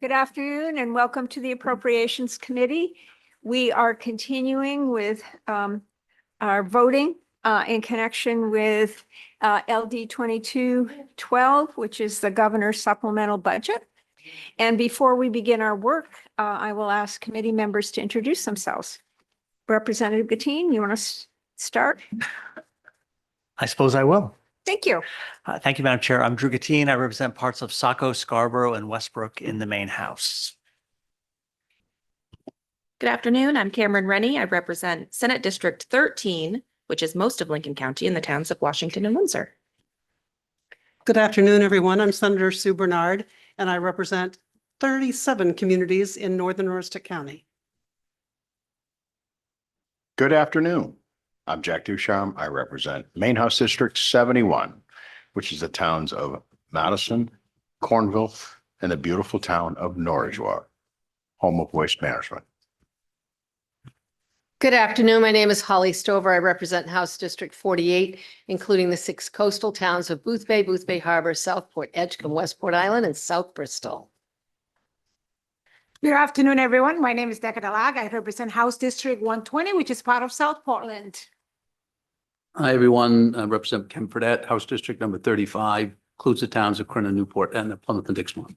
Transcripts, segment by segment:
Good afternoon and welcome to the Appropriations Committee. We are continuing with our voting in connection with LD 2212, which is the governor's supplemental budget. And before we begin our work, I will ask committee members to introduce themselves. Representative Gatine, you want to start? I suppose I will. Thank you. Thank you, Madam Chair. I'm Drew Gatine. I represent parts of Saco, Scarborough, and Westbrook in the main house. Good afternoon. I'm Cameron Rennie. I represent Senate District 13, which is most of Lincoln County in the towns of Washington and Windsor. Good afternoon, everyone. I'm Senator Sue Bernard, and I represent 37 communities in northern Aroostook County. Good afternoon. I'm Jack Ducharme. I represent Main House District 71, which is the towns of Madison, Cornville, and the beautiful town of Norridgewock, home of waste management. Good afternoon. My name is Holly Stover. I represent House District 48, including the 6 coastal towns of Boothbay, Boothbay Harbor, Southport, Edgecombe, Westport Island, and South Bristol. Good afternoon, everyone. My name is Decca Dalag. I represent House District 120, which is part of South Portland. Hi, everyone. I represent Ken Fredette, House District number 35, includes the towns of Corona, Newport, and Plymouth and Dixmont.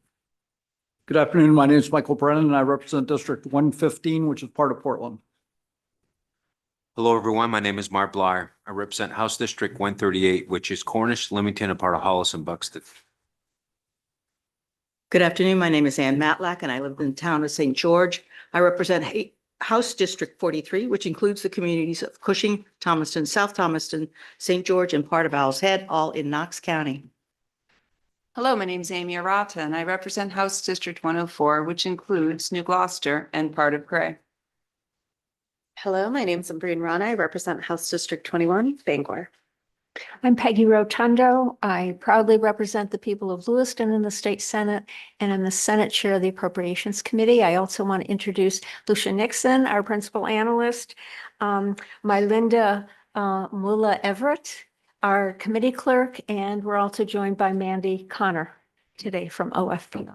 Good afternoon. My name is Michael Brennan, and I represent District 115, which is part of Portland. Hello, everyone. My name is Mark Blair. I represent House District 138, which is Cornish, Leamington, and part of Hollis and Buxton. Good afternoon. My name is Ann Matlack, and I live in the town of St. George. I represent House District 43, which includes the communities of Cushing, Thomaston, South Thomaston, St. George, and part of Owl's Head, all in Knox County. Hello, my name is Amy Arata, and I represent House District 104, which includes New Gloucester and part of Cray. Hello, my name is Breen Rana. I represent House District 21, Bangor. I'm Peggy Rotundo. I proudly represent the people of Lewiston in the State Senate, and I'm the Senate Chair of the Appropriations Committee. I also want to introduce Lucia Nixon, our Principal Analyst, Mylinda Mulla Everett, our Committee Clerk, and we're also joined by Mandy Connor today from OFP.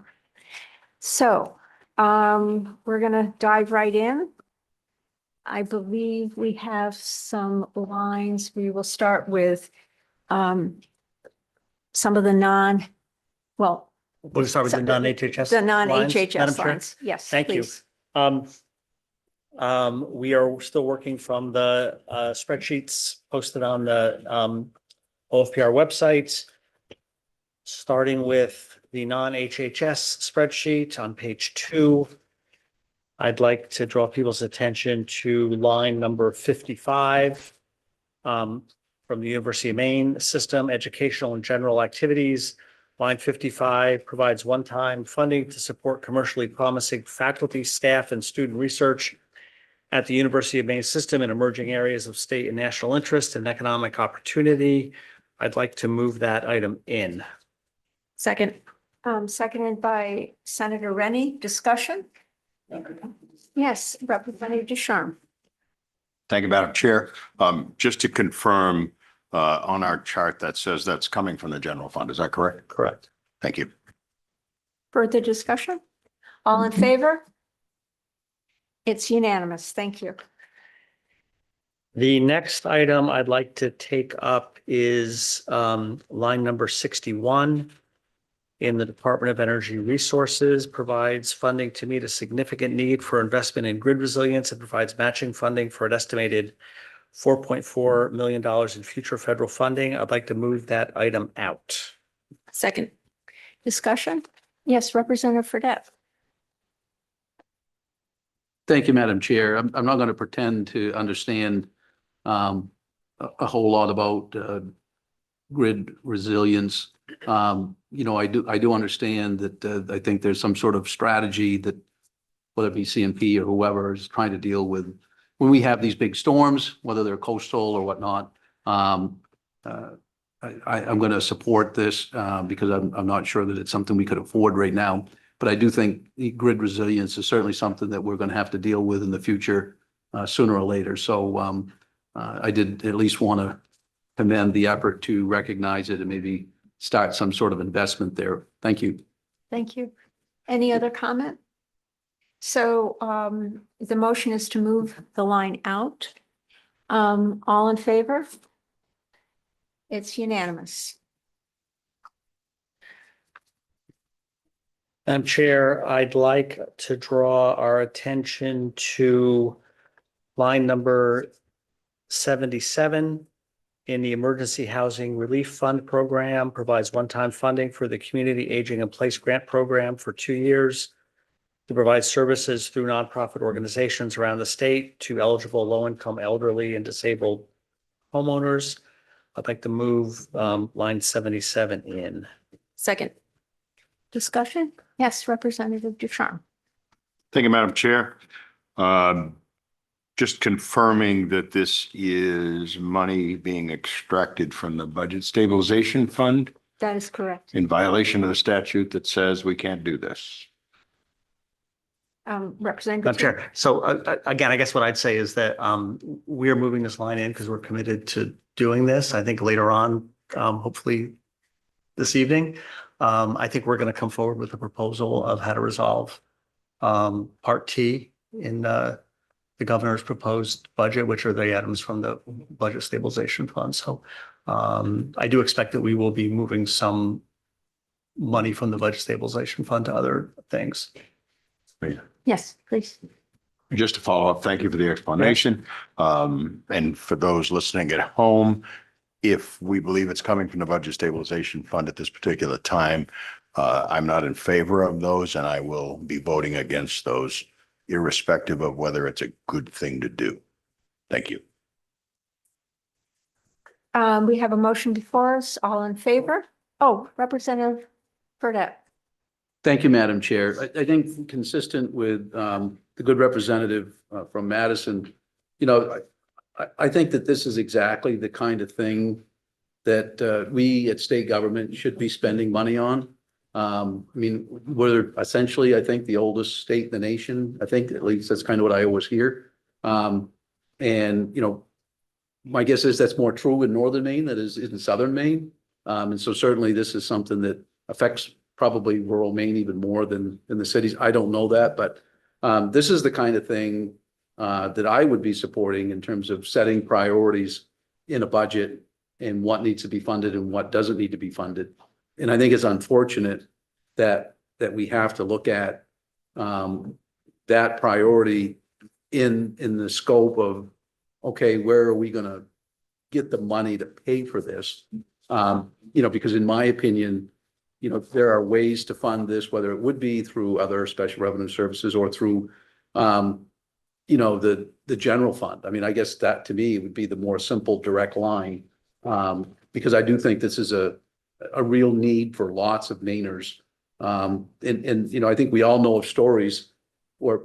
So we're going to dive right in. I believe we have some lines. We will start with some of the We'll start with the non-HHS. The non-HHS lines, lines. Yes, Thank please. you. We are still working from the spreadsheets posted on the OFPR website, starting with the non-HHS spreadsheet on page 2. I'd like to draw people's attention to line number 55 from the University of Maine system, educational and general activities. Line 55 provides one-time funding to support commercially promising faculty, staff, and student research at the University of Maine system in emerging areas of state and national interest and economic opportunity. I'd like to move that item in. Second. Seconded by Senator Rennie. Discussion? Yes, Representative Ducharme. Thank you, Madam Chair. Just to confirm, on our chart that says that's coming from the general fund. Is that correct? Correct. Thank you. Further discussion? All in favor? It's unanimous. Thank you. The next item I'd like to take up is line number 61 in the Department of Energy Resources, provides funding to meet a significant need for investment in grid resilience and provides matching funding for an estimated $4.4 million in future federal funding. I'd like to move that item out. Second. Discussion? Yes, Representative Fredette. Thank you, Madam Chair. I'm not going to pretend to understand a whole lot about grid resilience. I do understand that I think there's some sort of strategy that whether it be CNP or whoever is trying to deal with when we have these big storms, whether they're coastal or whatnot. I'm going to support this because I'm not sure that it's something we could afford right now. But I do think grid resilience is certainly something that we're going to have to deal with in the future sooner or later. So I did at least want to commend the effort to recognize it and maybe start some sort of investment there. Thank you. Thank you. Any other comment? So the motion is to move the line out. All in favor? It's unanimous. Madam Chair, I'd like to draw our attention to line number 77 in the Emergency Housing Relief Fund Program, provides one-time funding for the Community Aging in Place Grant Program for 2 years to provide services through nonprofit organizations around the state to eligible low-income elderly and disabled homeowners. I'd like to move line 77 in. Second. Discussion? Yes, Representative Ducharme. Thank you, Madam Chair. Just confirming that this is money being extracted from the Budget Stabilization Fund That is correct. in violation of the statute that says we can't do this. Representative. Madam Chair, so again, I guess what I'd say is that we're moving this line in because we're committed to doing this. I think later on, hopefully this evening, I think we're going to come forward with a proposal of how to resolve Part T in the governor's proposed budget, which are the items from the Budget Stabilization Fund. So I do expect that we will be moving some money from the Budget Stabilization Fund to other things. Yes, please. Just to follow up, thank you for the explanation. And for those listening at home, if we believe it's coming from the Budget Stabilization Fund at this particular time, I'm not in favor of those, and I will be voting against those, irrespective of whether it's a good thing to do. Thank you. We have a motion before us. All in favor? Oh, Representative Burdette. Thank you, Madam Chair. I think consistent with the good representative from Madison, you know, I think that this is exactly the kind of thing that we at state government should be spending money on. I mean, we're essentially, I think, the oldest state in the nation. I think at least that's kind of what I always hear. And, you know, my guess is that's more true in northern Maine than is in southern Maine. And so certainly this is something that affects probably rural Maine even more than in the cities. I don't know that, but this is the kind of thing that I would be supporting in terms of setting priorities in a budget and what needs to be funded and what doesn't need to be funded. And I think it's unfortunate that we have to look at that priority in the scope of, okay, where are we going to get the money to pay for this? You know, because in my opinion, you know, there are ways to fund this, whether it would be through other special revenue services or through, you know, the general fund. I mean, I guess that to me would be the more simple, direct line, because I do think this is a real need for lots of Mainers. And, you know, I think we all know of stories where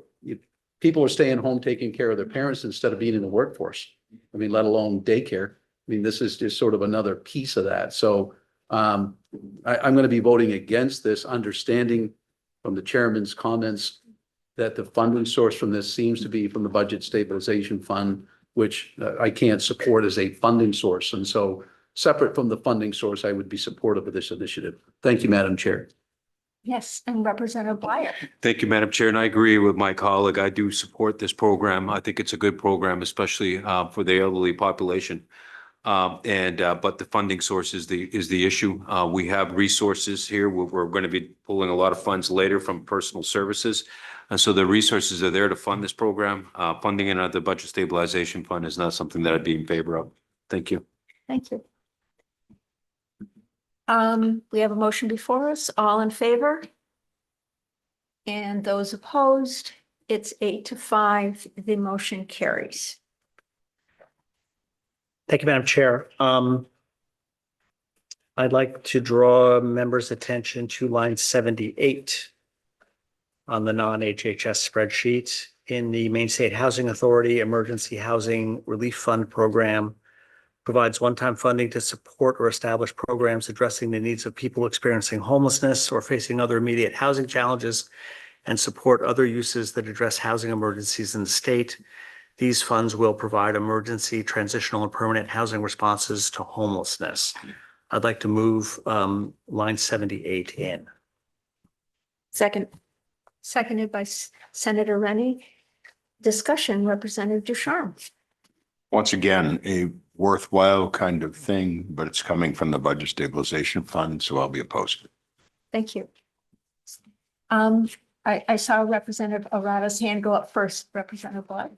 people are staying home taking care of their parents instead of being in the workforce. I mean, let alone daycare. I mean, this is just sort of another piece of that. So I'm going to be voting against this, understanding from the chairman's comments that the funding source from this seems to be from the Budget Stabilization Fund, which I can't support as a funding source. And so separate from the funding source, I would be supportive of this initiative. Thank you, Madam Chair. Yes, and Representative Bleier. Thank you, Madam Chair, and I agree with my colleague. I do support this program. I think it's a good program, especially for the elderly population. But the funding source is the issue. We have resources here. We're going to be pulling a lot of funds later from personal services. And so the resources are there to fund this program. Funding it out of the Budget Stabilization Fund is not something that I'd be in favor of. Thank you. Thank you. We have a motion before us. All in favor? And those opposed, it's 8-5. The motion carries. Thank you, Madam Chair. I'd like to draw members' attention to line 78 on the non-HHS spreadsheet in the Maine State Housing Authority Emergency Housing Relief Fund Program. Provides one-time funding to support or establish programs addressing the needs of people experiencing homelessness or facing other immediate housing challenges and support other uses that address housing emergencies in the state. These funds will provide emergency, transitional, and permanent housing responses to homelessness. I'd like to move line 78 in. Second. seconded by Senator Rennie. Discussion, Representative Ducharme. Once again, a worthwhile kind of thing, but it's coming from the Budget Stabilization Fund, so I'll be opposed. Thank you. I saw Representative Arada's hand go up first. Representative Black.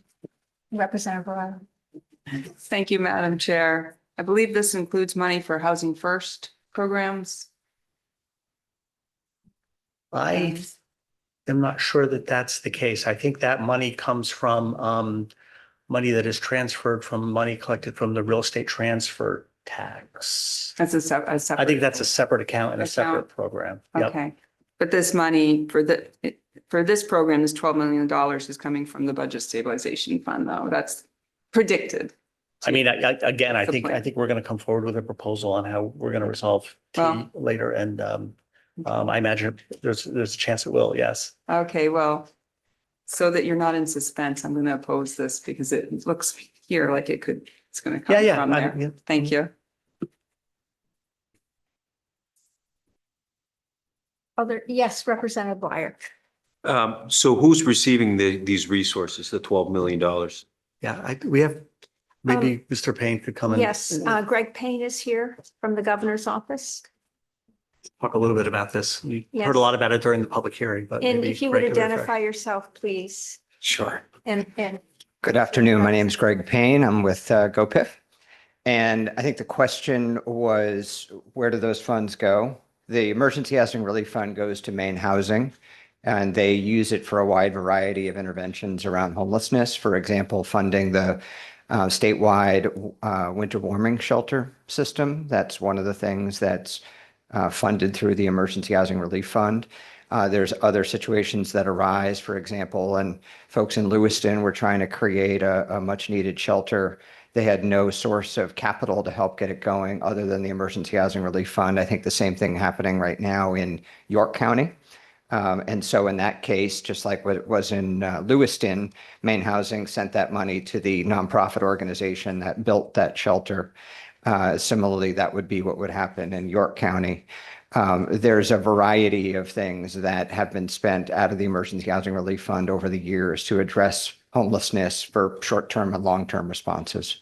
Representative Arada. Thank you, Madam Chair. I believe this includes money for Housing First programs. I am not sure that that's the case. I think that money comes from money that is transferred from money collected from the real estate transfer tax. That's a separate. I think that's a separate account and a separate Account. program. Yep. Okay, but this money for this program, this $12 million is coming from the Budget Stabilization Fund, though. That's predicted. I mean, again, I The think plan. we're going to come forward with a proposal on how we're going to resolve T Well- later, and I imagine there's a chance it will. Yes. Okay, well, so that you're not in suspense, I'm going to oppose this because it looks here like it's going to come Yeah. from there. Yeah. Thank you. Yes, Representative Bleier. So who's receiving these resources, the $12 million? Yeah. We have maybe Mr. Payne could come and Yes, Greg Payne is here from the governor's office. talk a little bit about this. We Yes. heard a lot about it during the public hearing, but And maybe if you would Greg could refresh. identify yourself, please. Sure. And Good afternoon. My name is Greg Payne. I'm with GoPIF. And I think the question was, where do those funds go? The Emergency Housing Relief Fund goes to Maine Housing, and they use it for a wide variety of interventions around homelessness. For example, funding the statewide winter warming shelter system. That's one of the things that's funded through the Emergency Housing Relief Fund. There's other situations that arise, for example, and folks in Lewiston were trying to create a much needed shelter. They had no source of capital to help get it going other than the Emergency Housing Relief Fund. I think the same thing happening right now in York County. And so in that case, just like what it was in Lewiston, Maine Housing sent that money to the nonprofit organization that built that shelter. Similarly, that would be what would happen in York County. There's a variety of things that have been spent out of the Emergency Housing Relief Fund over the years to address homelessness for short-term and long-term responses.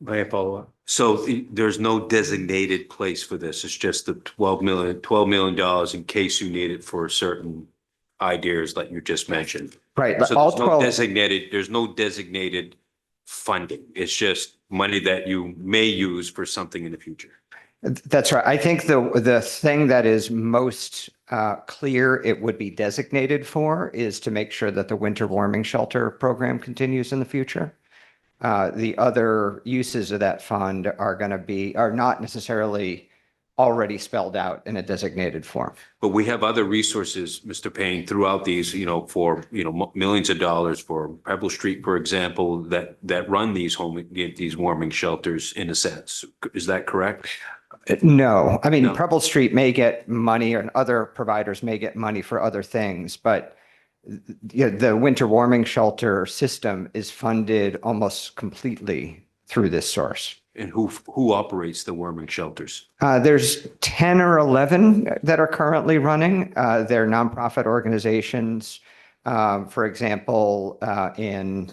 May I follow up? So there's no designated place for this. It's just the $12 million in case you need it for certain ideas like you just mentioned. Right. So All there's no designated funding. It's just money that you may use for something in the future. That's right. I think the thing that is most clear it would be designated for is to make sure that the winter warming shelter program continues in the future. The other uses of that fund are not necessarily already spelled out in a designated form. But we have other resources, Mr. Payne, throughout these, for, millions of dollars for Pebble Street, for example, that run these warming shelters in a sense. Is that correct? No, I mean, No. Preble Street may get money and other providers may get money for other things, but the winter warming shelter system is funded almost completely through this source. And who operates the warming shelters? There's 10 or 11 that are currently running. They're nonprofit organizations. For example, in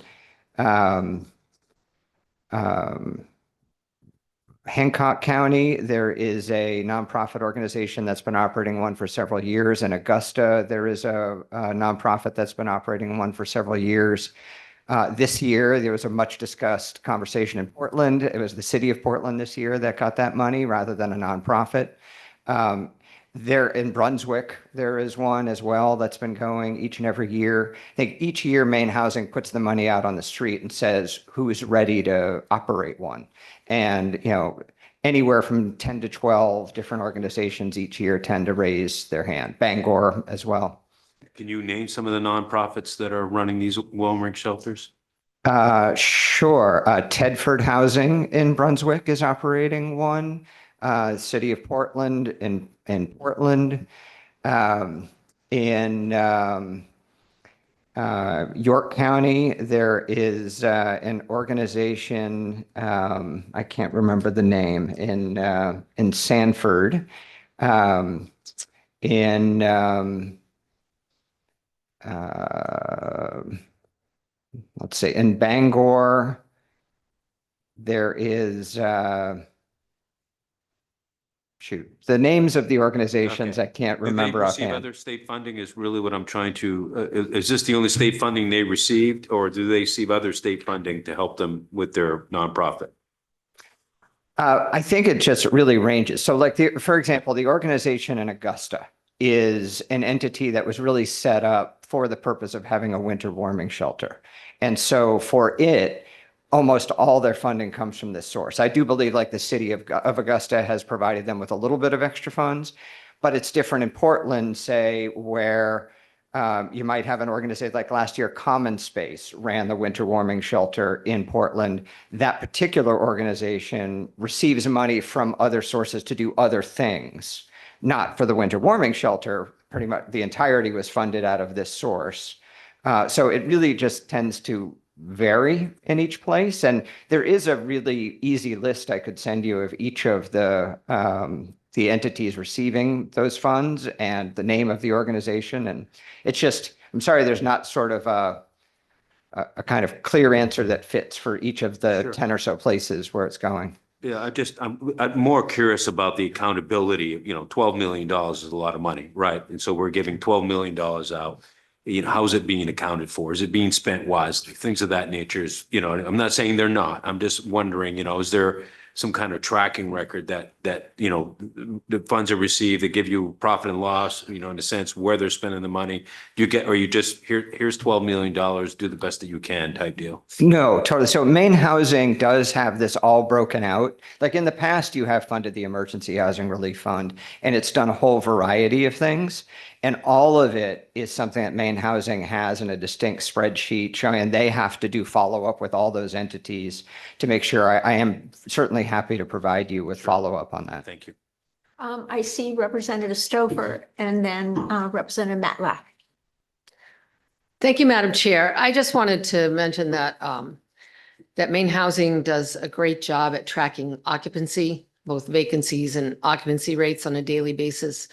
Hancock County, there is a nonprofit organization that's been operating one for several years. In Augusta, there is a nonprofit that's been operating one for several years. This year, there was a much discussed conversation in Portland. It was the city of Portland this year that got that money rather than a nonprofit. There in Brunswick, there is one as well that's been going each and every year. I think each year Maine Housing puts the money out on the street and says who is ready to operate one. And, anywhere from 10 to 12 different organizations each year tend to raise their hand. Bangor as well. Can you name some of the nonprofits that are running these warming shelters? Sure. Tedford Housing in Brunswick is operating one. City of Portland in Portland. In York County, there is an organization, I can't remember the name, in Sanford. In let's see, in Bangor, there is, shoot, the names of the organizations I can't remember Do they receive offhand. other state funding is really what I'm trying to, is this the only state funding they received, or do they receive other state funding to help them with their nonprofit? I think it just really ranges. So like, for example, the organization in Augusta is an entity that was really set up for the purpose of having a winter warming shelter. And so for it, almost all their funding comes from this source. I do believe like the city of Augusta has provided them with a little bit of extra funds, but it's different in Portland, say, where you might have an organization like last year, Common Space ran the winter warming shelter in Portland. That particular organization receives money from other sources to do other things, not for the winter warming shelter. Pretty much the entirety was funded out of this source. So it really just tends to vary in each place. And there is a really easy list I could send you of each of the entities receiving those funds and the name of the organization. And it's just, I'm sorry, there's not sort of a kind of clear answer that fits for each of the Sure. 10 or so places where it's going. Yeah, I'm more curious about the accountability. $12 million is a lot of money, right? And so we're giving $12 million out. How's it being accounted for? Is it being spent wisely? Things of that nature is, I'm not saying they're not. I'm just wondering, is there some kind of tracking record that the funds are received that give you profit and loss, in a sense, where they're spending the money? Or you just, here's $12 million, do the best that you can type deal? No, totally. So Maine Housing does have this all broken out. Like in the past, you have funded the Emergency Housing Relief Fund, and it's done a whole variety of things. And all of it is something that Maine Housing has in a distinct spreadsheet showing, and they have to do follow up with all those entities to make sure. I am certainly happy to provide you with follow up on that. Thank you. I see Representative Stover and then Representative Matlack. Thank you, Madam Chair. I just wanted to mention that that Maine Housing does a great job at tracking occupancy, both vacancies and occupancy rates on a daily basis.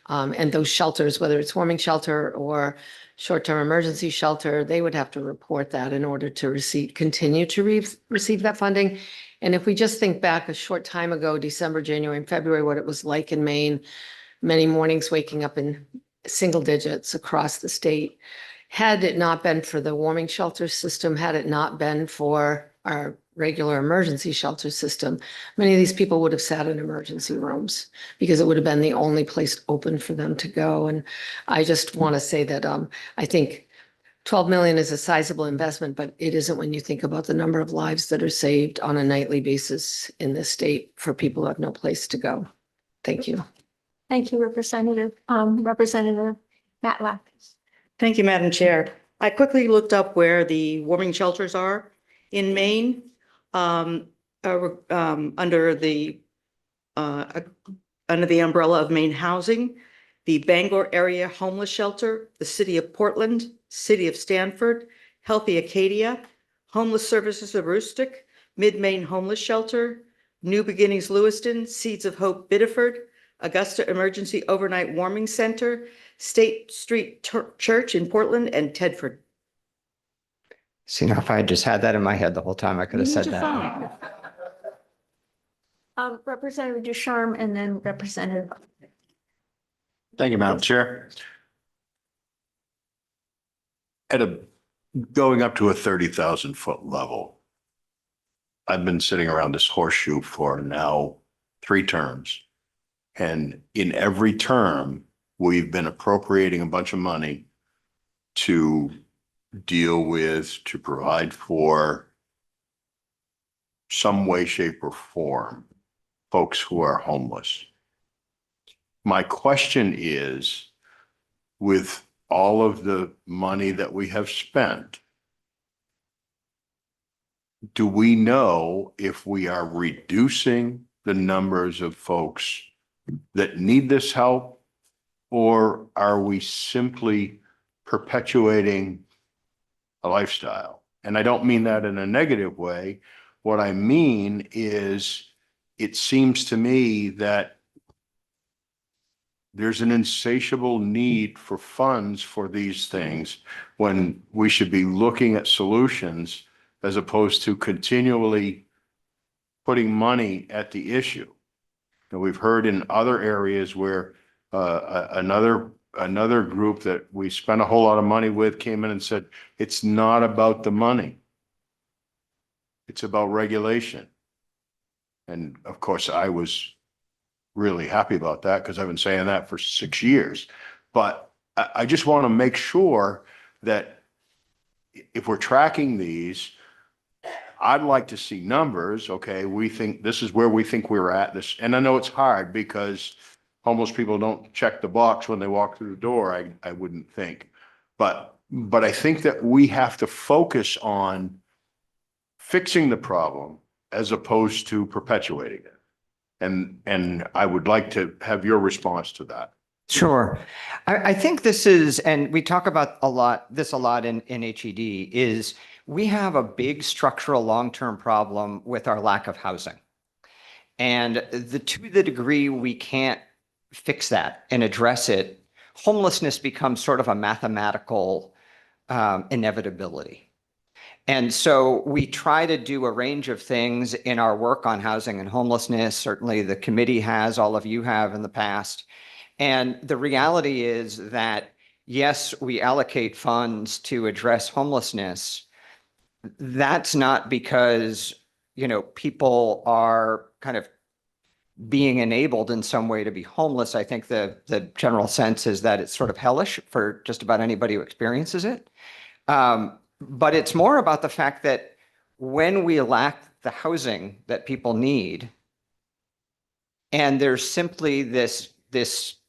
And those shelters, whether it's warming shelter or short-term emergency shelter, they would have to report that in order to continue to receive that funding. And if we just think back a short time ago, December, January, and February, what it was like in Maine, many mornings waking up in single digits across the state. Had it not been for the warming shelter system, had it not been for our regular emergency shelter system, many of these people would have sat in emergency rooms because it would have been the only place open for them to go. And I just want to say that I think 12 million is a sizable investment, but it isn't when you think about the number of lives that are saved on a nightly basis in this state for people who have no place to go. Thank you. Thank you, Representative Matlack. Thank you, Madam Chair. I quickly looked up where the warming shelters are in Maine, under the umbrella of Maine Housing, the Bangor Area Homeless Shelter, the City of Portland, City of Stanford, Healthy Acadia, Homeless Services of Aroostook, Mid-Maine Homeless Shelter, New Beginnings Lewiston, Seeds of Hope Biddeford, Augusta Emergency Overnight Warming Center, State Street Church in Portland, and Tedford. See, now if I had just had that in my head the whole time, I could have said that. Representative Ducharme and then Representative. Thank you, Madam Chair. Going up to a 30,000-foot level, I've been sitting around this horseshoe for now 3 terms. And in every term, we've been appropriating a bunch of money to deal with, to provide for some way, shape, or form folks who are homeless. My question is, with all of the money that we have spent, do we know if we are reducing the numbers of folks that need this help, or are we simply perpetuating a lifestyle? And I don't mean that in a negative way. What I mean is, it seems to me that there's an insatiable need for funds for these things when we should be looking at solutions as opposed to continually putting money at the issue. And we've heard in other areas where another group that we spent a whole lot of money with came in and said, it's not about the money. It's about regulation. And of course, I was really happy about that because I've been saying that for 6 years. But I just want to make sure that if we're tracking these, I'd like to see numbers. Okay, we think this is where we think we're at this. And I know it's hard because homeless people don't check the box when they walk through the door, I wouldn't think. But I think that we have to focus on fixing the problem as opposed to perpetuating it. And I would like to have your response to that. Sure. I think this is, and we talk about this a lot in HED, is we have a big structural long-term problem with our lack of housing. And to the degree we can't fix that and address it, homelessness becomes sort of a mathematical inevitability. And so we try to do a range of things in our work on housing and homelessness. Certainly the committee has, all of you have in the past. And the reality is that, yes, we allocate funds to address homelessness. That's not because, people are kind of being enabled in some way to be homeless. I think the general sense is that it's sort of hellish for just about anybody who experiences it. But it's more about the fact that when we lack the housing that people need, and there's simply this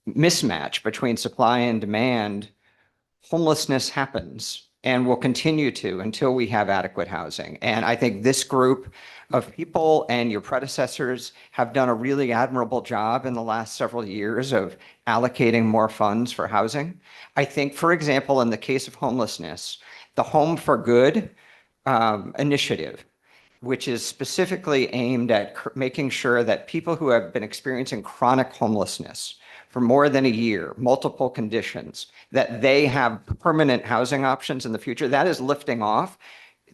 mismatch between supply and demand, homelessness happens and will continue to until we have adequate housing. And I think this group of people and your predecessors have done a really admirable job in the last several years of allocating more funds for housing. I think, for example, in the case of homelessness, the Home for Good initiative, which is specifically aimed at making sure that people who have been experiencing chronic homelessness for more than a year, multiple conditions, that they have permanent housing options in the future, that is lifting off.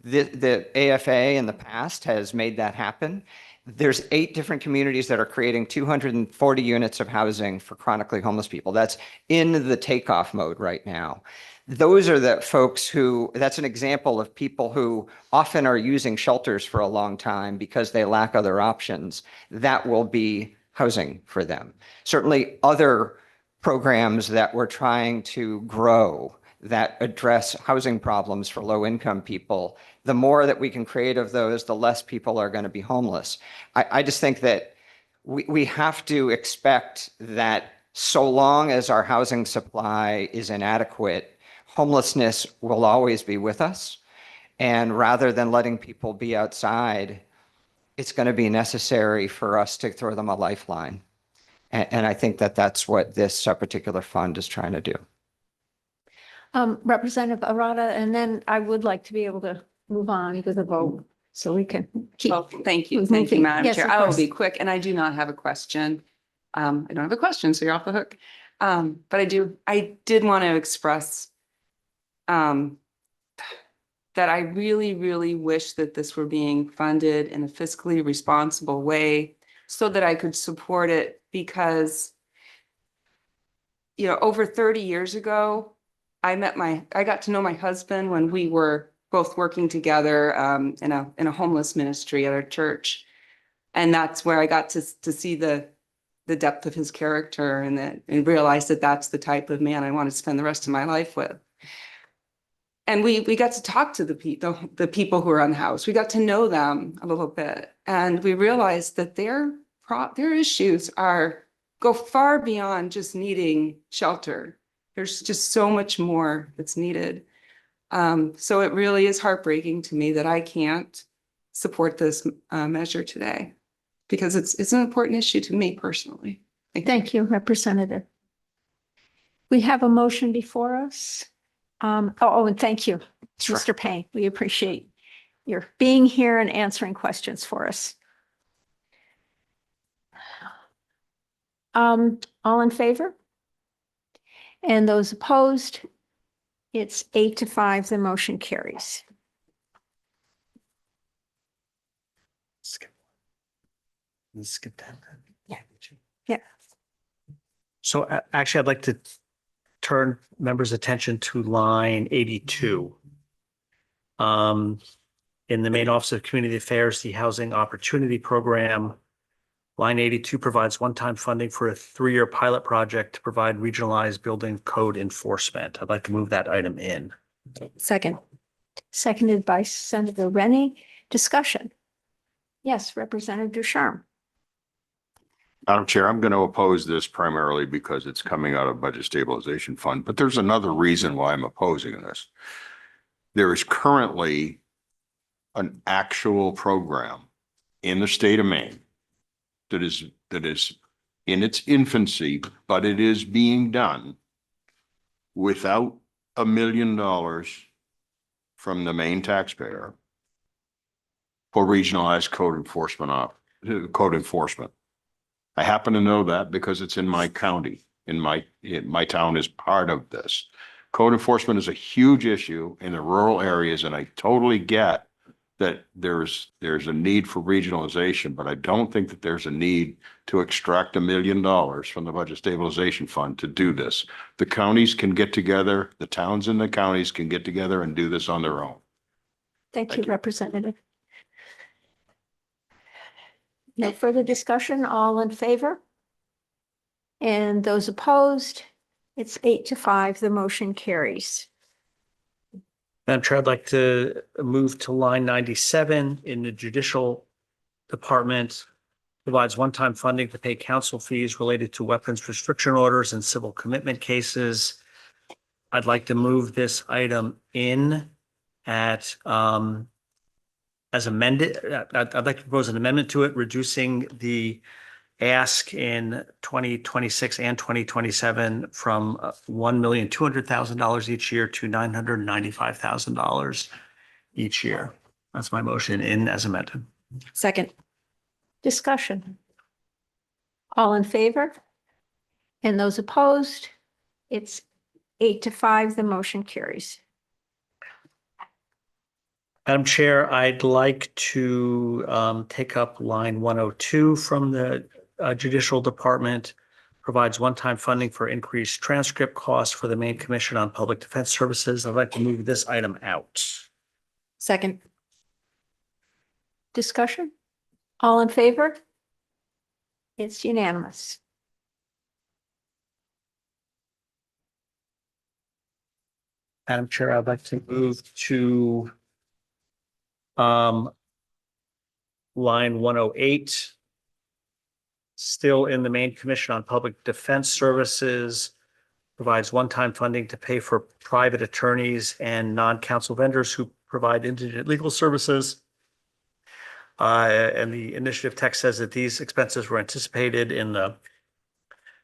The AFA in the past has made that happen. There's 8 different communities that are creating 240 units of housing for chronically homeless people. That's in the takeoff mode right now. Those are the folks that's an example of people who often are using shelters for a long time because they lack other options. That will be housing for them. Certainly other programs that we're trying to grow that address housing problems for low-income people, the more that we can create of those, the less people are going to be homeless. I just think that we have to expect that so long as our housing supply is inadequate, homelessness will always be with us. And rather than letting people be outside, it's going to be necessary for us to throw them a lifeline. And I think that that's what this particular fund is trying to do. Representative Arata, and then I would like to be able to move on with a vote so we can keep. Well, thank you. moving. Thank you, Madam Yes, Chair. of I will course. be quick, and I do not have a question. I don't have a question, so you're off the hook. But I did want to express that I really, really wish that this were being funded in a fiscally responsible way so that I could support it, because, over 30 years ago, I got to know my husband when we were both working together in a homeless ministry at our church. And that's where I got to see the depth of his character and realized that that's the type of man I want to spend the rest of my life with. And we got to talk to the people who are unhoused. We got to know them a little bit, and we realized that their issues go far beyond just needing shelter. There's just so much more that's needed. So it really is heartbreaking to me that I can't support this measure today, because it's an important issue to me personally. Thank you, Representative. We have a motion before us. And thank you, Sure. Mr. Payne. We appreciate your being here and answering questions for us. All in favor? And those opposed, it's 8-5, the motion carries. Skip. Skip that. Yeah. Yeah. So actually, I'd like to turn members' attention to line 82. In the main Office of Community Affairs, the Housing Opportunity Program, line 82 provides one-time funding for a 3-year pilot project to provide regionalized building code enforcement. I'd like to move that item in. Second. Seconded by Senator Rennie. Discussion. Yes, Representative Ducharme. Madam Chair, I'm going to oppose this primarily because it's coming out of Budget Stabilization Fund, but there's another reason why I'm opposing this. There is currently an actual program in the state of Maine that is in its infancy, but it is being done without $1 million from the Maine taxpayer for regionalized code enforcement. I happen to know that because it's in my county, my town is part of this. Code enforcement is a huge issue in the rural areas, and I totally get that there's a need for regionalization, but I don't think that there's a need to extract $1 million from the Budget Stabilization Fund to do this. The counties can get together, the towns and the counties can get together and do this on their own. Thank you, Representative. No further discussion, all in favor? And those opposed, it's 8-5, the motion carries. Madam Chair, I'd like to move to line 97 in the Judicial Department. Provides one-time funding to pay counsel fees related to weapons restriction orders and civil commitment cases. I'd like to move this item in at as amended. I'd like to propose an amendment to it, reducing the ask in 2026 and 2027 from $1,200,000 each year to $995,000 each year. That's my motion in as amended. Second. Discussion. All in favor? And those opposed? It's 8-5, the motion carries. Madam Chair, I'd like to take up line 102 from the Judicial Department. Provides one-time funding for increased transcript costs for the Maine Commission on Public Defense Services. I'd like to move this item out. Second. Discussion? All in favor? It's unanimous. Madam Chair, I'd like to move to line 108. Still in the Maine Commission on Public Defense Services. Provides one-time funding to pay for private attorneys and non-counsel vendors who provide indigent legal services. And the initiative text says that these expenses were anticipated in the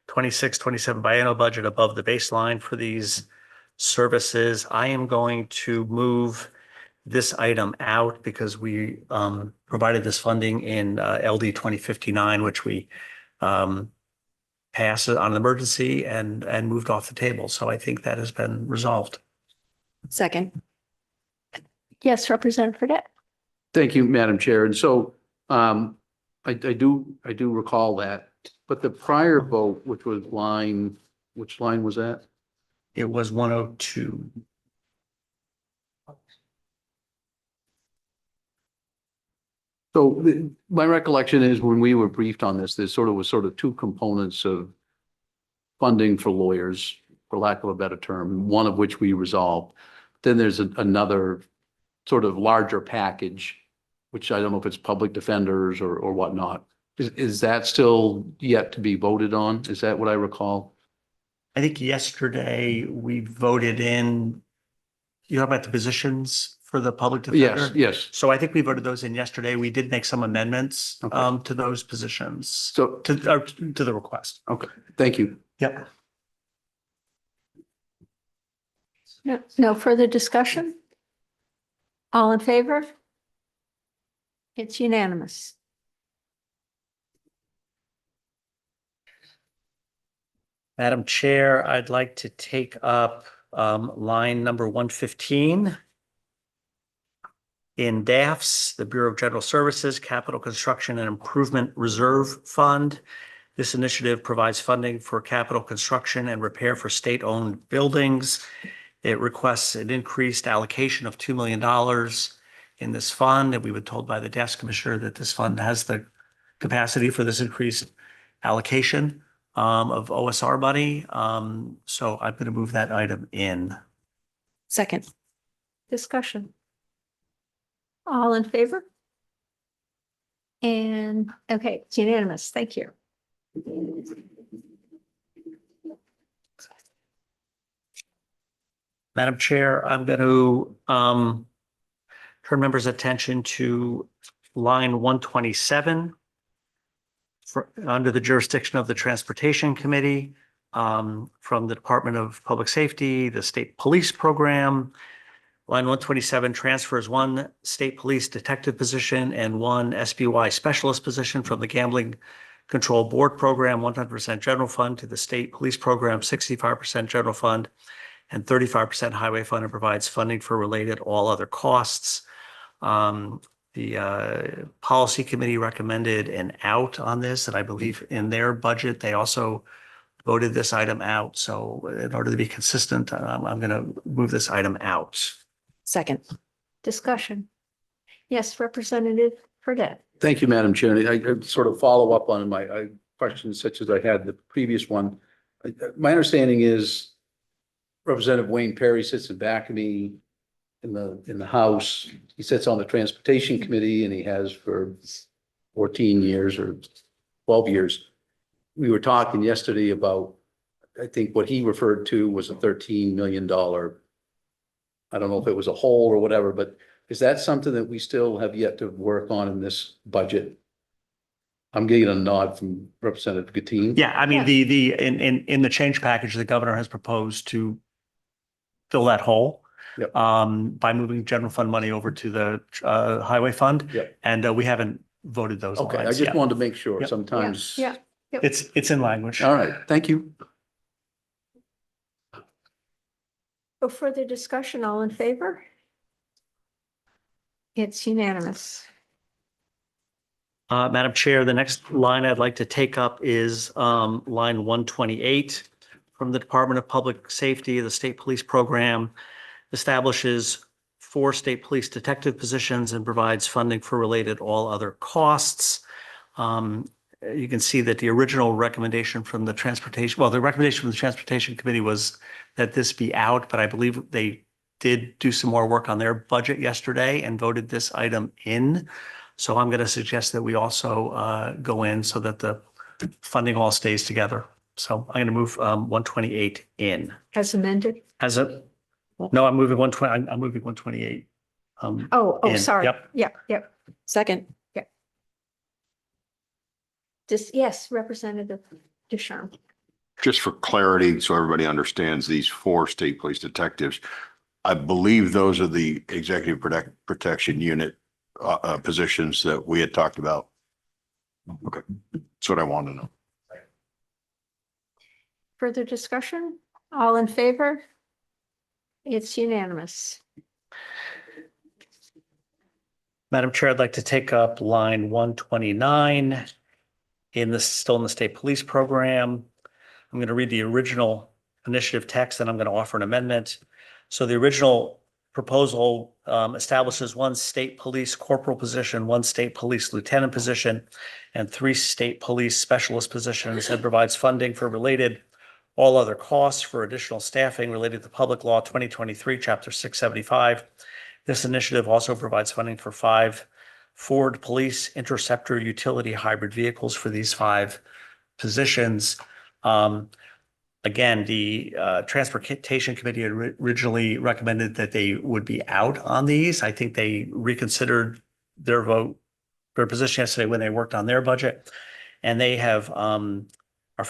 26-27 biennial budget above the baseline for these services. I am going to move this item out because we provided this funding in LD 2059, which we passed it on an emergency and moved off the table. So I think that has been resolved. Second. Yes, Representative Fredette. Thank you, Madam Chair. And so I do recall that, but the prior vote, which was which line was that? It was 102. So my recollection is when we were briefed on this, there was two components of funding for lawyers, for lack of a better term, one of which we resolved. Then there's another sort of larger package, which I don't know if it's public defenders or whatnot. Is that still yet to be voted on? Is that what I recall? I think yesterday we voted in, you know about the positions for the public defender? Yes. So I think we voted those in yesterday. We did make some amendments to those positions. So to the request. Okay, thank you. Yep. No further discussion? All in favor? It's unanimous. Madam Chair, I'd like to take up line number 115. In DAFs, the Bureau of General Services Capital Construction and Improvement Reserve Fund. This initiative provides funding for capital construction and repair for state-owned buildings. It requests an increased allocation of $2 million in this fund, and we were told by the desk commissioner that this fund has the capacity for this increased allocation of OSR money. So I'm going to move that item in. Second. Discussion. All in favor? And, okay, it's unanimous. Thank you. Madam Chair, I'm going to turn members' attention to line 127 under the jurisdiction of the Transportation Committee from the Department of Public Safety, the State Police Program. Line 127 transfers one state police detective position and one SBY specialist position from the Gambling Control Board Program, 100% general fund, to the State Police Program, 65% general fund, and 35% highway fund, and provides funding for related all other costs. The Policy Committee recommended an out on this, and I believe in their budget, they also voted this item out. So in order to be consistent, I'm going to move this item out. Second. Discussion. Yes, Representative Fredette. Thank you, Madam Chair. I sort of follow up on my questions such as I had the previous one. My understanding is Representative Wayne Perry sits in back of me in the House. He sits on the Transportation Committee and he has for 14 years or 12 years. We were talking yesterday about, I think what he referred to was a $13 million, I don't know if it was a hole or whatever, but is that something that we still have yet to work on in this budget? I'm getting a nod from Representative Gattine. Yeah, I mean, in the change package, the governor has proposed to fill that hole. Yep. By moving general fund money over to the highway fund. Yep. And we haven't voted those Okay, I lines just yet. wanted to make sure Yep. sometimes. Yeah. It's in language. All right, thank you. No further discussion. All in favor? It's unanimous. Madam Chair, the next line I'd like to take up is line 128 from the Department of Public Safety. The State Police Program establishes 4 state police detective positions and provides funding for related all other costs. You can see that the original recommendation from the the recommendation from the Transportation Committee was that this be out, but I believe they did do some more work on their budget yesterday and voted this item in. So I'm going to suggest that we also go in so that the funding all stays together. So I'm going to move 128 in. As amended? No, I'm moving 120. I'm moving 128. Oh, sorry. Yep. Second. Yes, Representative Ducharme. Just for clarity, so everybody understands, these 4 state police detectives, I believe those are the executive protection unit positions that we had talked about. Okay, that's what I want to know. Further discussion? All in favor? It's unanimous. Madam Chair, I'd like to take up line 129 still in the State Police Program. I'm going to read the original initiative text and I'm going to offer an amendment. So the original proposal establishes 1 state police corporal position, 1 state police lieutenant position, and 3 state police specialist positions, and provides funding for related all other costs for additional staffing related to Public Law 2023, Chapter 675. This initiative also provides funding for 5 Ford Police Interceptor utility hybrid vehicles for these 5 positions. Again, the Transportation Committee originally recommended that they would be out on these. I think they reconsidered their position yesterday when they worked on their budget. And they have are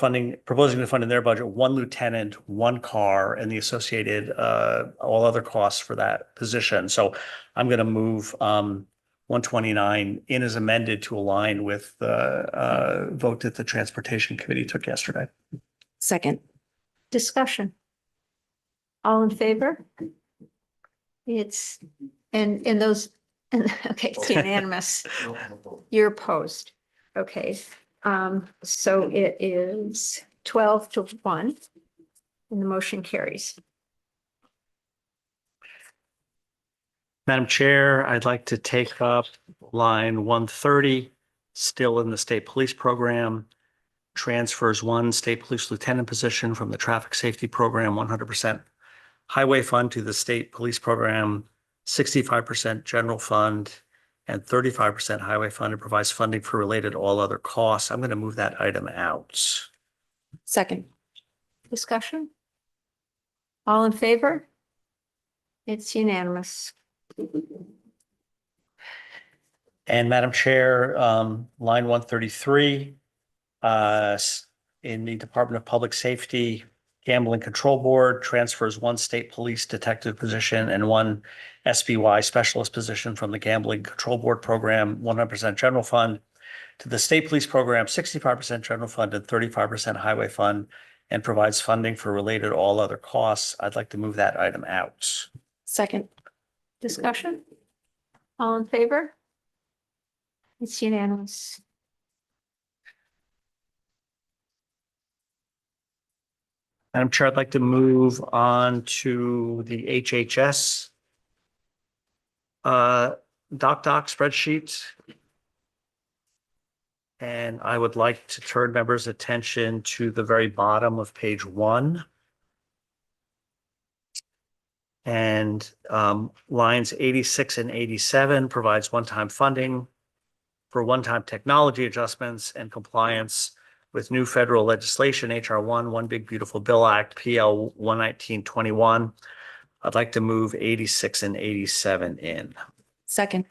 proposing to fund in their budget 1 lieutenant, 1 car, and the associated all other costs for that position. So I'm going to move 129 in as amended to align with the vote that the Transportation Committee took yesterday. Second. Discussion. All in favor? It's, and those, okay, it's unanimous. You're opposed. Okay, so it is 12-1 and the motion carries. Madam Chair, I'd like to take up line 130, still in the state police program. Transfers one state police lieutenant position from the traffic safety program, 100% highway fund to the state police program, 65% general fund, and 35% highway fund. It provides funding for related all other costs. I'm going to move that item out. Second. Discussion? All in favor? It's unanimous. And Madam Chair, line 133, in the Department of Public Safety, Gambling Control Board transfers one state police detective position and one SBY specialist position from the Gambling Control Board program, 100% general fund, to the state police program, 65% general fund and 35% highway fund, and provides funding for related all other costs. I'd like to move that item out. Second. Discussion? All in favor? It's unanimous. Madam Chair, I'd like to move on to the HHS doc spreadsheet. And I would like to turn members' attention to the very bottom of page 1. And lines 86 and 87 provides one-time funding for one-time technology adjustments and compliance with new federal legislation, HR 1, One Big Beautiful Bill Act, PL 11921. I'd like to move 86 and 87 in. Second.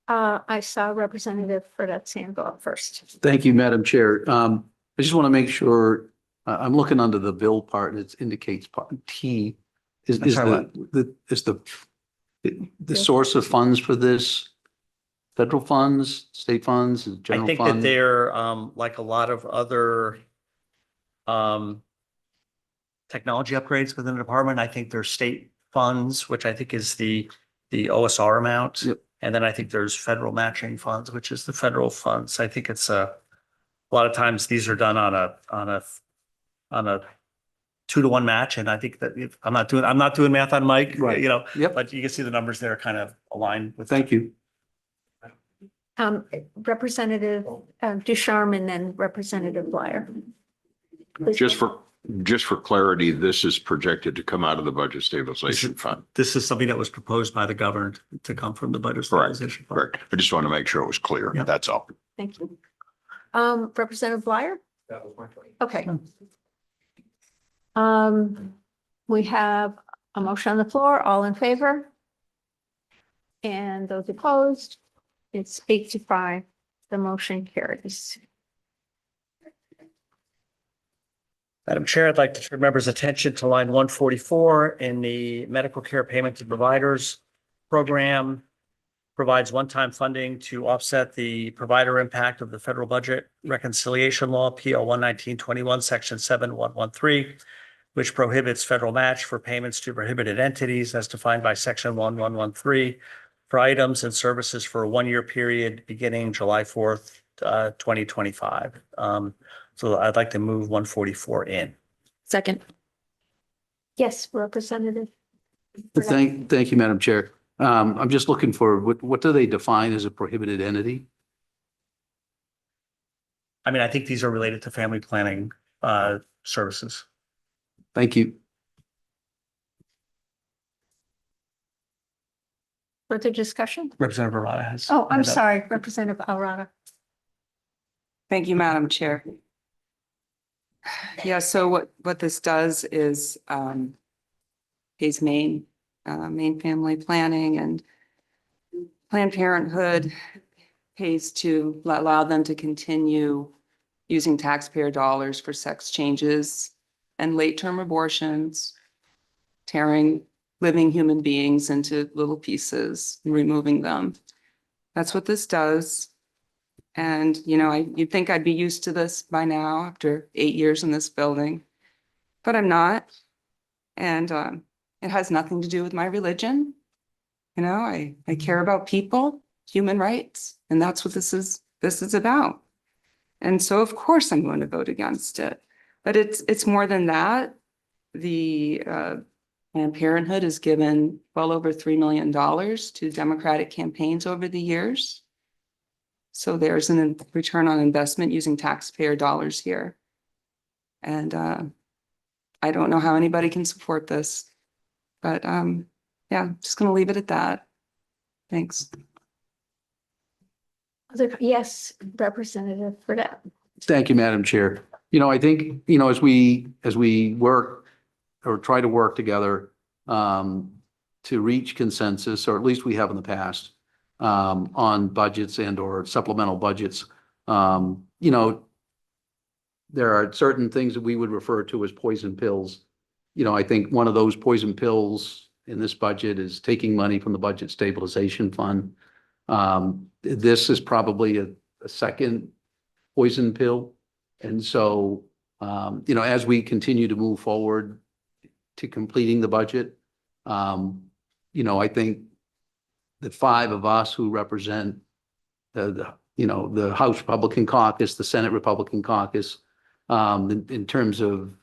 I saw Representative Fredette's hand go up first. Thank you, Madam Chair. I just want to make sure, I'm looking under the bill part, and it indicates part T. Is the source of funds for this federal funds, state funds, general I think fund? that they're like a lot of other technology upgrades within the department. I think there's state funds, which I think is the OSR amount. Yep. And then I think there's federal matching funds, which is the federal funds. I think it's a lot of times these are done on a 2-to-1 match. And I think that if I'm not doing math on Mike, Right. you know, Yep. but you can see the numbers there kind of aligned with. Thank you. Representative Ducharme and then Representative Bleier. Please go. Just for clarity, this is projected to come out of the Budget Stabilization Fund. This is something that was proposed by the governor to come from the budget Correct. stabilization fund. Correct. I just want to make sure it was clear. Yep. That's all. Thank you. Representative Bleier? That was my question. Okay. We have a motion on the floor. All in favor? And those opposed? It's 8-5. The motion carries. Madam Chair, I'd like to turn members' attention to line 144 in the medical care payment to providers program. Provides one-time funding to offset the provider impact of the federal budget reconciliation law, PL 11921, section 7113, which prohibits federal match for payments to prohibited entities as defined by section 1113 for items and services for a one-year period beginning July 4th, 2025. So I'd like to move 144 in. Second. Yes, Representative. Thank you, Madam Chair. I'm just looking for, what do they define as a prohibited entity? I mean, I think these are related to family planning services. Thank you. Further discussion? Representative Arata has. Oh, I'm hand up. sorry, Representative Alrata. Thank you, Madam Chair. Yeah, so what this does is pays Maine family planning and Planned Parenthood pays to allow them to continue using taxpayer dollars for sex changes and late-term abortions, tearing living human beings into little pieces and removing them. That's what this does. And, you know, you'd think I'd be used to this by now after 8 years in this building. but I'm not. And it has nothing to do with my religion. You know, I care about people, human rights, and that's what this is about. And so of course I'm going to vote against it. But it's more than that. The Planned Parenthood has given well over $3 million to Democratic campaigns over the years. So there's a return on investment using taxpayer dollars here. And I don't know how anybody can support this, but yeah, just gonna leave it at that. Thanks. Yes, Representative Burdette. Thank you, Madam Chair. You know, I think, you know, as we work or try to work together to reach consensus, or at least we have in the past, on budgets and or supplemental budgets, you know, there are certain things that we would refer to as poison pills. You know, I think one of those poison pills in this budget is taking money from the Budget Stabilization Fund. This is probably a second poison pill. And so, you know, as we continue to move forward to completing the budget, you know, I think the five of us who represent you know, the House Republican caucus, the Senate Republican caucus, in terms of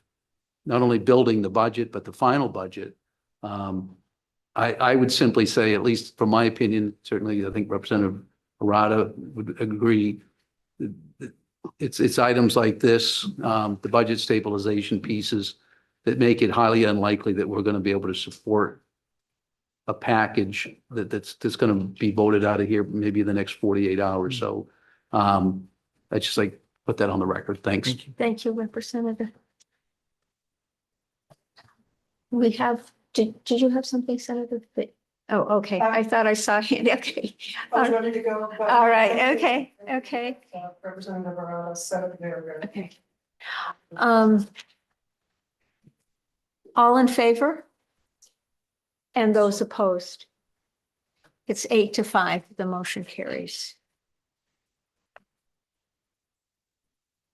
not only building the budget, but the final budget, I would simply say, at least from my opinion, certainly I think Representative Arada would agree, it's items like this, the budget stabilization pieces that make it highly unlikely that we're going to be able to support a package that's going to be voted out of here maybe the next 48 hours. So I just like put that on the record. Thanks. Thank you, Representative. We have, did you have something, Senator? Oh, okay. I thought I saw a hand. Okay. I was ready to go. but- All right. Okay. Okay. Representative Arada said it there. Okay. All in favor? And those opposed? It's 8-5. The motion carries.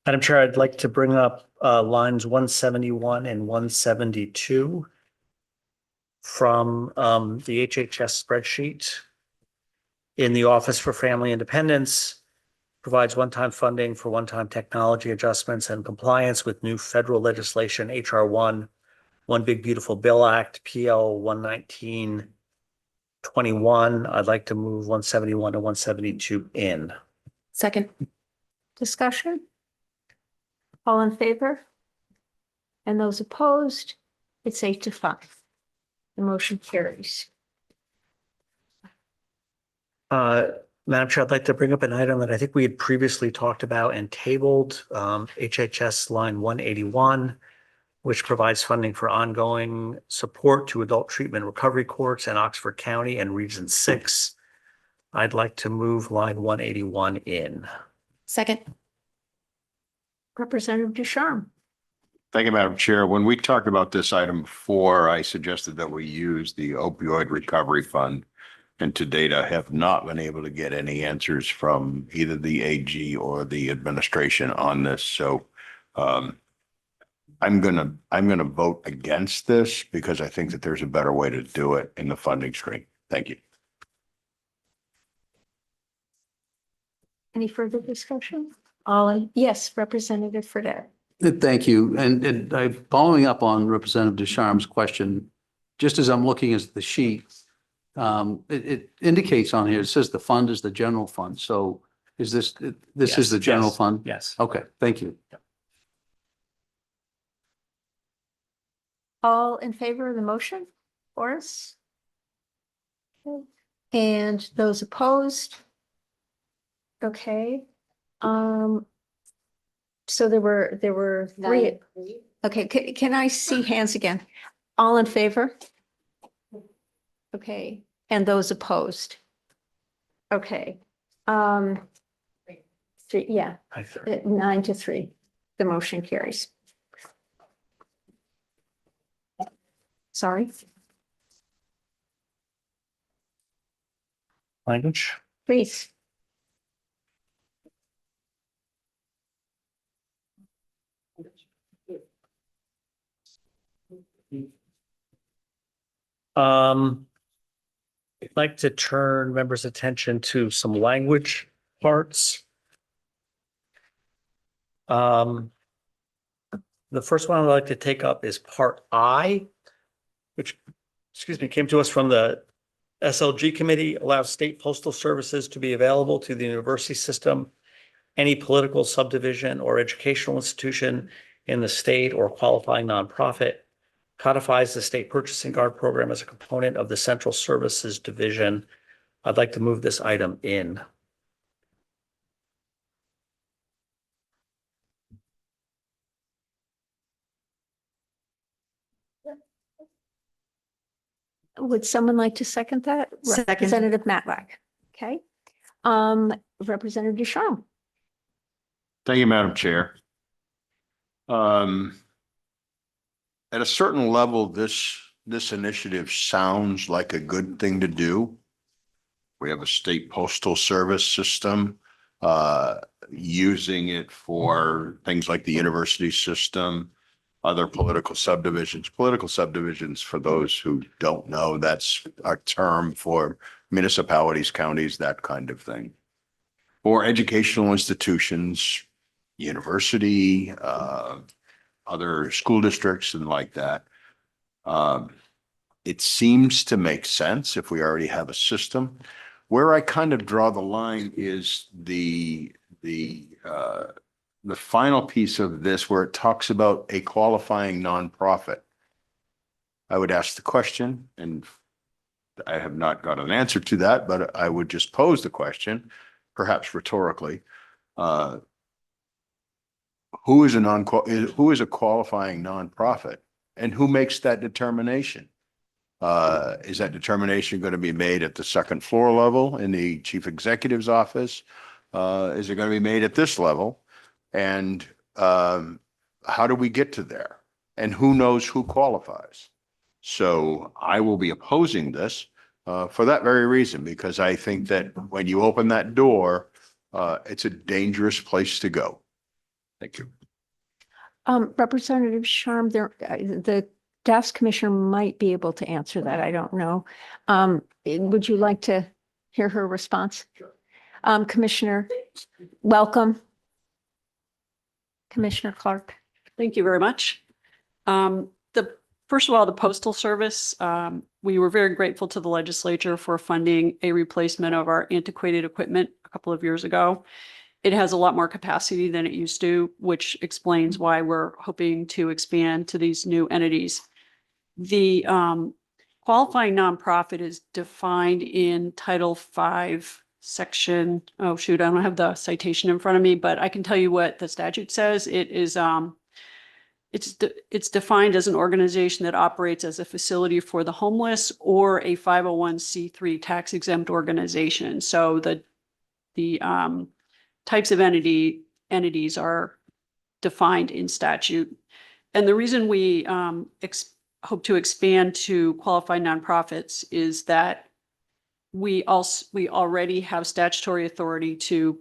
Madam Chair, I'd like to bring up lines 171 and 172 from the HHS spreadsheet. In the Office for Family Independence, provides one-time funding for one-time technology adjustments and compliance with new federal legislation, HR 1, One Big Beautiful Bill Act, PL 11921. I'd like to move 171 to 172 in. Second. Discussion? All in favor? And those opposed? It's 8-5. The motion carries. Madam Chair, I'd like to bring up an item that I think we had previously talked about and tabled, HHS line 181, which provides funding for ongoing support to adult treatment recovery courts in Oxford County and Region 6. I'd like to move line 181 in. Second. Representative Ducharme. Thank you, Madam Chair. When we talked about this item before, I suggested that we use the opioid recovery fund. And to date, I have not been able to get any answers from either the AG or the administration on this. So I'm gonna vote against this because I think that there's a better way to do it in the funding stream. Thank you. Any further discussion? Yes, Representative Fredette. Thank you. And I, following up on Representative Ducharme's question, just as I'm looking at the sheet, it indicates on here, it says the fund is the general fund. So is this is the general fund? Yes. Okay, thank you. All in favor of the motion? Horace? Okay. And those opposed? Okay. So there were three. Okay, can I see hands again? All in favor? Okay, and those opposed? Okay. 3, yeah, 9-3. The motion carries. Sorry, Language. please. I'd like to turn members' attention to some language parts. The first one I'd like to take up is Part I, which, came to us from the SLG committee, allows state postal services to be available to the university system, any political subdivision or educational institution in the state or qualifying nonprofit, codifies the state purchasing guard program as a component of the central services division. I'd like to move this item in. Would someone like to second that? Second. Representative Matlack. Okay. Representative Ducharme. Thank you, Madam Chair. At a certain level, this initiative sounds like a good thing to do. We have a state postal service system, using it for things like the university system, other political subdivisions. Political subdivisions, for those who don't know, that's a term for municipalities, counties, that kind of thing. Or educational institutions, university, other school districts and like that. It seems to make sense if we already have a system. Where I kind of draw the line is the final piece of this where it talks about a qualifying nonprofit. I would ask the question, and I have not got an answer to that, but I would just pose the question, perhaps rhetorically. Who is a qualifying nonprofit, and who makes that determination? Is that determination going to be made at the second floor level in the chief executive's office? Is it going to be made at this level? And how do we get to there? And who knows who qualifies? So I will be opposing this for that very reason, because I think that when you open that door, it's a dangerous place to go. Thank you. Representative Sharm, the DAF's commissioner might be able to answer that. I don't know. Would you like to hear her response? Sure. Commissioner, welcome. Commissioner Clark. Thank you very much. First of all, the Postal Service, we were very grateful to the legislature for funding a replacement of our antiquated equipment a couple of years ago. It has a lot more capacity than it used to, which explains why we're hoping to expand to these new entities. The qualifying nonprofit is defined in Title V, section, oh shoot, I don't have the citation in front of me, but I can tell you what the statute says. It is, it's defined as an organization that operates as a facility for the homeless or a 501c3 tax exempt organization. So the types of entities are defined in statute. And the reason we hope to expand to qualified nonprofits is that we already have statutory authority to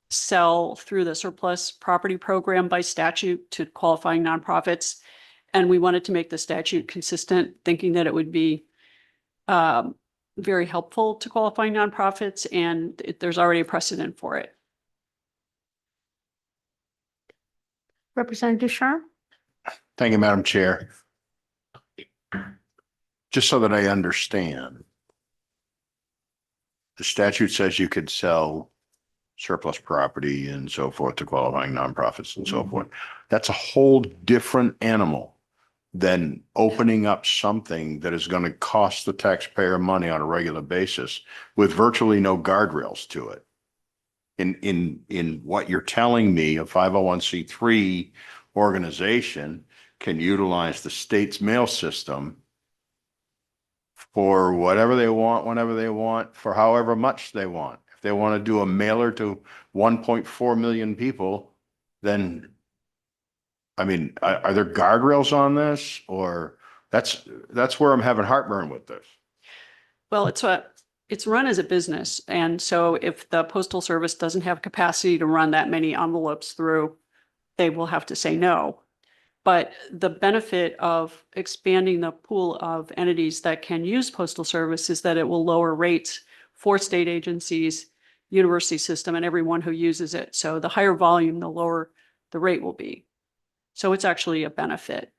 sell through the surplus property program by statute to qualifying nonprofits. And we wanted to make the statute consistent, thinking that it would be very helpful to qualifying nonprofits, and there's already a precedent for it. Representative Sharm. Thank you, Madam Chair. Just so that I understand, the statute says you could sell surplus property and so forth to qualifying nonprofits and so forth. That's a whole different animal than opening up something that is going to cost the taxpayer money on a regular basis with virtually no guardrails to it. In what you're telling me, a 501c3 organization can utilize the state's mail system for whatever they want, whenever they want, for however much they want. If they want to do a mailer to 1.4 million people, then, I mean, are there guardrails on this? Or that's where I'm having heartburn with this. Well, it's run as a business. And so if the Postal Service doesn't have capacity to run that many envelopes through, they will have to say no. But the benefit of expanding the pool of entities that can use postal service is that it will lower rates for state agencies, university system, and everyone who uses it. So the higher volume, the lower the rate will be. So it's actually a benefit.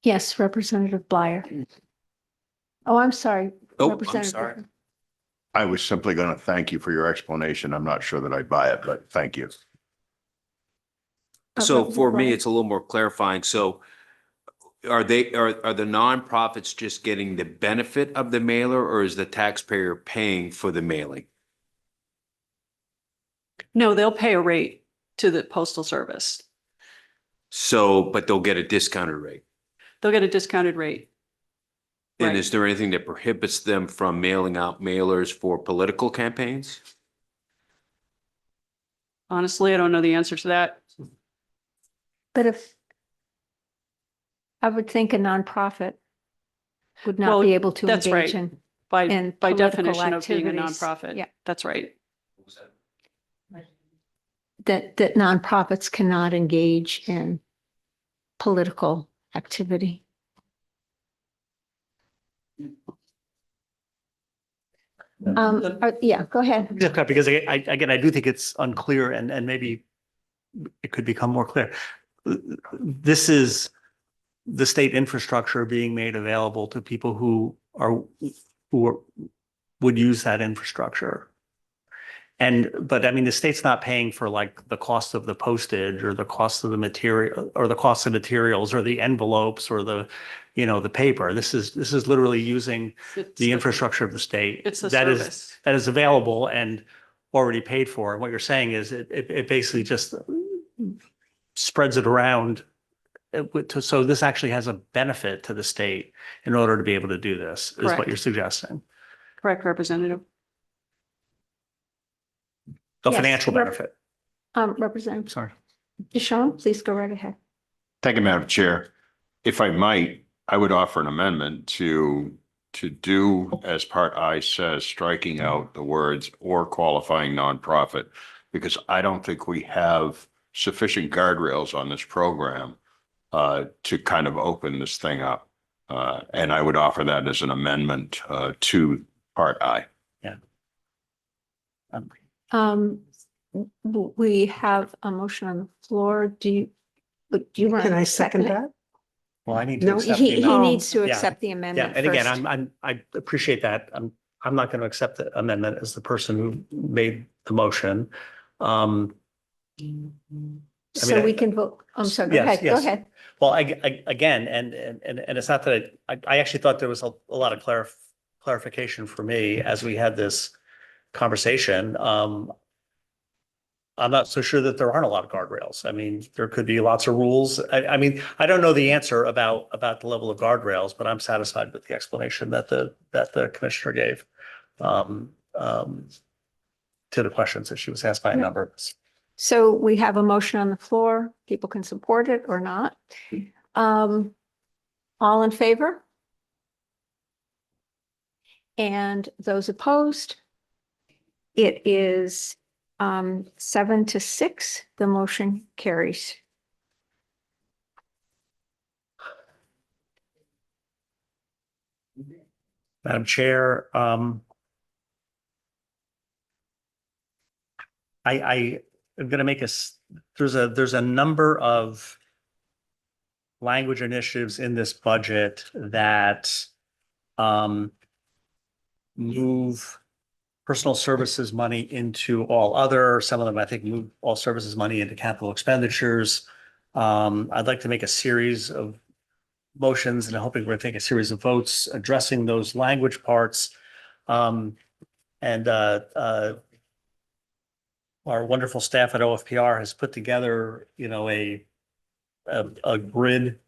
Yes, Representative Blyer. Oh, I'm sorry. Oh, I'm Representative sorry. Griffin. I was simply going to thank you for your explanation. I'm not sure that I'd buy it, but thank you. So for Representative me, Blyer. it's a little more clarifying. So are the nonprofits just getting the benefit of the mailer, or is the taxpayer paying for the mailing? No, they'll pay a rate to the postal service. So, but they'll get a discounted rate. They'll get a discounted rate. And Right. is there anything that prohibits them from mailing out mailers for political campaigns? Honestly, I don't know the answer to that. But if I would think a nonprofit would not Well, be able to that's engage right. in By political definition of being a activities. nonprofit. Yeah. That's right. That nonprofits cannot engage in political activity. Yeah, go ahead. Yeah, because again, I do think it's unclear and maybe it could become more clear. This is the state infrastructure being made available to people who would use that infrastructure. But I mean, the state's not paying for like the cost of the postage or the cost of the material or the cost of materials or the envelopes or the paper. This is literally using the infrastructure of the state. It's a that service. that is available and already paid for. And what you're saying is it basically just spreads it around. So this actually has a benefit to the state in order to be able to do this, is what Correct. you're suggesting. Correct, Representative. The Yes, financial benefit. Representative Sorry. Deschamps, please go right ahead. Thank you, Madam Chair. If I might, I would offer an amendment to do, as Part I says, striking out the words "or qualifying nonprofit," because I don't think we have sufficient guardrails on this program to kind of open this thing up. And I would offer that as an amendment to Part I. Yeah. We have a motion on the floor. Do you want? Can I to second that? Well, I need to No, accept He the amendment. needs to Yeah. accept the Yeah, amendment and first. again, I appreciate that. I'm not going to accept the amendment as the person who made the motion. So we can vote. I'm sorry, go Yes, ahead, go yes. ahead. Well, again, and it's not that I actually thought there was a lot of clarification for me as we had this conversation. I'm not so sure that there aren't a lot of guardrails. I mean, there could be lots of rules. I mean, I don't know the answer about the level of guardrails, but I'm satisfied with the explanation that the commissioner gave to the questions that she was asked by a number of us. So we have a motion on the floor. People can support it or not. All in favor? And those opposed? It is 7-6. The motion carries. Madam Chair, I am going to make there's a number of language initiatives in this budget that move personal services money into all other. Some of them, I think, move all services money into capital expenditures. I'd like to make a series of motions and I'm hoping we're going to take a series of votes addressing those language parts. Our wonderful staff at OFPR has put together, a grid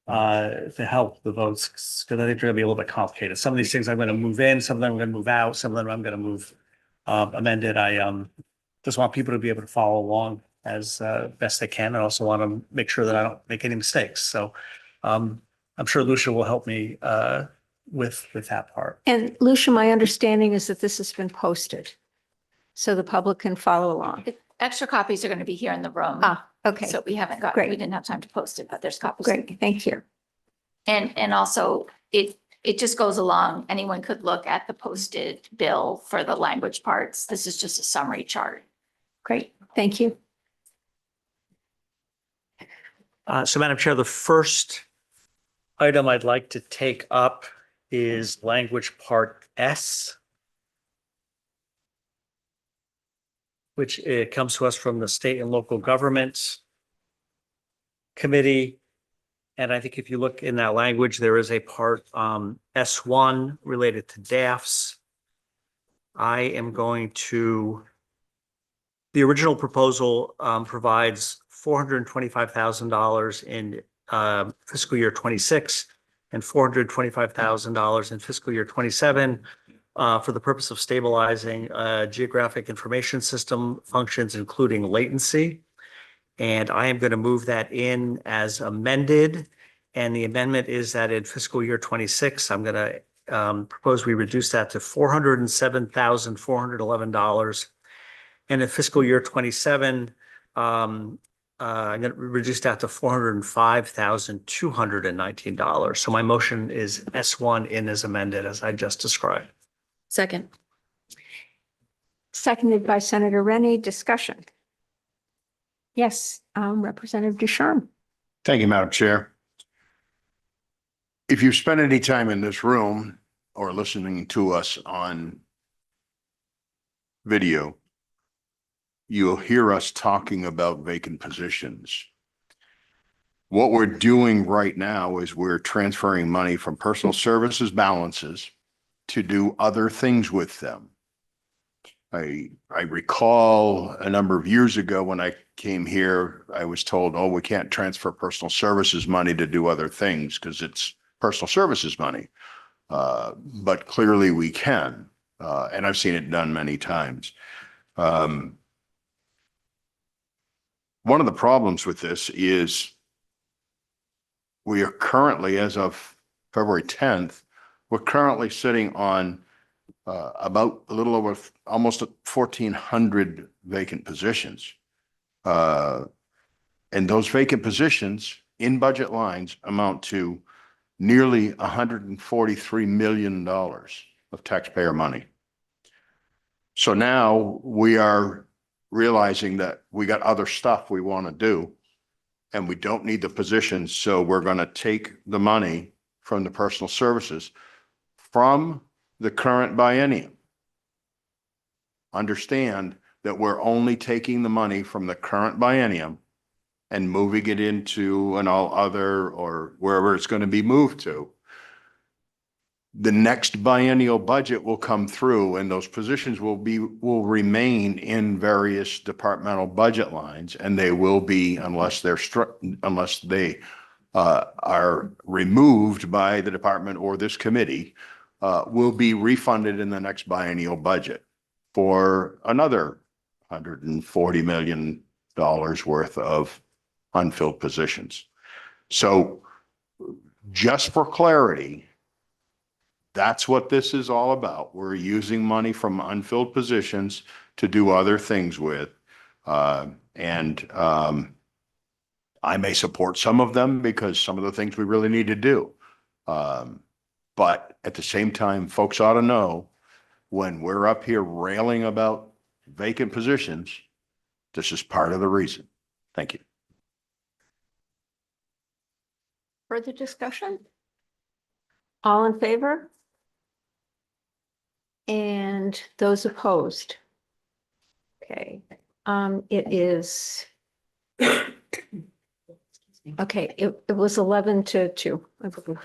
to help the votes, because I think they're gonna be a little bit complicated. Some of these things I'm gonna move in, some of them I'm gonna move out, some of them I'm gonna move amended. I just want people to be able to follow along as best they can. I also want to make sure that I don't make any mistakes. So I'm sure Lucia will help me with that part. And Lucia, my understanding is that this has been posted so the public can follow along. extra copies are going to be here in the room. Okay, So we haven't got, Great. we didn't have time to post it, but there's copies. great, thank you. And also it just goes along. Anyone could look at the posted bill for the language parts. This is just a summary chart. Great, thank you. So Madam Chair, the first item I'd like to take up is language part S, which comes to us from the State and Local Governments Committee. And I think if you look in that language, there is a part S1 related to DAFs. I am going to, the original proposal provides $425,000 in fiscal year 26 and $425,000 in fiscal year 27 for the purpose of stabilizing geographic information system functions, including latency. And I am going to move that in as amended. And the amendment is that in fiscal year 26, I'm going to propose we reduce that to $407,411. And in fiscal year 27, I'm going to reduce that to $405,219. So my motion is S1 in as amended, as I just described. Second. Seconded by Senator Rennie. Discussion. Yes, Representative Ducharme. Thank you, Madam Chair. If you've spent any time in this room or listening to us on video, you'll hear us talking about vacant positions. What we're doing right now is we're transferring money from personal services balances to do other things with them. I recall a number of years ago when I came here, I was told, oh, we can't transfer personal services money to do other things because it's personal services money. But clearly we can, and I've seen it done many times. One of the problems with this is we are currently, as of February 10th, we're currently sitting on about a little over almost 1,400 vacant positions. And those vacant positions in budget lines amount to nearly $143 million of taxpayer money. So now we are realizing that we got other stuff we want to do and we don't need the positions. So we're going to take the money from the personal services from the current biennium. Understand that we're only taking the money from the current biennium and moving it into an all other or wherever it's going to be moved to. The next biennial budget will come through and those positions will remain in various departmental budget lines, and they will be, unless they are removed by the department or this committee, will be refunded in the next biennial budget for another $140 million worth of unfilled positions. So just for clarity, that's what this is all about. We're using money from unfilled positions to do other things with. I may support some of them because some of the things we really need to do. But at the same time, folks ought to know when we're up here railing about vacant positions, this is part of the reason. Thank you. Further discussion? All in favor? And those opposed? Okay, it is. Okay, it was 11-2, I believe.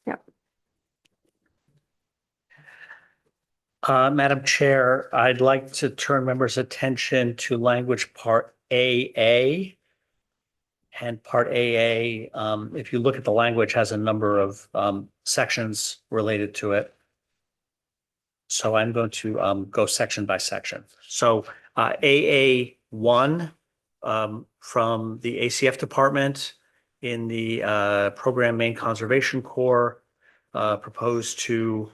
Yep. Madam Chair, I'd like to turn members' attention to language part AA. And part AA, if you look at the language, has a number of sections related to it. So I'm going to go section by section. So AA1 from the ACF department in the Program Main Conservation Corps proposed to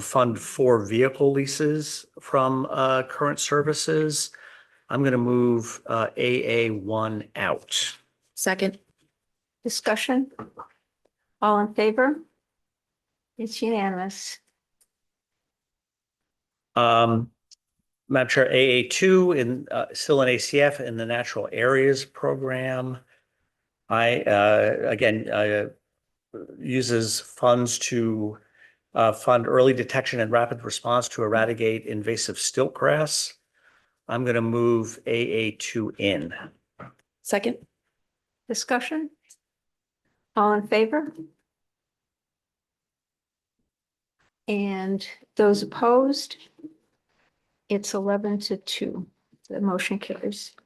fund 4 vehicle leases from current services. I'm going to move AA1 out. Second. Discussion? All in favor? It's unanimous. Madam Chair, AA2 in still in ACF in the natural areas program. Again, uses funds to fund early detection and rapid response to eradicate invasive stiltgrass. I'm going to move AA2 in. Second. Discussion? All in favor? And those opposed? It's 11-2. The motion carries.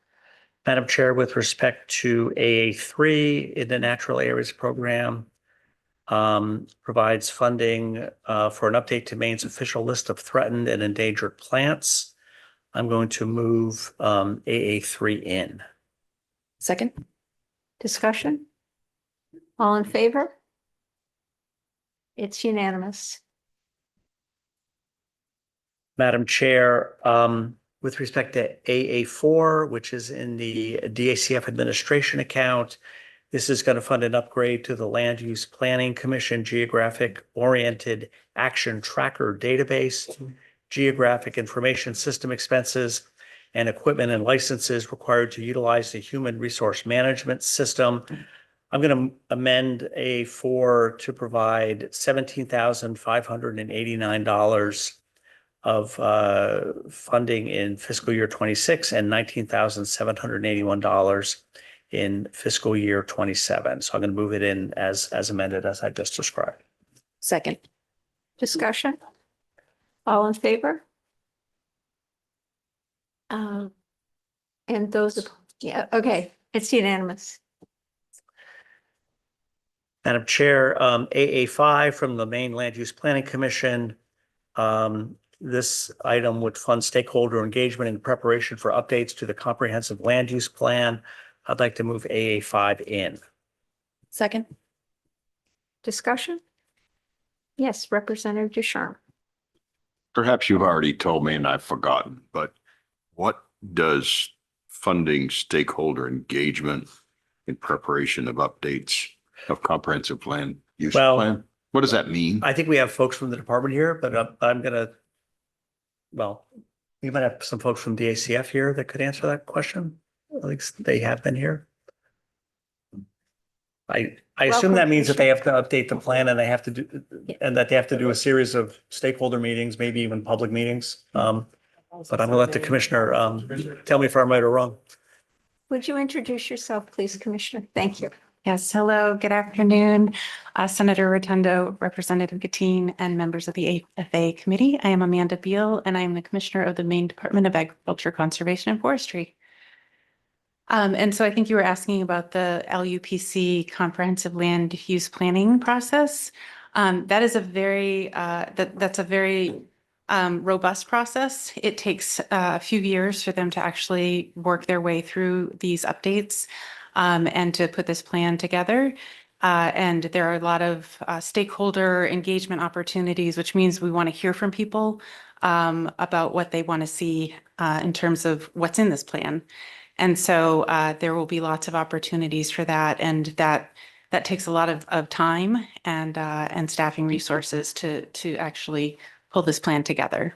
Madam Chair, with respect to AA3 in the natural areas program, provides funding for an update to Maine's official list of threatened and endangered plants. I'm going to move AA3 in. Second. Discussion? All in favor? It's unanimous. Madam Chair, with respect to AA4, which is in the DACF administration account, this is going to fund an upgrade to the Land Use Planning Commission Geographic Oriented Action Tracker Database, geographic information system expenses, and equipment and licenses required to utilize the human resource management system. I'm going to amend A4 to provide $17,589 of funding in fiscal year 26 and $19,781 in fiscal year 27. So I'm going to move it in as amended, as I just described. Second. Discussion? All in favor? And those, yeah, okay, it's unanimous. Madam Chair, AA5 from the Maine Land Use Planning Commission. This item would fund stakeholder engagement in preparation for updates to the comprehensive land use plan. I'd like to move AA5 in. Second. Discussion? Yes, Representative Ducharme. Perhaps you've already told me and I've forgotten, but what does funding stakeholder engagement in preparation of updates of comprehensive land use plan? What does that mean? I think we have folks from the department here, but I'm going to, well, we might have some folks from DACF here that could answer that question. At least they have been here. I assume that means that they have to update the plan and they have to do, and that they have to do a series of stakeholder meetings, maybe even public meetings. But I'm going to let the commissioner tell me if I'm right or wrong. Would you introduce yourself, please, Commissioner? Thank you. Yes, hello, good afternoon. Senator Rotundo, Representative Gattine, and members of the AFA Committee. I am Amanda Beal, and I am the Commissioner of the Maine Department of Agriculture, Conservation, and Forestry. And so I think you were asking about the LUPC Comprehensive Land Use Planning process. That is a very, that's a very robust process. It takes a few years for them to actually work their way through these updates and to put this plan together. And there are a lot of stakeholder engagement opportunities, which means we want to hear from people about what they want to see in terms of what's in this plan. And so there will be lots of opportunities for that, and that takes a lot of time and staffing resources to actually pull this plan together.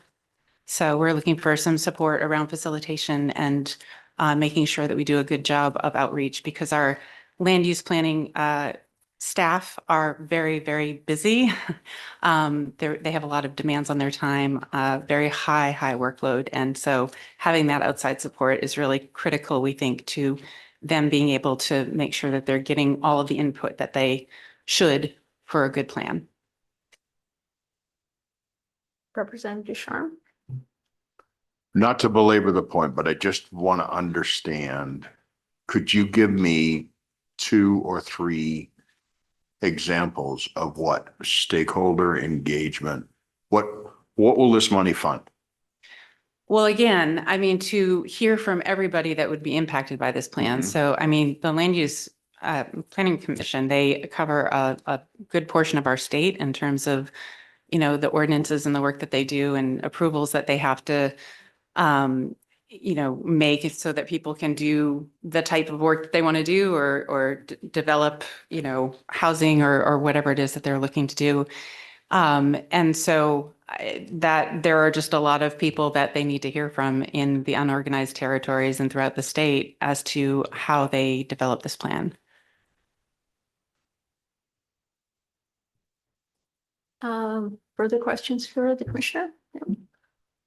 So we're looking for some support around facilitation and making sure that we do a good job of outreach, because our land use planning staff are very, very busy. They have a lot of demands on their time, very high workload. And so having that outside support is really critical, we think, to them being able to make sure that they're getting all of the input that they should for a good plan. Representative Ducharme. Not to belabor the point, but I just want to understand, could you give me 2 or 3 examples of what stakeholder engagement, what will this money fund? Well, again, I mean, to hear from everybody that would be impacted by this plan. So, I mean, the Land Use Planning Commission, they cover a good portion of our state in terms of, you know, the ordinances and the work that they do and approvals that they have to make it so that people can do the type of work that they want to do or develop, housing or whatever it is that they're looking to do. And so that there are just a lot of people that they need to hear from in the unorganized territories and throughout the state as to how they develop this plan. Further questions for the commissioner?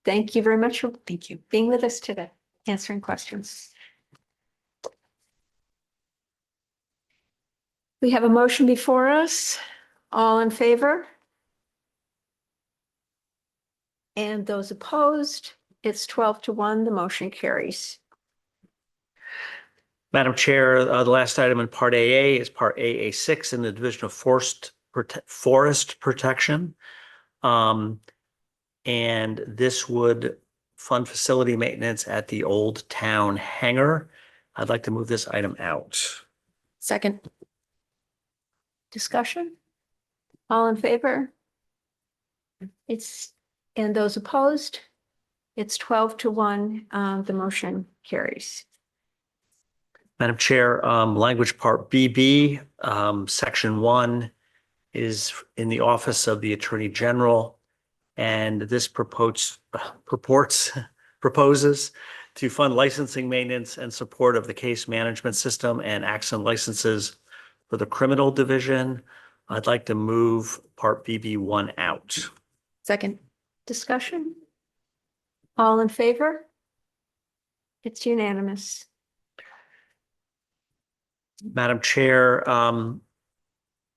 Thank you very much for being with us today, answering questions. We have a motion before us. All in favor? And those opposed, it's 12-1, the motion carries. Madam Chair, the last item in Part AA is Part AA6 in the Division of Forest Protection. And this would fund facility maintenance at the Old Town Hangar. I'd like to move this item out. Second. Discussion? All in favor? And those opposed? It's 12-1, the motion carries. Madam Chair, language Part BB, Section 1 is in the Office of the Attorney General. And this proposes to fund licensing, maintenance, and support of the case management system and accident licenses for the criminal division. I'd like to move Part BB1 out. Second. Discussion? All in favor? It's unanimous. Madam Chair,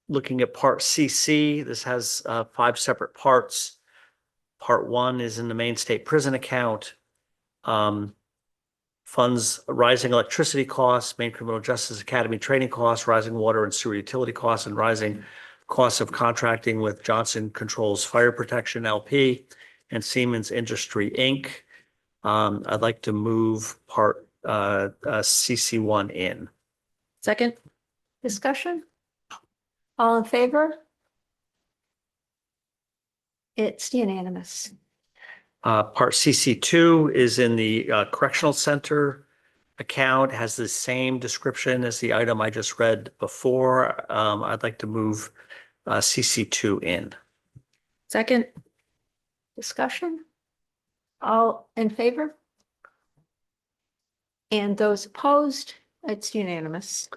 looking at Part CC, this has 5 separate parts. Part 1 is in the main state prison account. Funds rising electricity costs, Maine Criminal Justice Academy training costs, rising water and sewer utility costs, and rising costs of contracting with Johnson Controls Fire Protection LP and Siemens Industry Inc. I'd like to move Part CC1 in. Second. Discussion? All in favor? It's unanimous. Part CC2 is in the Correctional Center account, has the same description as the item I just read before. I'd like to move CC2 in. Second. Discussion? All in favor? And those opposed? It's unanimous.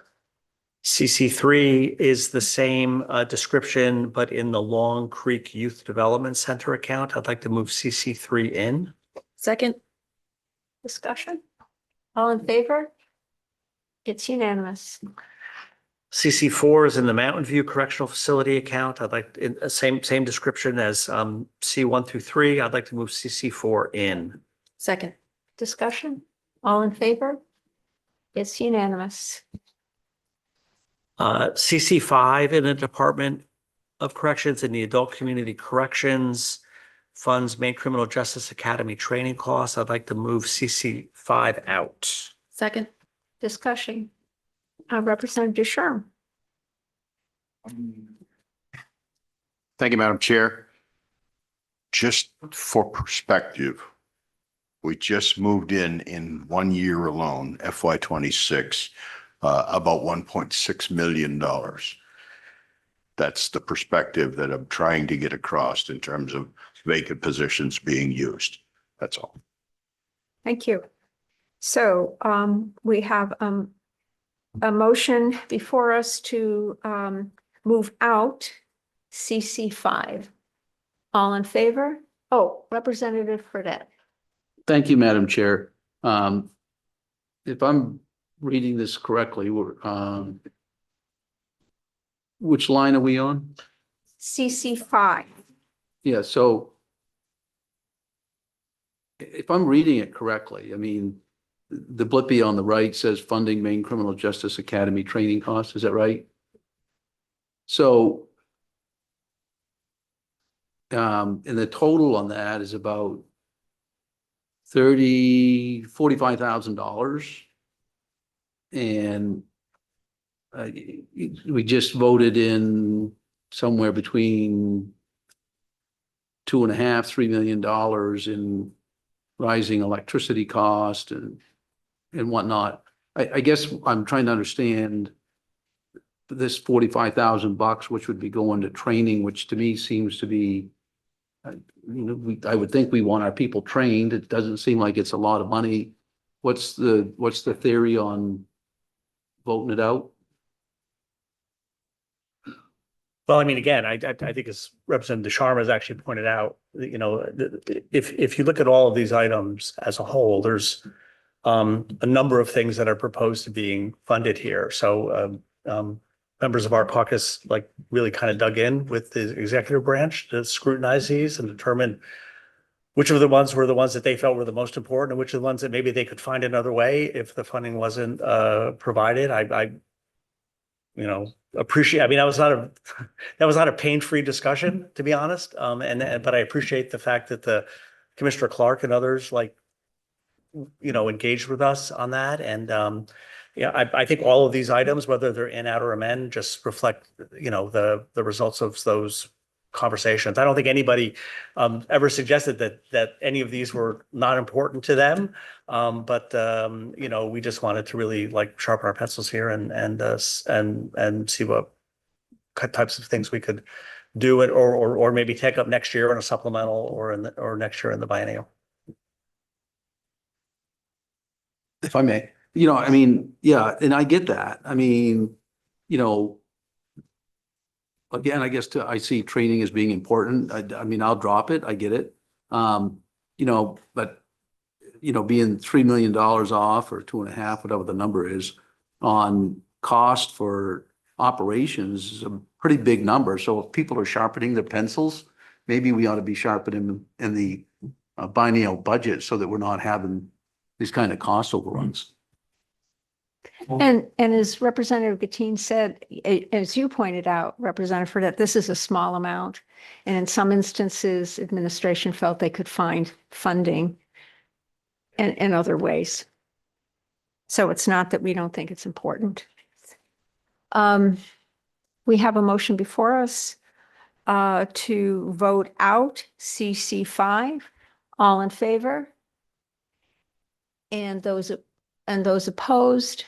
CC3 is the same description, but in the Long Creek Youth Development Center account. I'd like to move CC3 in. Second. Discussion? All in favor? It's unanimous. CC4 is in the Mountain View Correctional Facility account. I'd like same description as C1 through 3. I'd like to move CC4 in. Second. Discussion? All in favor? It's unanimous. CC5 in the Department of Corrections in the Adult Community Corrections funds Maine Criminal Justice Academy training costs. I'd like to move CC5 out. Second. Discussion? Representative Sherm. Thank you, Madam Chair. Just for perspective, we just moved in 1 year alone, FY26, about $1.6 million. That's the perspective that I'm trying to get across in terms of vacant positions being used. That's all. Thank you. So we have a motion before us to move out CC5. All in favor? Oh, Representative Fredette. Thank you, Madam Chair. If I'm reading this correctly, which line are we on? CC5. Yeah, so if I'm reading it correctly, I mean, the blippy on the right says funding Maine Criminal Justice Academy training costs. Is that right? So, and the total on that is about $45,000. And we just voted in somewhere between $2.5–3 million rising electricity cost and whatnot. I guess I'm trying to understand this $45,000, which would be going to training, which to me seems to be, I would think we want our people trained. It doesn't seem like it's a lot of money. What's the theory on voting it out? Well, I mean, again, I think as Representative Deschamps has actually pointed out, if you look at all of these items as a whole, there's a number of things that are proposed to being funded here. So members of our caucus like really kind of dug in with the executive branch to scrutinize these and determine which of the ones were the ones that they felt were the most important and which of the ones that maybe they could find another way if the funding wasn't provided. I appreciate, I mean, that was not a pain-free discussion, to be honest. But I appreciate the fact that the Commissioner Clark and others engaged with us on that. And I think all of these items, whether they're in, out, or amend, just reflect, the results of those conversations. I don't think anybody ever suggested that any of these were not important to them. But we just wanted to really sharpen our pencils here and see what types of things we could do it or maybe take up next year in a supplemental or next year in the biennial. If I may, I mean, yeah, and I get that. I mean, again, I guess I see training as being important. I mean, I'll drop it. I get it. But being $3 million off or 2.5, whatever the number is, on cost for operations is a pretty big number. So if people are sharpening their pencils, maybe we ought to be sharpening in the biennial budget so that we're not having these kind of cost overruns. And as Representative Gatine said, as you pointed out, Representative Fredette, this is a small amount. And in some instances, administration felt they could find funding in other ways. So it's not that we don't think it's important. We have a motion before us to vote out CC5. All in favor? And those opposed?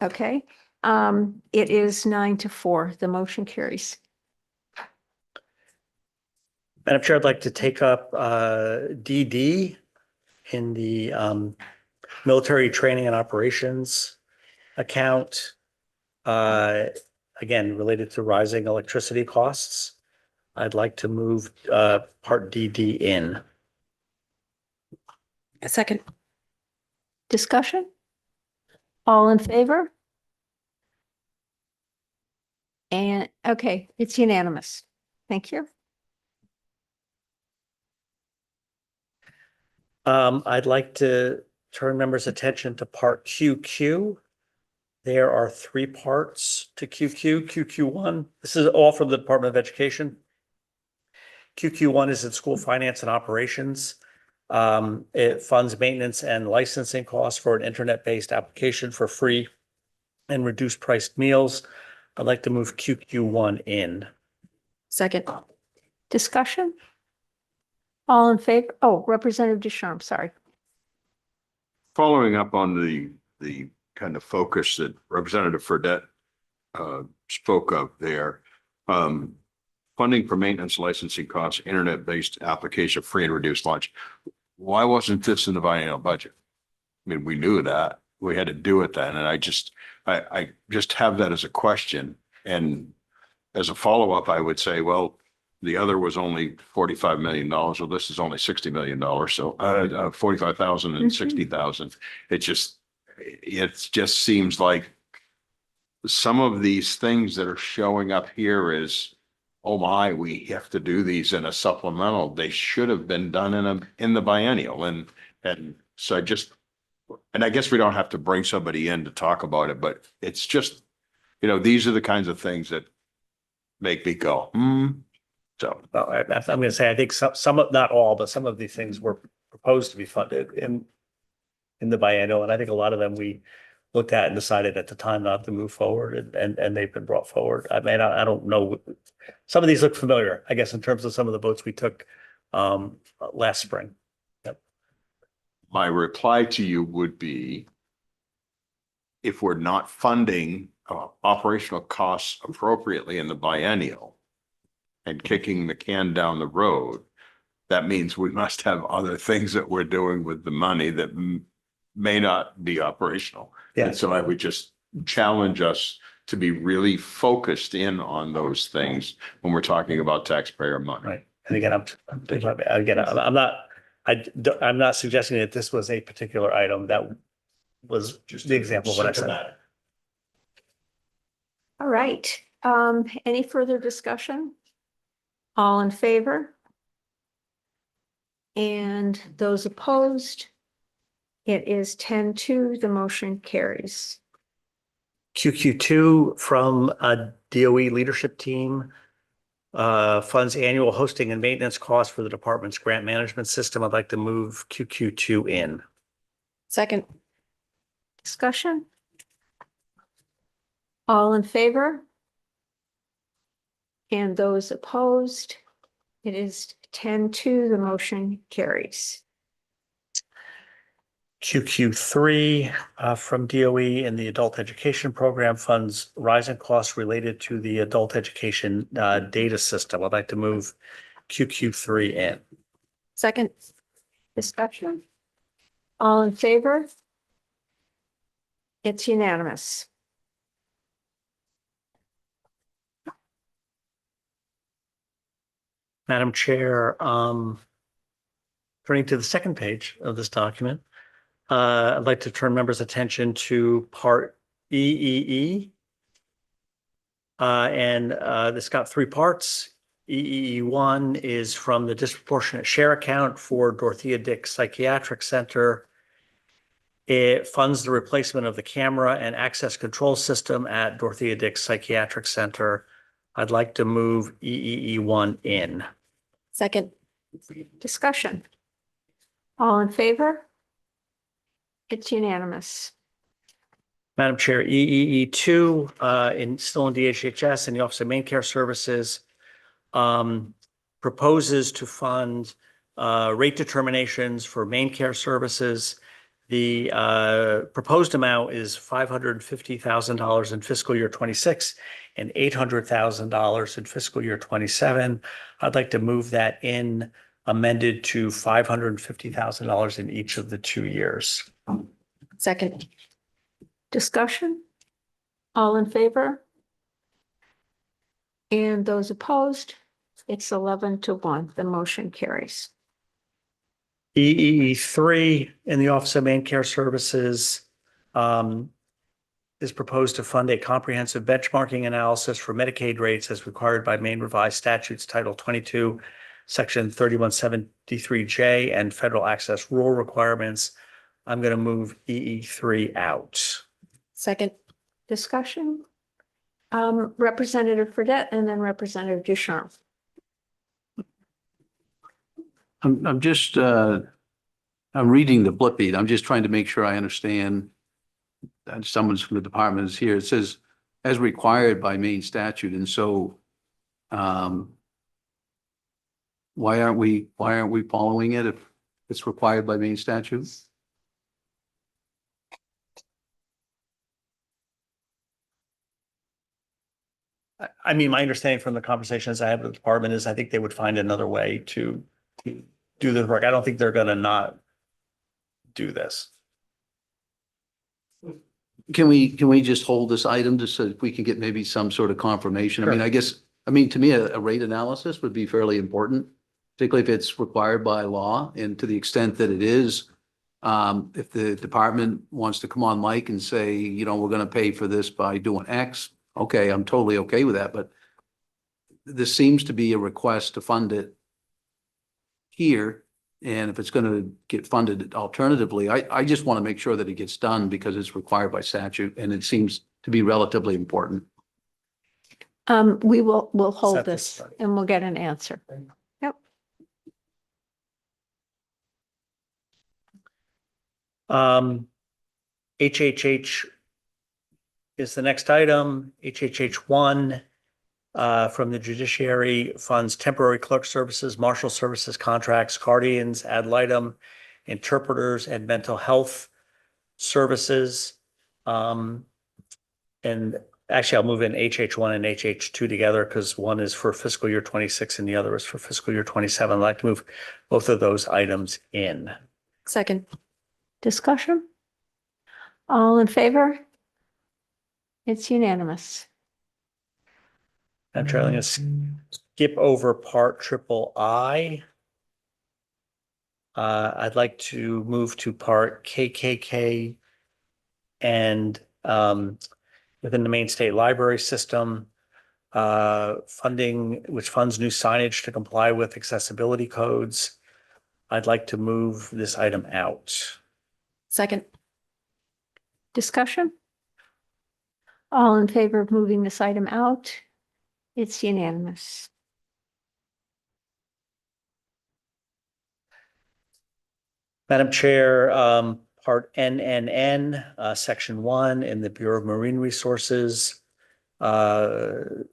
Okay, it is 9-4. The motion carries. Madam Chair, I'd like to take up DD in the military training and operations account. Again, related to rising electricity costs. I'd like to move Part DD in. A second. Discussion? All in favor? And okay, it's unanimous. Thank you. I'd like to turn members' attention to Part QQ. There are 3 parts to QQ. QQ1, this is all from the Department of Education. QQ1 is in school finance and operations. It funds maintenance and licensing costs for an internet-based application for free and reduced priced meals. I'd like to move QQ1 in. Second. Discussion? All in favor? Oh, Representative Deschamps, sorry. Following up on the kind of focus that Representative Fredette spoke of there, funding for maintenance licensing costs, internet-based application, free and reduced lunch. Why wasn't this in the biennial budget? I mean, we knew that we had to do it then. And I just have that as a question. And as a follow-up, I would say, well, the other was only $45 million. Well, this is only $60 million. So 45,000 and 60,000. It just seems like some of these things that are showing up here is, oh my, we have to do these in a supplemental. They should have been done in the biennial. And so I guess we don't have to bring somebody in to talk about it, but it's just, these are the kinds of things that make me go, So well, I'm going to say, I think some of, not all, but some of these things were proposed to be funded in the biennial. And I think a lot of them we looked at and decided at the time not to move forward, and they've been brought forward. I mean, I don't know. Some of these look familiar, I guess, in terms of some of the votes we took last spring. Yep. my reply to you would be, if we're not funding operational costs appropriately in the biennial and kicking the can down the road, that means we must have other things that we're doing with the money that may not be operational. Yeah. And so I would just challenge us to be really focused in on those things when we're talking about taxpayer money. Right. And again, I'm not suggesting that this was a particular item. That was just the example of what I said. All right. Any further discussion? All in favor? And those opposed? It is 10-2, the motion carries. QQ2 from a DOE leadership team funds annual hosting and maintenance costs for the department's grant management system. I'd like to move QQ2 in. Second. Discussion? All in favor? And those opposed? It is 10-2, the motion carries. QQ3 from DOE in the adult education program funds rising costs related to the adult education data system. I'd like to move QQ3 in. Second. Discussion? All in favor? It's unanimous. Madam Chair, turning to the second page of this document, I'd like to turn members' attention to Part EEE. This got three parts. EEE1 is from the disproportionate share account for Dorothea Dick Psychiatric Center. It funds the replacement of the camera and access control system at Dorothea Dick Psychiatric Center. I'd like to move EEE1 in. Second. Discussion? All in favor? It's unanimous. Madam Chair, EEE2 still in DHHS and the Office of Main Care Services proposes to fund rate determinations for main care services. The proposed amount is $550,000 in fiscal year 26 and $800,000 in fiscal year 27. I'd like to move that in, amended to $550,000 in each of the 2 years. Second. Discussion? All in favor? And those opposed? It's 11-1. The motion carries. EEE3 in the Office of Main Care Services is proposed to fund a comprehensive benchmarking analysis for Medicaid rates as required by Maine Revised Statutes Title 22, Section 3173J and federal access rule requirements. I'm going to move EE3 out. Second. Discussion? Representative Fredette and then Representative Ducharme. I'm just, I'm reading the blip beat. I'm just trying to make sure I understand. And someone's from the department is here. It says, as required by Maine statute. And so, why aren't we following it if it's required by Maine statute? I mean, my understanding from the conversations I had with the department is I think they would find another way to do the work. I don't think they're going to not do this. Can we just hold this item just so we can get maybe some sort of confirmation? I mean, Sure. I guess, to me, a rate analysis would be fairly important, particularly if it's required by law and to the extent that it is. If the department wants to come on mic and say, we're going to pay for this by doing X, okay, I'm totally okay with that. But this seems to be a request to fund it here. And if it's going to get funded alternatively, I just want to make sure that it gets done because it's required by statute and it seems to be relatively important. We'll hold Set this this aside. and we'll get an answer. Yep. HHH is the next item. HHH1 from the judiciary funds temporary clerk services, marshal services contracts, guardians ad litem, interpreters, and mental health services. And actually, I'll move in HH1 and HH2 together because one is for fiscal year 26 and the other is for fiscal year 27. I'd like to move both of those items in. Second. Discussion? All in favor? It's unanimous. I'm trying to skip over part III. I'd like to move to part KKK and within the main state library system, funding, which funds new signage to comply with accessibility codes. I'd like to move this item out. Second. Discussion? All in favor of moving this item out? It's unanimous. Madam Chair, Part NNN, Section 1 in the Bureau of Marine Resources would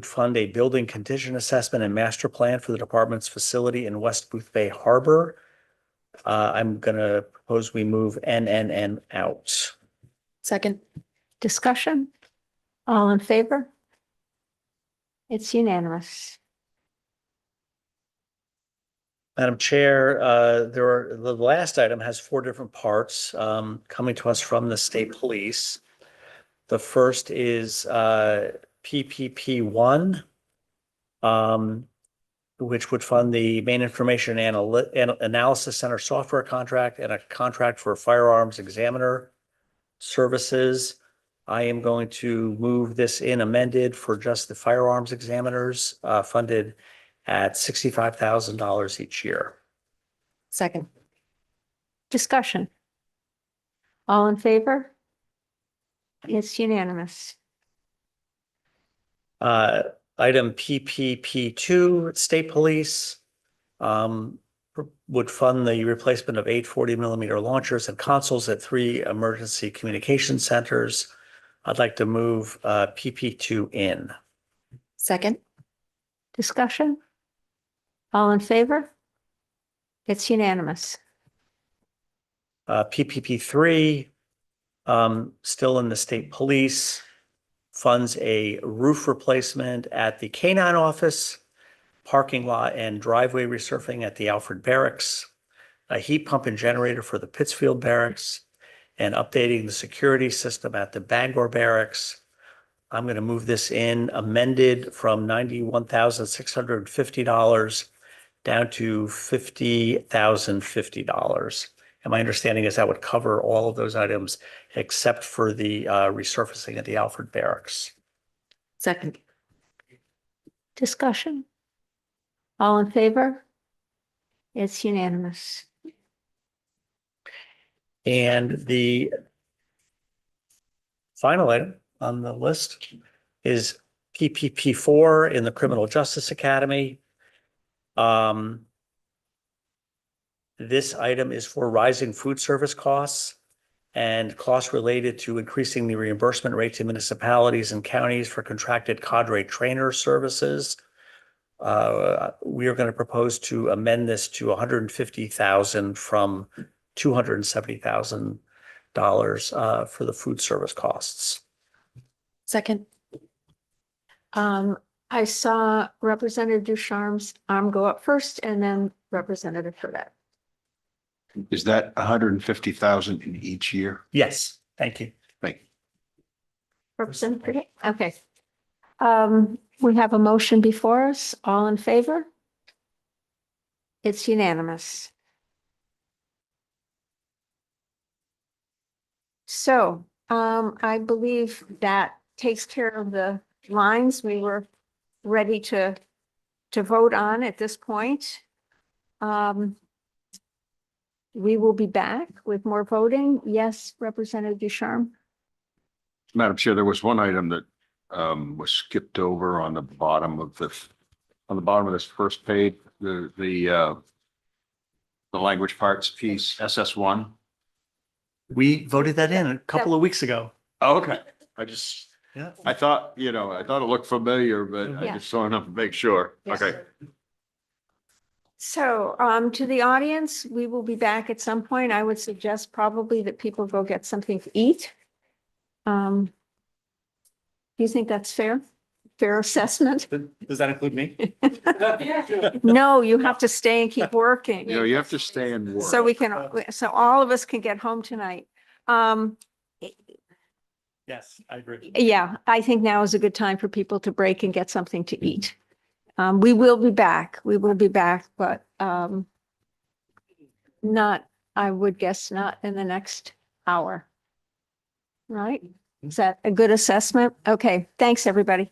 fund a building condition assessment and master plan for the department's facility in West Boothbay Harbor. I'm going to propose we move NNN out. Second. Discussion? All in favor? It's unanimous. Madam Chair, the last item has 4 different parts coming to us from the state police. The first is PPP1, which would fund the Main Information Analysis Center software contract and a contract for firearms examiner services. I am going to move this in amended for just the firearms examiners funded at $65,000 each year. Second. Discussion? All in favor? It's unanimous. Item PPP2, State Police would fund the replacement of 8 40-millimeter launchers and consoles at 3 emergency communication centers. I'd like to move PP2 in. Second. Discussion? All in favor? It's unanimous. PPP3, still in the state police, funds a roof replacement at the K-9 office, parking lot and driveway resurfacing at the Alfred Barracks, a heat pump and generator for the Pittsfield Barracks, and updating the security system at the Bangor Barracks. I'm going to move this in amended from $91,650 down to $50,050. And my understanding is that would cover all of those items except for the resurfacing at the Alfred Barracks. Second. Discussion? All in favor? It's unanimous. And the final item on the list is PPP4 in the Criminal Justice Academy. This item is for rising food service costs and costs related to increasing the reimbursement rate to municipalities and counties for contracted cadre trainer services. We are going to propose to amend this to $150,000 from $270,000 for the food service costs. Second. I saw Representative Ducharme's arm go up first and then Representative Fredette. Is that 150,000 in each year? Yes, thank you. Thank you. Representative Fredette? Okay. We have a motion before us. All in favor? It's unanimous. So, I believe that takes care of the lines we were ready to vote on at this point. We will be back with more voting. Yes, Representative Ducharme. Madam Chair, there was one item that was skipped over on the bottom of this first page, the language parts piece, SS1. We voted that in a couple of weeks ago. Oh, okay. Yeah. I thought it looked familiar, but I Yeah. just saw enough to make sure. Yes. Okay. So, to the audience, we will be back at some point. I would suggest probably that people go get something to eat. Do you think that's fair? Fair assessment? Does that include me? No, you have to stay and keep working. You know, you have to stay and work. So we can, so all of us can get home tonight. Yes, I agree. Yeah, I think now is a good time for people to break and get something to eat. We will be back. We will be back, but not, I would guess not in the next hour. Right? Is that a good assessment? Okay, thanks, everybody.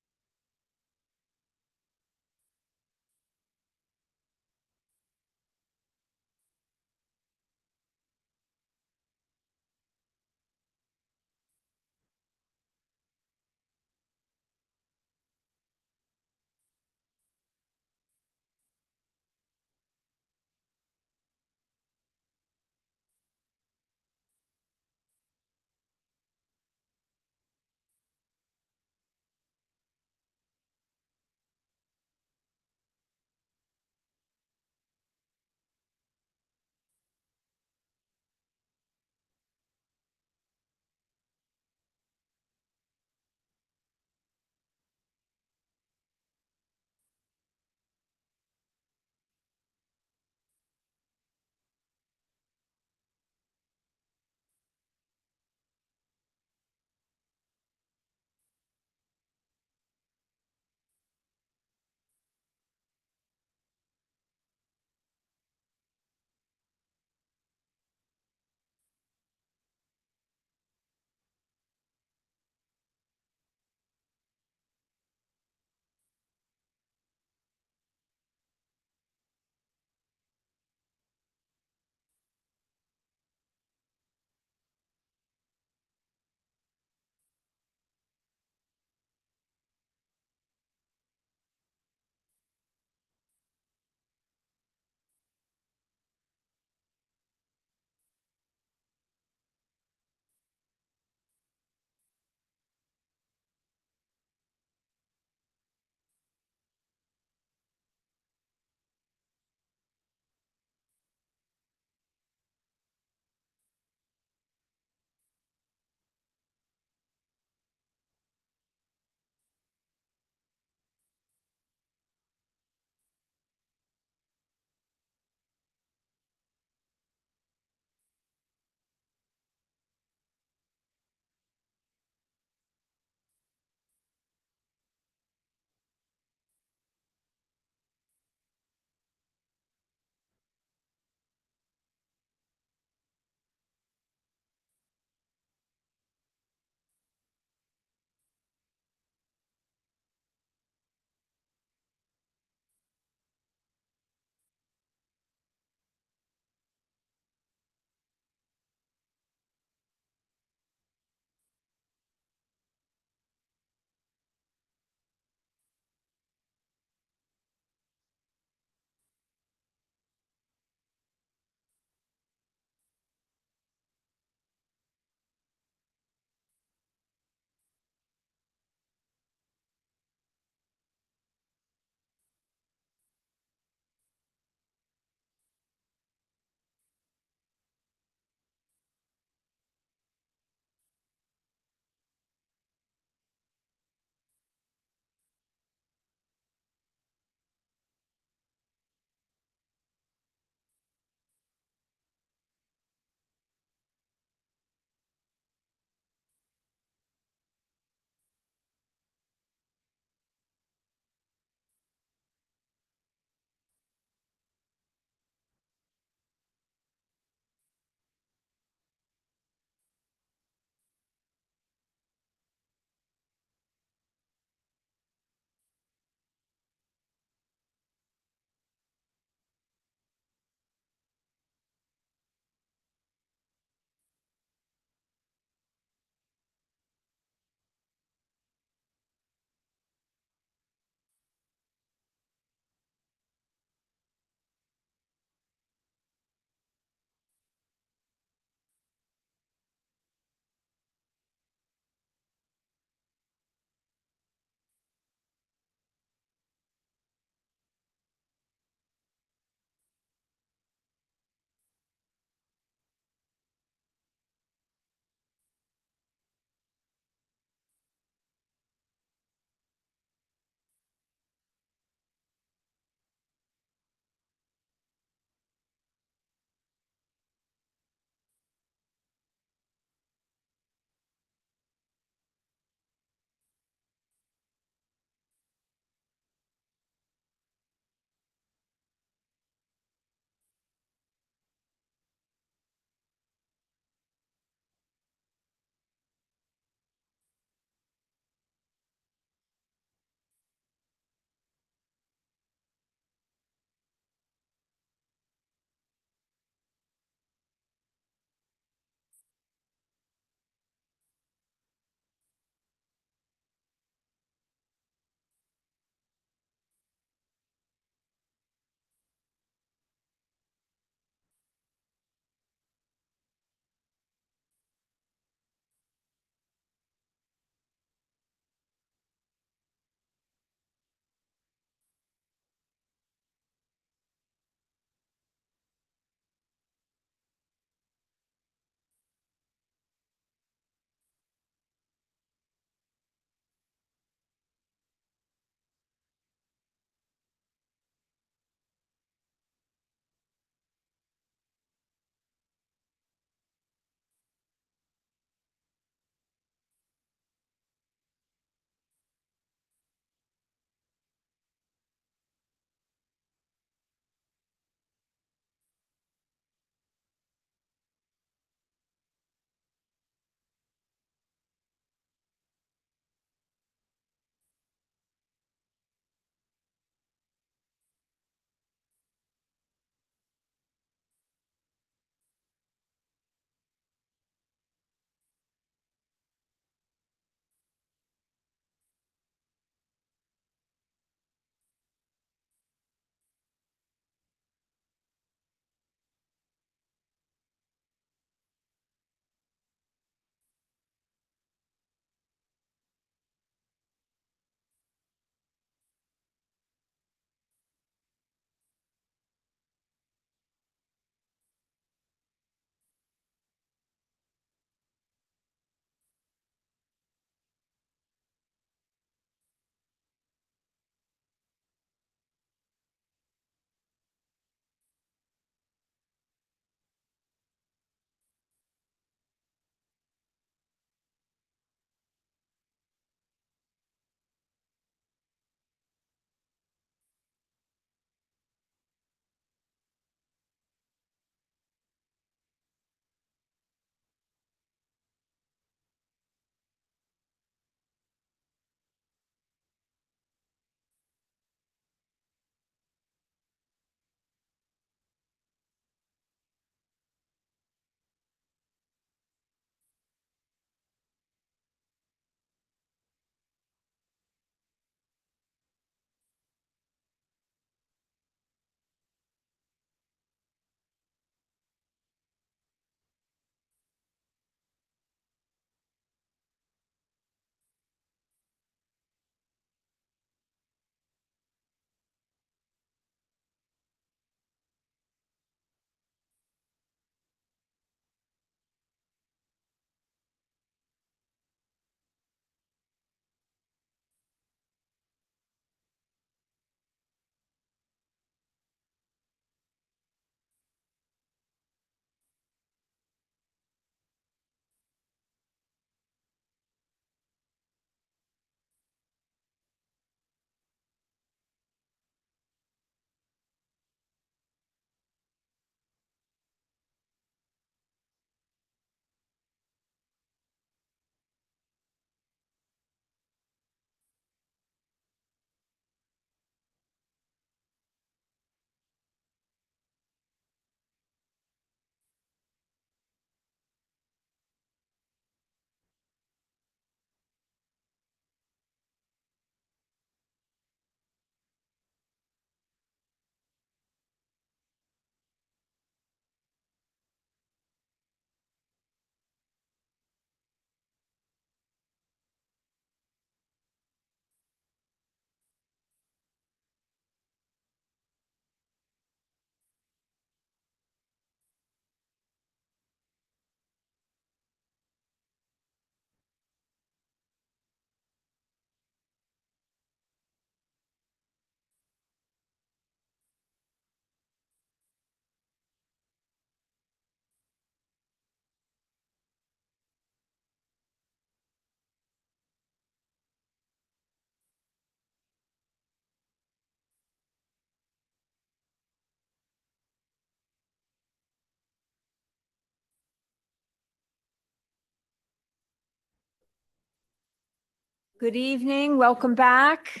Good evening, welcome back.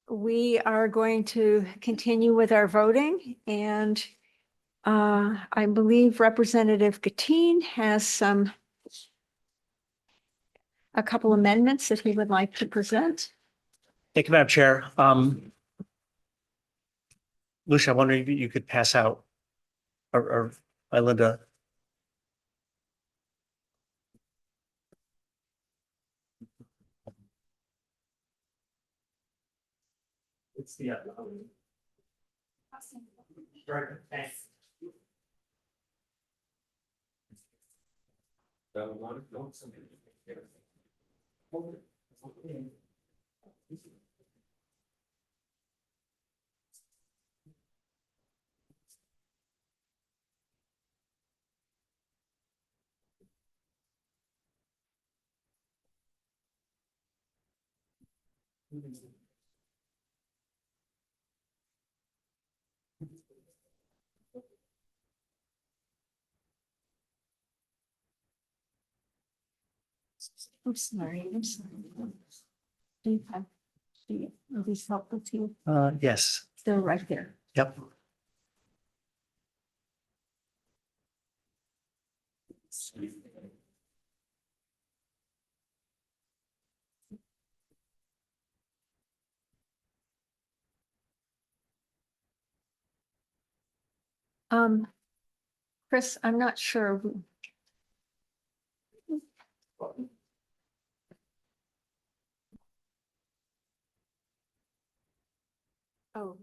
We are going to continue with our voting, and I believe Representative Gatine has a couple amendments that he would like to present. Thank you, Madam Chair. Lucia, I'm wondering if you could pass out or Linda. It's the. Thanks. I'm sorry, I'm sorry. Do you have, are these helpful to you? Yes, They're right there. yep. Chris, I'm not sure. Oh.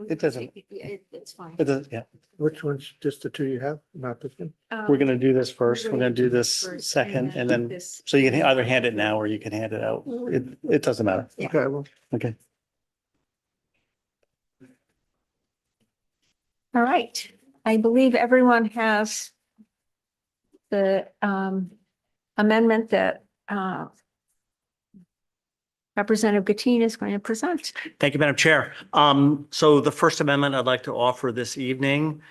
It doesn't- It's fine. It does, yeah. Which one's just the two you have, not this one? We're gonna do this first. We're gonna do this First, second, and then, this. so you can either hand it now or you can hand it out. It doesn't matter. Yeah. Okay, well, Okay. All right, I believe everyone has the amendment that Representative Gatine is going to present. Thank you, Madam Chair. So the first amendment I'd like to offer this evening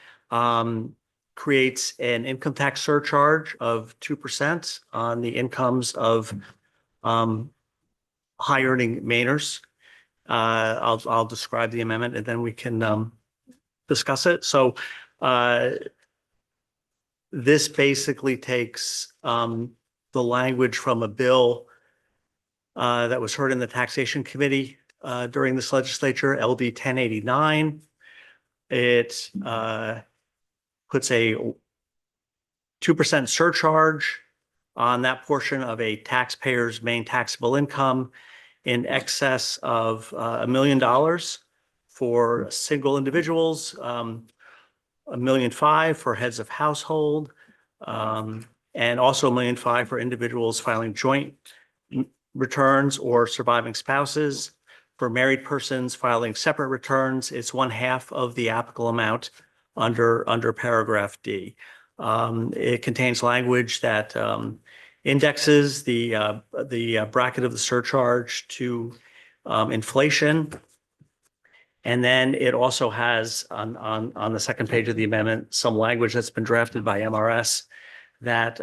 creates an income tax surcharge of 2% on the incomes of high earning Mainers. I'll describe the amendment and then we can discuss it. So this basically takes the language from a bill that was heard in the Taxation Committee during this legislature, LD 1089. It puts a 2% surcharge on that portion of a taxpayer's main taxable income in excess of $1 million for single individuals, $1.5 million for heads of household, and also $1.5 million for individuals filing joint returns or surviving spouses. For married persons filing separate returns, it's 1/2 of the applicable amount under paragraph D. It contains language that indexes the bracket of the surcharge to inflation. And then it also has on the second page of the amendment, some language that's been drafted by MRS that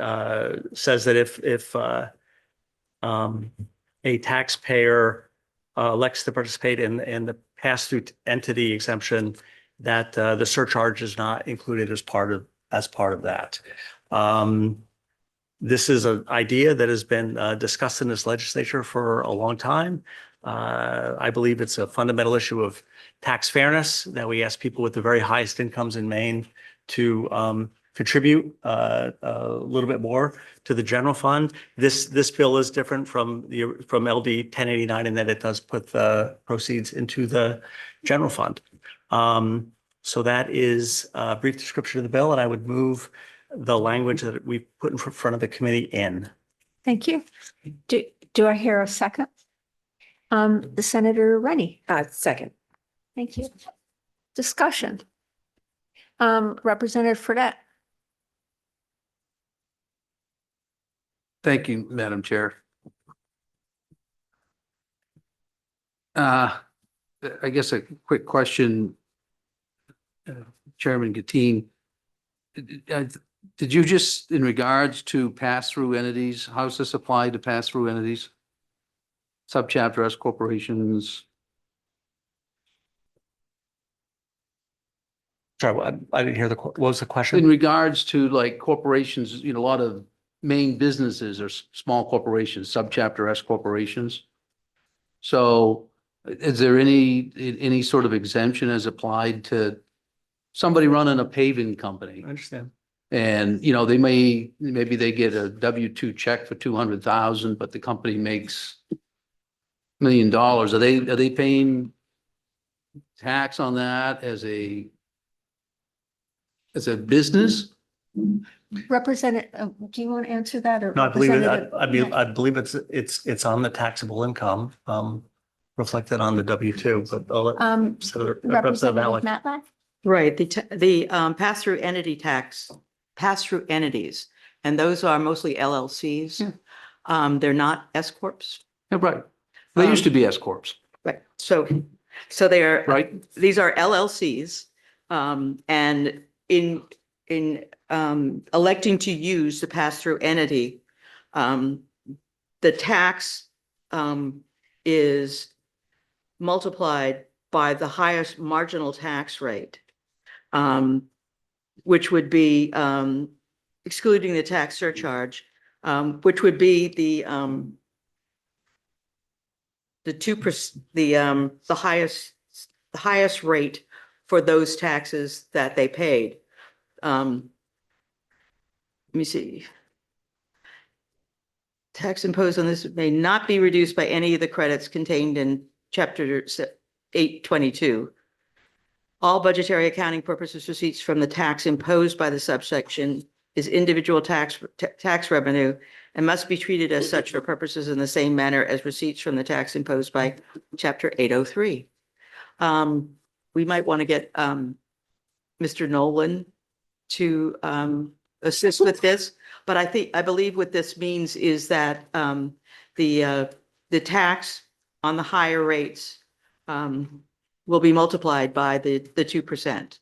says that if a taxpayer elects to participate in the pass-through entity exemption, that the surcharge is not included as part of that. This is an idea that has been discussed in this legislature for a long time. I believe it's a fundamental issue of tax fairness that we ask people with the very highest incomes in Maine to contribute a little bit more to the general fund. This bill is different from LD 1089 in that it does put the proceeds into the general fund. So that is a brief description of the bill, and I would move the language that we put in front of the committee in. Thank you. Do I hear a second? The Senator Rennie. Second. Thank you. Discussion. Representative Fredette. Thank you, Madam Chair. I guess a quick question, Chairman Gatine. Did you just, in regards to pass-through entities, how's this apply to pass-through entities? Subchapter S corporations. Sorry, I didn't hear what was the In question? regards to like corporations, a lot of main businesses are small corporations, subchapter S corporations. So is there any sort of exemption as applied to somebody running a paving company? I understand. And, maybe they get a W-2 check for 200,000, but the company makes $1 million. Are they paying tax on that as a business? Representative, do you want to answer that or? No, I believe Representative- I believe it's on the taxable income, reflected on the W-2, but I'll let Representative Representative Matlack. Matlack? Right, the pass-through entity tax, pass-through entities, and those are mostly LLCs. They're not S corps. Yeah, right. They used to be S corps. Right, so they are. Right. These are LLCs, and in electing to use the pass-through entity, the tax is multiplied by the highest marginal tax rate, which would be excluding the tax surcharge, which would be the 2%, the highest rate for those taxes that they paid. Let me see. Tax imposed on this may not be reduced by any of the credits contained in Chapter 822. All budgetary accounting purposes receipts from the tax imposed by the subsection is individual tax revenue and must be treated as such for purposes in the same manner as receipts from the tax imposed by Chapter 803. We might want to get Mr. Nolan to assist with this, but I believe what this means is that the tax on the higher rates will be multiplied by the 2%.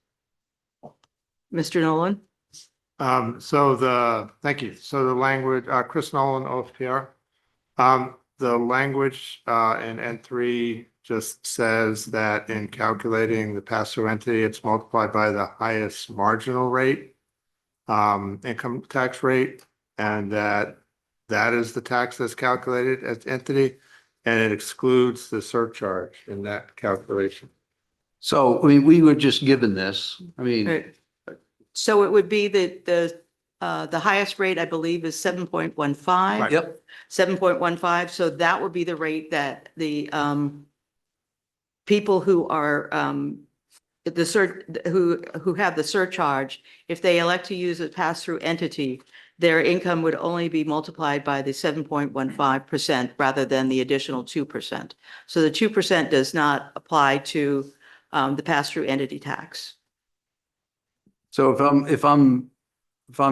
Mr. Nolan? Thank you. So the language, Chris Nolan, OFPR. The language in N3 just says that in calculating the pass-through entity, it's multiplied by the highest marginal rate, income tax rate, and that is the tax that's calculated as entity, and it excludes the surcharge in that calculation. So, we were just given this. So it would be the highest rate, I believe, is 7.15. Yep. 7.15. So that would be the rate that the people who are who have the surcharge, if they elect to use a pass-through entity, their income would only be multiplied by the 7.15% rather than the additional 2%. So the 2% does not apply to the pass-through entity tax. So if I'm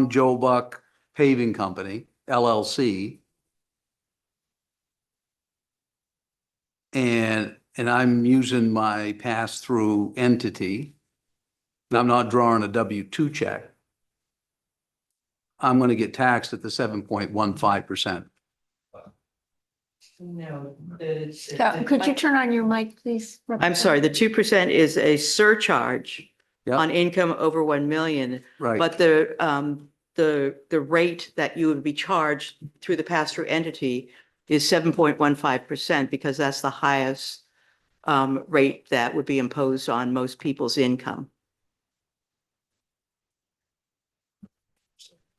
Joe Buck Paving Company, LLC, and I'm using my pass-through entity, and I'm not drawing a W-2 check, I'm going to get taxed at the 7.15%. No. Could you turn on your mic, please? I'm sorry, the 2% is a surcharge on income over 1 million. Right. But the rate that you would be charged through the pass-through entity is 7.15% because that's the highest rate that would be imposed on most people's income.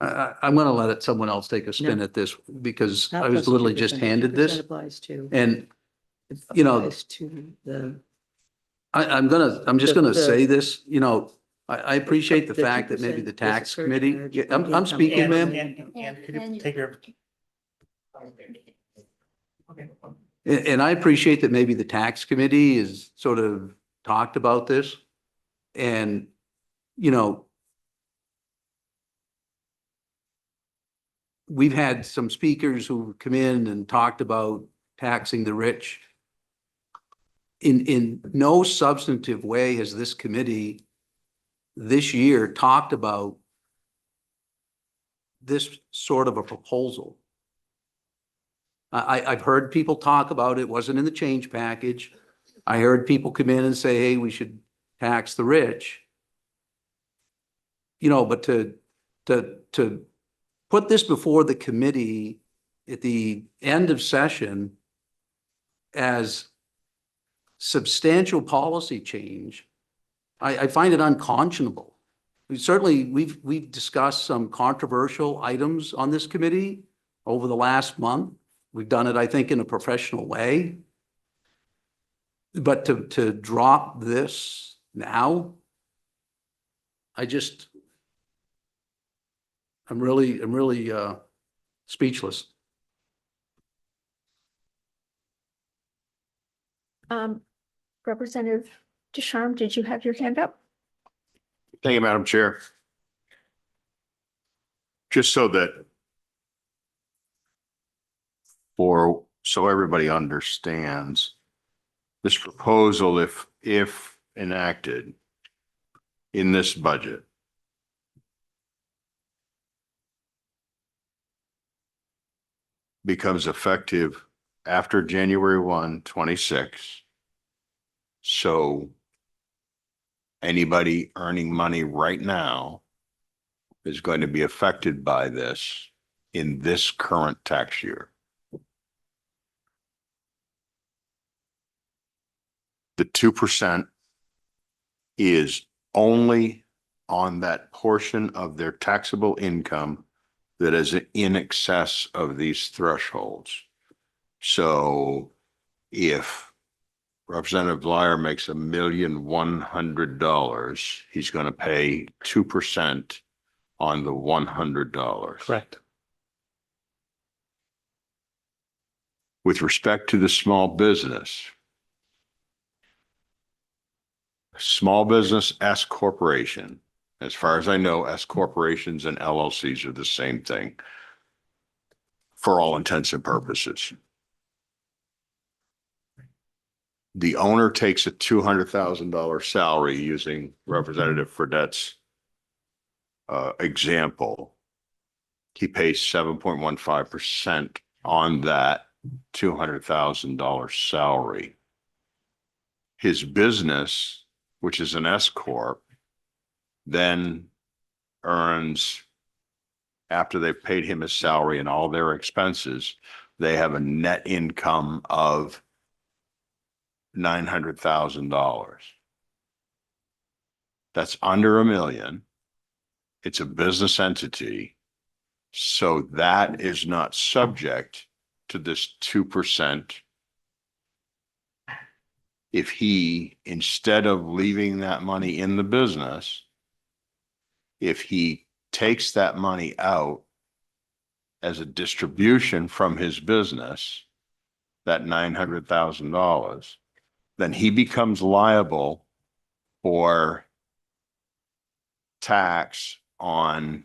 I'm going to let someone else take a spin at this because I was literally just handed this. Applies to. And, applies to the. I'm just gonna say this, I appreciate the fact that maybe the tax committee, I'm speaking, ma'am. And could you take your? And I appreciate that maybe the tax committee is sort of talked about this. And, we've had some speakers who come in and talked about taxing the rich. In no substantive way has this committee this year talked about this sort of a proposal. I've heard people talk about it, wasn't in the change package. I heard people come in and say, hey, we should tax the rich. You know, but to put this before the committee at the end of session as substantial policy change, I find it unconscionable. We've discussed some controversial items on this committee over the last month. We've done it, I think, in a professional way. But to drop this now, I'm really speechless. Representative Deschamps, did you have your hand up? Thank you, Madam Chair. Just so everybody understands, this proposal, if enacted in this budget, becomes effective after January 1, 26. So anybody earning money right now is going to be affected by this in this current tax year. The 2% is only on that portion of their taxable income that is in excess of these thresholds. So if Representative Bleier makes $1,100,000, he's going to pay 2% on the $100. Correct. With respect to the small business S corporation, as far as I know, S corporations and LLCs are the same thing for all intents and purposes. The owner takes a $200,000 salary, using Representative Fredette's example. He pays 7.15% on that $200,000 salary. His business, which is an S corp, then earns, after they've paid him his salary and all their expenses, they have a net income of $900,000. That's under $1 million. It's a business entity. So that is not subject to this 2%. If he, instead of leaving that money in the business, if he takes that money out as a distribution from his business, that $900,000, then he becomes liable for tax on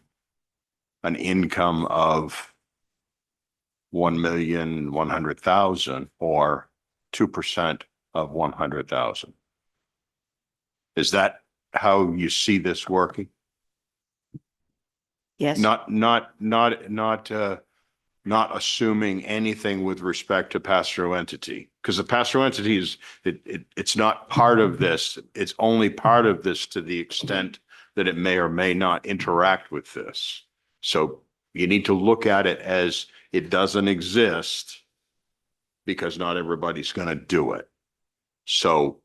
an income of $1,100,000 or 2% of 100,000. Is that how you see this working? Yes. Not assuming anything with respect to pass-through entity, because the pass-through entity is, it's not part of this. It's only part of this to the extent that it may or may not interact with this. So you need to look at it as it doesn't exist, because not everybody's going to do it. So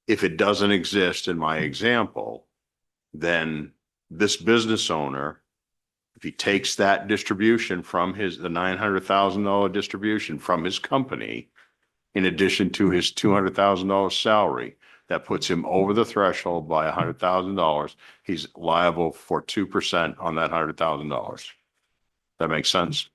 if it doesn't exist in my example, then this business owner, if he takes that distribution from the $900,000 distribution from his company, in addition to his $200,000 salary, that puts him over the threshold by $100,000. He's liable for 2% on that $100,000. That makes sense?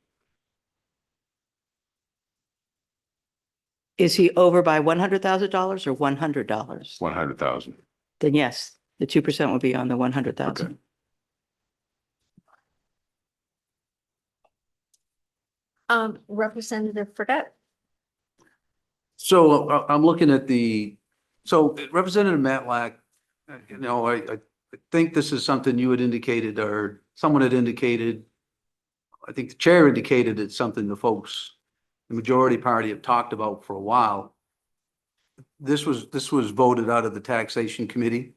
Is he over by $100,000 or $100? 100,000. Then yes, the 2% will be on the 100,000. Okay. Representative Fredette. So I'm looking at so Representative Matlack, I think this is something you had indicated, or someone had indicated I think the chair indicated it's something the folks, the majority party have talked about for a while. This was voted out of the taxation committee.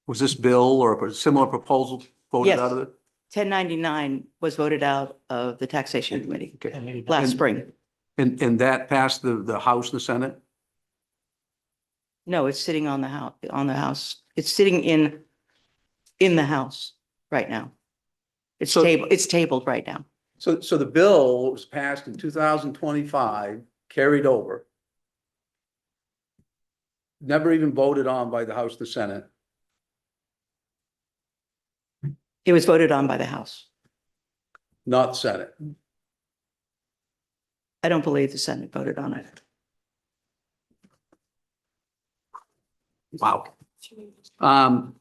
Was this bill or a similar proposal voted Yes. out of it? 1099 was voted out of the taxation committee Okay. last And- spring. And that passed the House and the Senate? No, it's sitting on the house. It's sitting in the house right now. It's tabled right now. So the bill was passed in 2025, carried over. Never even voted on by the House and the Senate. It was voted on by the House. Not the Senate. I don't believe the Senate voted on it. Wow. I'm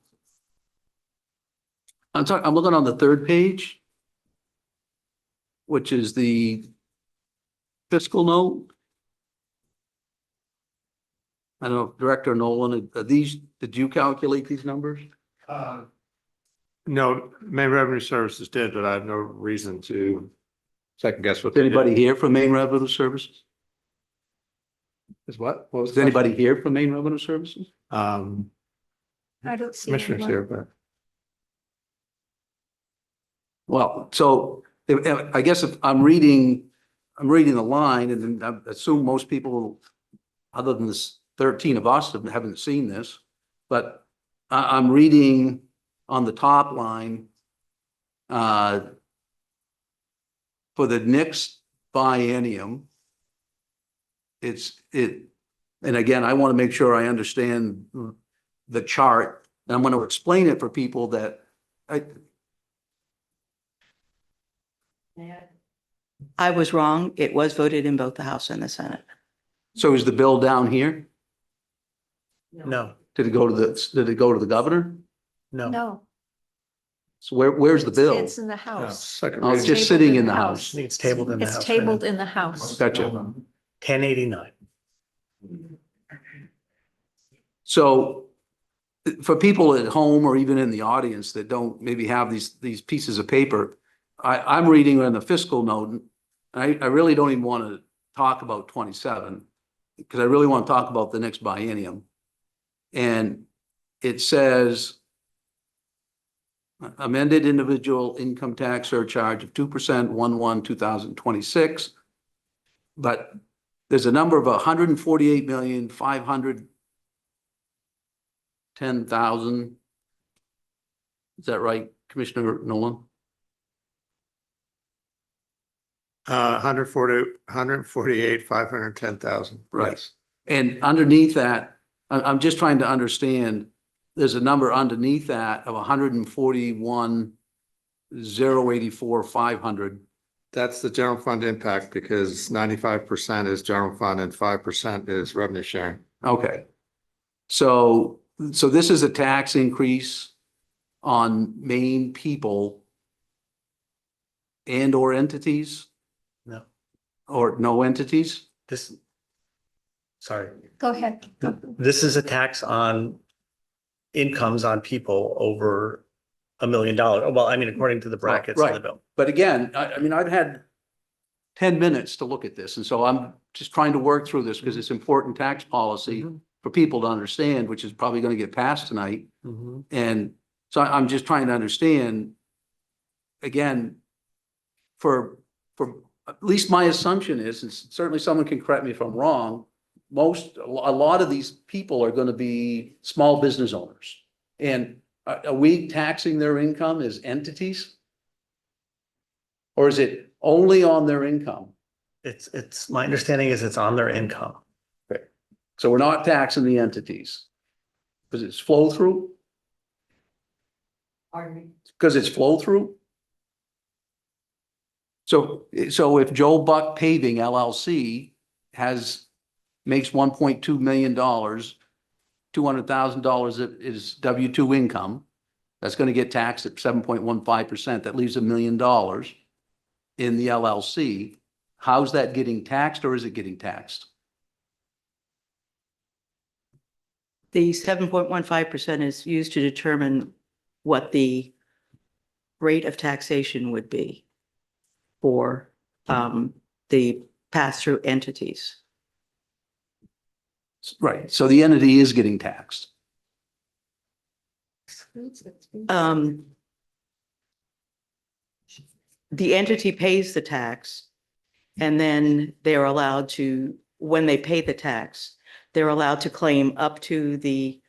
looking on the third page, which is the fiscal note. I don't know, Director Nolan, did you calculate these numbers? No, Maine Revenue Services did, but I have no reason to second guess what. Is anybody here from Maine Revenue Services? Is what? What was Is the anybody here from Maine Revenue Services? question? I don't see. Commissioners anyone. here, but. Well, so I guess if I'm reading the line, and then I assume most people, other than this 13 of us, haven't seen this, but I'm reading on the top line for the next biennium. And again, I want to make sure I understand the chart, and I'm going to explain it for people that I was wrong. It was voted in both the House and the Senate. So is the bill down here? No, Did it go to the governor? no. No, So where's the bill? it's in the House. Second Oh, it's reading. just Tabled sitting in in the the House. House. I think it's tabled in the It's House. tabled in the House. Gotcha. 1089. So for people at home or even in the audience that don't maybe have these pieces of paper, I'm reading on the fiscal note. I really don't even want to talk about 27 because I really want to talk about the next biennium. And it says amended individual income tax surcharge of 2%, 1/1/2026. But there's a number of 148,510,000. Is that right, Commissioner Nolan? 148, 510,000. Right. Yes. And underneath that, I'm just trying to understand, there's a number underneath that of 141,084,500. That's the general fund impact because 95% is general fund and 5% is revenue sharing. Okay. So this is a tax increase on Maine people and or entities No, or no entities? sorry. Go ahead. This is a tax on incomes on people over $1 million. Well, I mean, according to the brackets in the Right. bill. But again, I mean, I've had 10 minutes to look at this. And so I'm just trying to work through this because it's important tax policy for people to understand, which is probably going to get passed tonight. Mhm. And so I'm just trying to understand, again, for at least my assumption is, and certainly someone can correct me if I'm wrong, a lot of these people are going to be small business owners. And are we taxing their income as entities? Or is it only on their income? It's my understanding is it's on their income. Okay. So we're not taxing the entities. Because it's flow through? Because it's flow through? So if Joe Buck Paving LLC makes $1.2 million, $200,000 is W-2 income, that's going to get taxed at 7.15%. That leaves $1 million in the LLC. How's that getting taxed, or is it getting taxed? The 7.15% is used to determine what the rate of taxation would be. for the pass-through entities. Right, so the entity is getting taxed. Um, the entity pays the tax, and then they're allowed to, when they pay the tax, they're allowed to claim up to the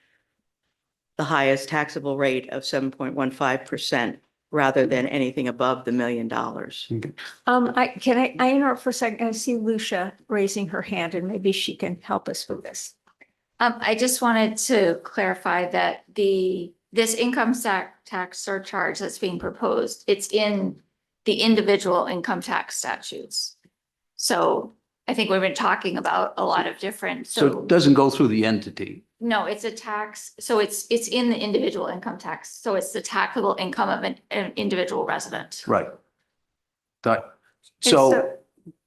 highest taxable rate of 7.15% rather than anything above the $1 million. I interrupt for a second? I see Lucia raising her hand and maybe she can help us with this. I just wanted to clarify that this income tax surcharge that's being proposed, it's in the individual income tax statutes. So I think we've been talking about a lot of different, So it doesn't go through the entity. no, it's a tax, so it's in the individual income tax, so it's the taxable income of an individual resident. Right. That, And so,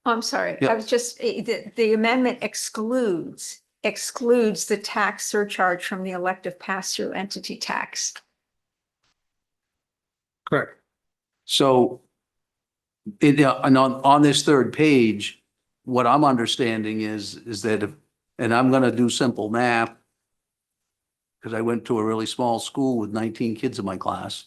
I'm sorry, Yeah. I was just, the amendment excludes the tax surcharge from the elective pass-through entity tax. Correct. so and on this third page, what I'm understanding is that if, and I'm gonna do simple math, because I went to a really small school with 19 kids in my class.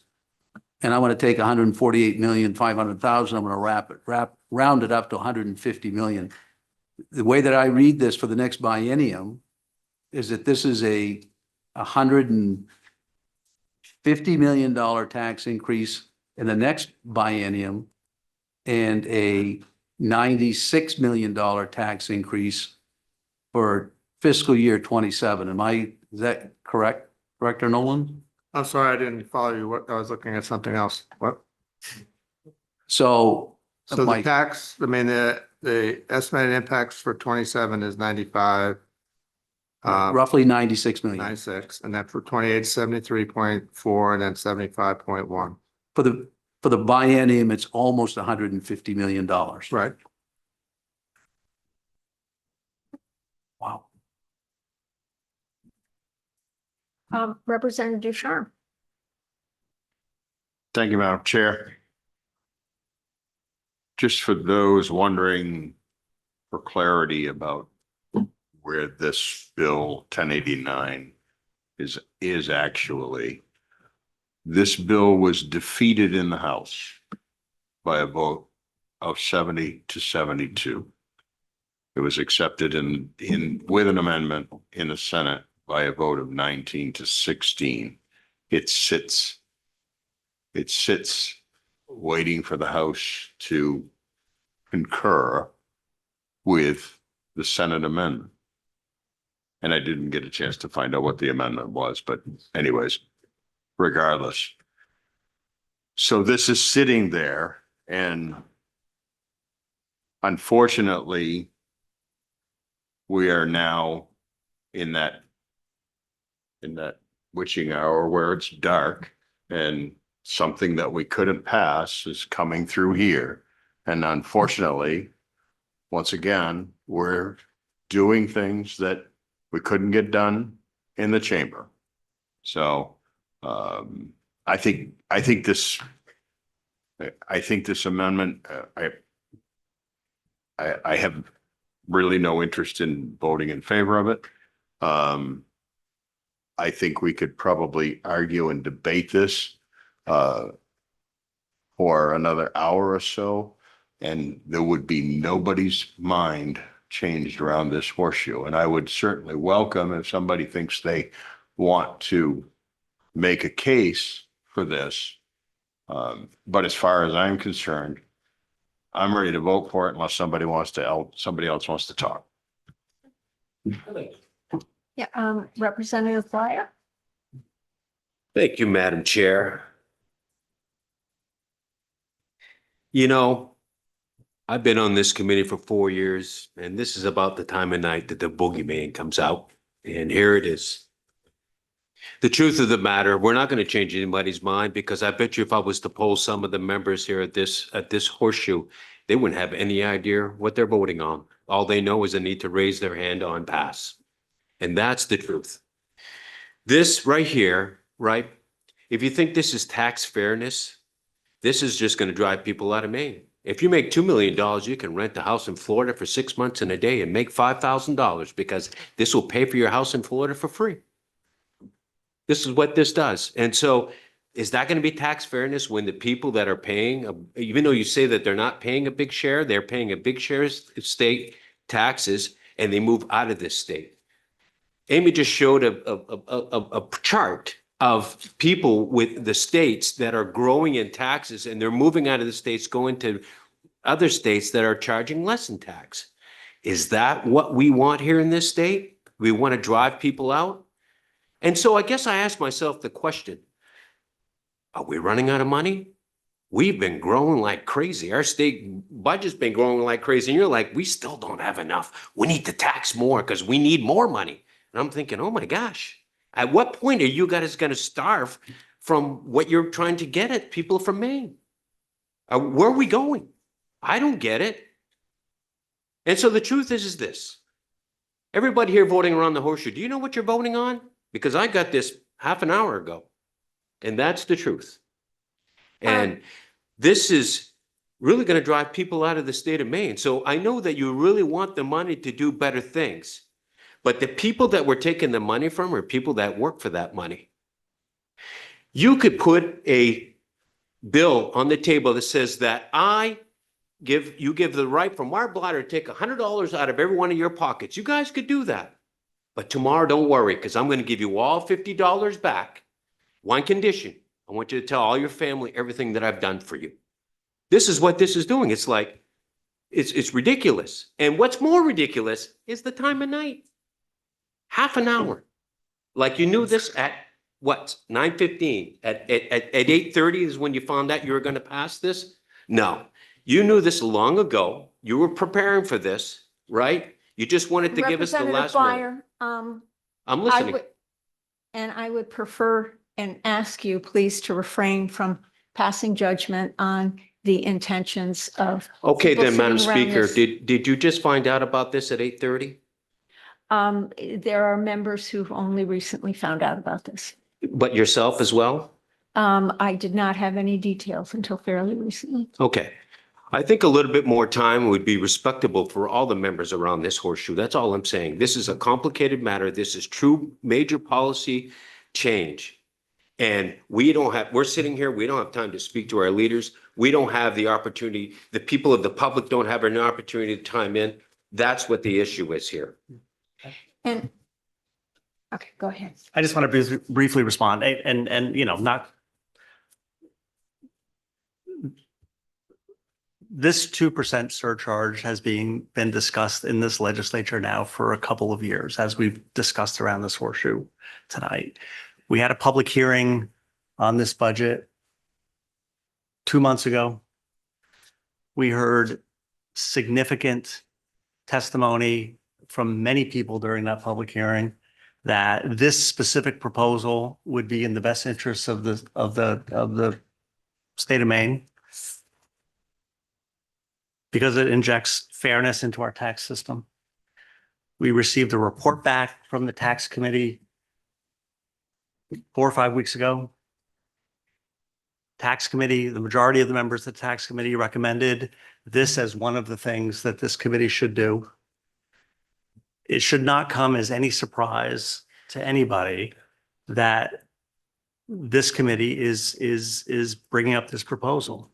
And I want to take 148,500,000, I'm gonna round it up to 150 million. The way that I read this for the next biennium is that this is a $150 million tax increase in the next biennium and a $96 million tax increase for fiscal year 27. Is that correct, Director Nolan? I'm sorry, I didn't follow you. What, I was looking at something else. What? So So the my- tax, I mean, the estimated impacts for 27 is 95. roughly 96 million 96, and then for 28, 73.4, and then 75.1. for the biennium. It's almost $150 million. Right. Wow. Representative Ducharme. Thank you, Madam Chair. Just for those wondering for clarity about where this bill 1089 is actually, this bill was defeated in the House by a vote of 70 to 72. It was accepted with an amendment in the Senate by a vote of 19 to 16. It sits waiting for the House to concur with the Senate amendment. And I didn't get a chance to find out what the amendment was, but anyways, regardless. So this is sitting there, and unfortunately, we are now in that witching hour where it's dark and something that we couldn't pass is coming through here. And unfortunately, once again, we're doing things that we couldn't get done in the chamber. So I think this amendment, I have really no interest in voting in favor of it. I think we could probably argue and debate this for another hour or so, and there would be nobody's mind changed around this horseshoe. And I would certainly welcome if somebody thinks they want to make a case for this. But as far as I'm concerned, I'm ready to vote for it unless somebody else wants to talk. Yeah, Representative Breyer. Thank you, Madam Chair. You know, I've been on this committee for 4 years, and this is about the time of night that the boogeyman comes out. And here it is. The truth of the matter, we're not going to change anybody's mind, because I bet you if I was to poll some of the members here at this horseshoe, they wouldn't have any idea what they're voting on. All they know is the need to raise their hand on pass. And that's the truth. This right here, right? If you think this is tax fairness, this is just going to drive people out of Maine. If you make $2 million, you can rent a house in Florida for 6 months and a day and make $5,000 because this will pay for your house in Florida for free. This is what this does. And so is that going to be tax fairness when the people that are paying, even though you say that they're not paying a big share, they're paying a big share of state taxes and they move out of this state? Amy just showed a chart of people with the states that are growing in taxes and they're moving out of the states, going to other states that are charging less in tax. Is that what we want here in this state? We want to drive people out? And so I guess I asked myself the question, are we running out of money? We've been growing like crazy. Our state budget's been growing like crazy. And you're like, we still don't have enough. We need to tax more because we need more money. And I'm thinking, oh my gosh, at what point are you guys going to starve from what you're trying to get at people from Maine? Where are we going? I don't get it. And so the truth is this. Everybody here voting around the horseshoe, do you know what you're voting on? Because I got this half an hour ago. And that's the truth. And this is really going to drive people out of the state of Maine. So I know that you really want the money to do better things. But the people that we're taking the money from are people that work for that money. You could put a bill on the table that says that you give the right from Mark Blatter to take $100 out of every one of your pockets. You guys could do that. But tomorrow, don't worry, because I'm going to give you all $50 back. One condition. I want you to tell all your family everything that I've done for you. This is what this is doing. It's like, it's ridiculous. And what's more ridiculous is the time of night. Half an hour. Like you knew this at what, 9:15? At 8:30 is when you found out you were going to pass this? No. You knew this long ago. You were preparing for this, right? You just wanted to give us the last minute. I'm listening. I would prefer and ask you please to refrain from passing judgment on the intentions of. Okay, people then, Madam sitting around Speaker, this. did you just find out about this at 8:30? There are members who've only recently found out about this. But yourself as well? I did not have any details until fairly recently. Okay. I think a little bit more time would be respectable for all the members around this horseshoe. That's all I'm saying. This is a complicated matter. This is true major policy change. And we're sitting here, we don't have time to speak to our leaders. We don't have the opportunity. The people of the public don't have an opportunity to chime in. That's what the issue is here. And, okay, go ahead. I just want to briefly respond and not. This 2% surcharge has been discussed in this legislature now for a couple of years, as we've discussed around this horseshoe tonight. We had a public hearing on this budget 2 months ago. We heard significant testimony from many people during that public hearing that this specific proposal would be in the best interests of the state of Maine, because it injects fairness into our tax system. We received a report back from the tax committee 4 or 5 weeks ago. Tax committee, the majority of the members of the tax committee recommended this as one of the things that this committee should do. It should not come as any surprise to anybody that this committee is bringing up this proposal.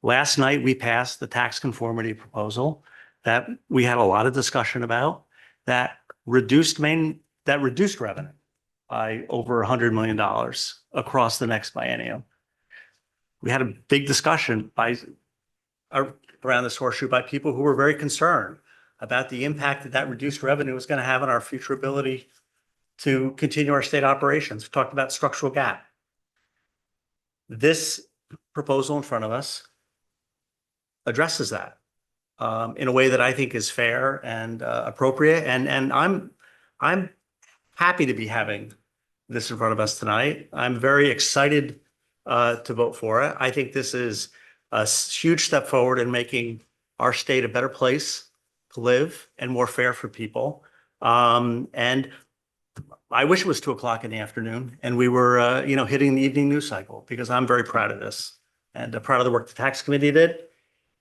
Last night, we passed the tax conformity proposal that we had a lot of discussion about that reduced revenue by over $100 million across the next biennium. We had a big discussion around this horseshoe by people who were very concerned about the impact that reduced revenue is going to have on our future ability to continue our state operations. We talked about structural gap. This proposal in front of us addresses that in a way that I think is fair and appropriate. And I'm happy to be having this in front of us tonight. I'm very excited to vote for it. I think this is a huge step forward in making our state a better place to live and more fair for people. And I wish it was 2 o'clock in the afternoon and we were, hitting the evening news cycle, because I'm very proud of this and proud of the work the tax committee did.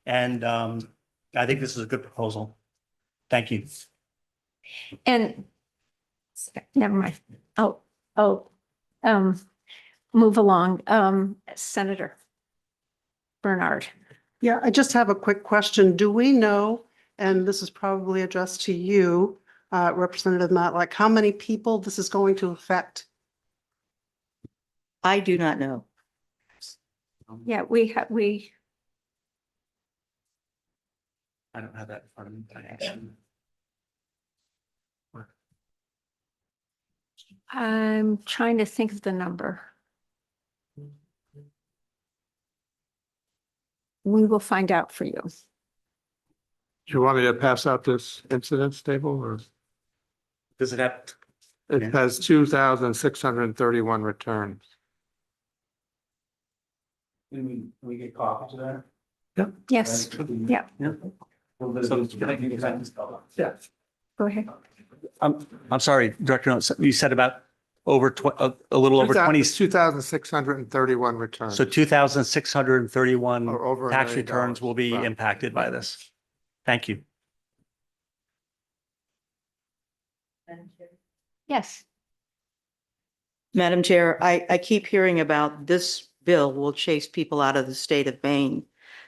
And I think this is a good proposal. Thank you. And never mind. Move along. Senator Bernard. Yeah, I just have a quick question. Do we know, and this is probably addressed to you, Representative Matlack, how many people this is going to affect? I do not know. Yeah, I don't have that in front of me. I'm trying to think of the number. We will find out for you. Do you want me to pass out this incidence table or? Does it have? It has 2,631 returns. Can we get copies of that? Yep. Yes, yeah, Yeah. Yeah. go ahead. I'm sorry, Director, Notes, you said about over a little over 20. 2,631 returns. So 2,631 Or over $1 tax million. returns will be Wow. impacted by this. Thank you. Yes. Madam Chair, I keep hearing about this bill will chase people out of the state of Maine.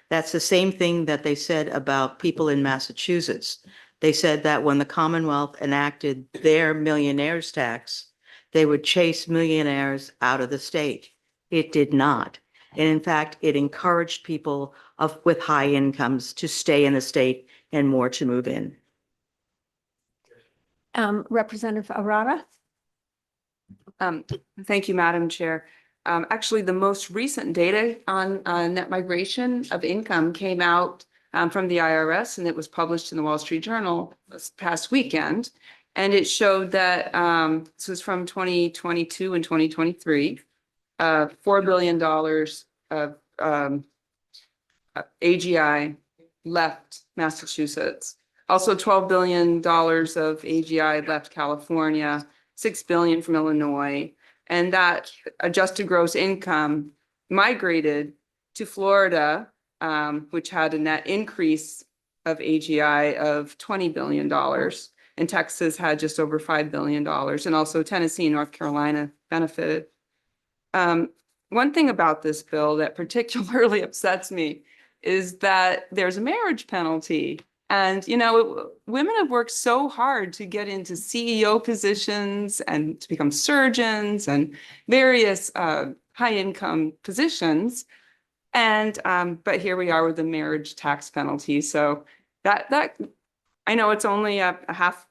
That's the same thing that they said about people in Massachusetts. They said that when the Commonwealth enacted their millionaires tax, they would chase millionaires out of the state. It did not. And in fact, it encouraged people with high incomes to stay in the state and more to move in. Representative Arata. Thank you, Madam Chair. Actually, the most recent data on net migration of income came out from the IRS, and it was published in the Wall Street Journal this past weekend. And it showed that this was from 2022 and 2023, $4 billion of AGI left Massachusetts. Also $12 billion of AGI left California, $6 billion from Illinois. And that adjusted gross income migrated to Florida, which had a net increase of AGI of $20 billion. And Texas had just over $5 billion. And also Tennessee and North Carolina benefited. One thing about this bill that particularly upsets me is that there's a marriage penalty. And, you know, women have worked so hard to get into CEO positions and to become surgeons and various high income positions. And but here we are with the marriage tax penalty. So that I know it's only a half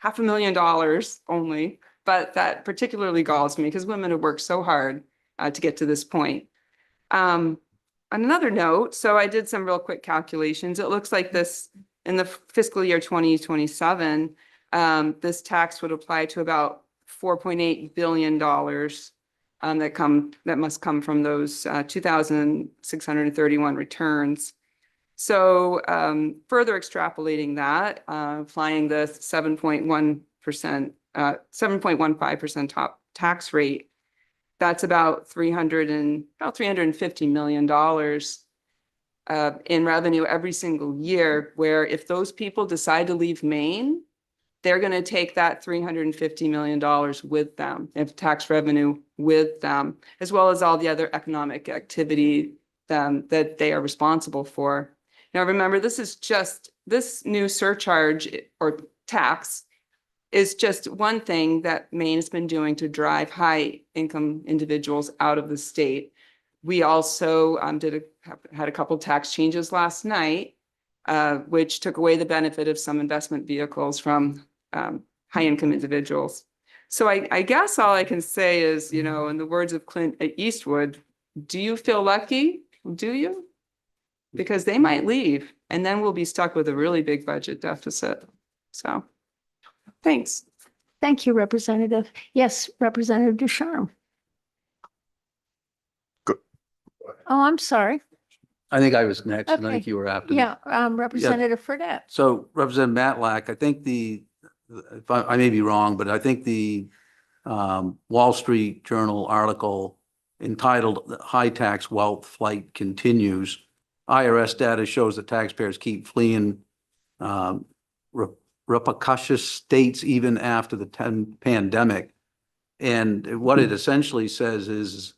$500,000 only, but that particularly galls me because women have worked so hard to get to this point. On another note, so I did some real quick calculations. It looks like this in the fiscal year 2027, this tax would apply to about $4.8 billion that must come from those 2,631 returns. So further extrapolating that, applying the 7.15% top tax rate, that's about $350 million in revenue every single year, where if those people decide to leave Maine, they're going to take that $350 million with them, if tax revenue with them, as well as all the other economic activity that they are responsible for. Now, remember, this new surcharge or tax is just one thing that Maine has been doing to drive high income individuals out of the state. We also had a couple tax changes last night, which took away the benefit of some investment vehicles from high income individuals. So I guess all I can say is, you know, in the words of Clint Eastwood, do you feel lucky? Do you? Because they might leave and then we'll be stuck with a really big budget deficit. So thanks. Thank you, Representative. Yes, Representative Ducharme. Oh, I'm sorry. I think I was next, and I Okay. think you were after me. Yeah, Representative Fredette. So Representative Matlack, I think if I may be wrong, but I think the Wall Street Journal article entitled "High Tax Wealth Flight Continues" IRS data shows that taxpayers keep fleeing repercutious states even after the pandemic. And what it essentially says is,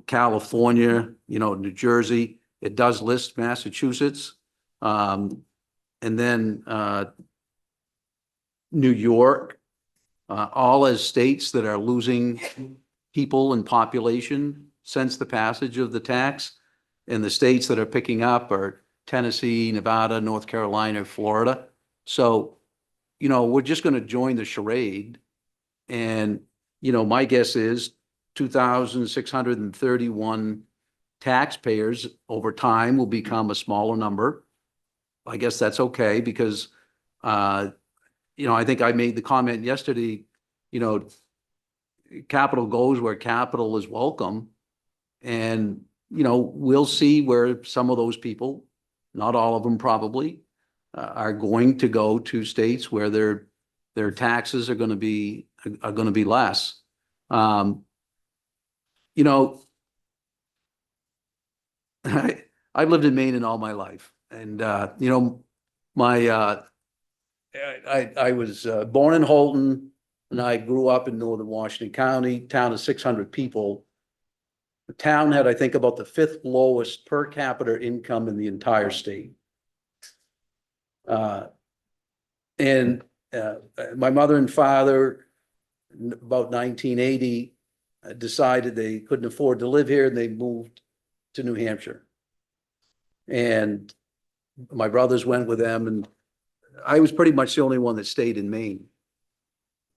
California, New Jersey, it does list Massachusetts. And then New York, all as states that are losing people and population since the passage of the tax. And the states that are picking up are Tennessee, Nevada, North Carolina, Florida. So, we're just going to join the charade. And, my guess is 2,631 taxpayers over time will become a smaller number. I guess that's okay because, I think I made the comment yesterday, capital goes where capital is welcome. And, we'll see where some of those people, not all of them probably, are going to go to states where their taxes are going to be less. I've lived in Maine in all my life, and I was born in Holton, and I grew up in northern Washington County, town of 600 people. The town had, I think, about the 5th lowest per capita income in the entire state. And my mother and father, about 1980, decided they couldn't afford to live here, and they moved to New Hampshire. And my brothers went with them, and I was pretty much the only one that stayed in Maine.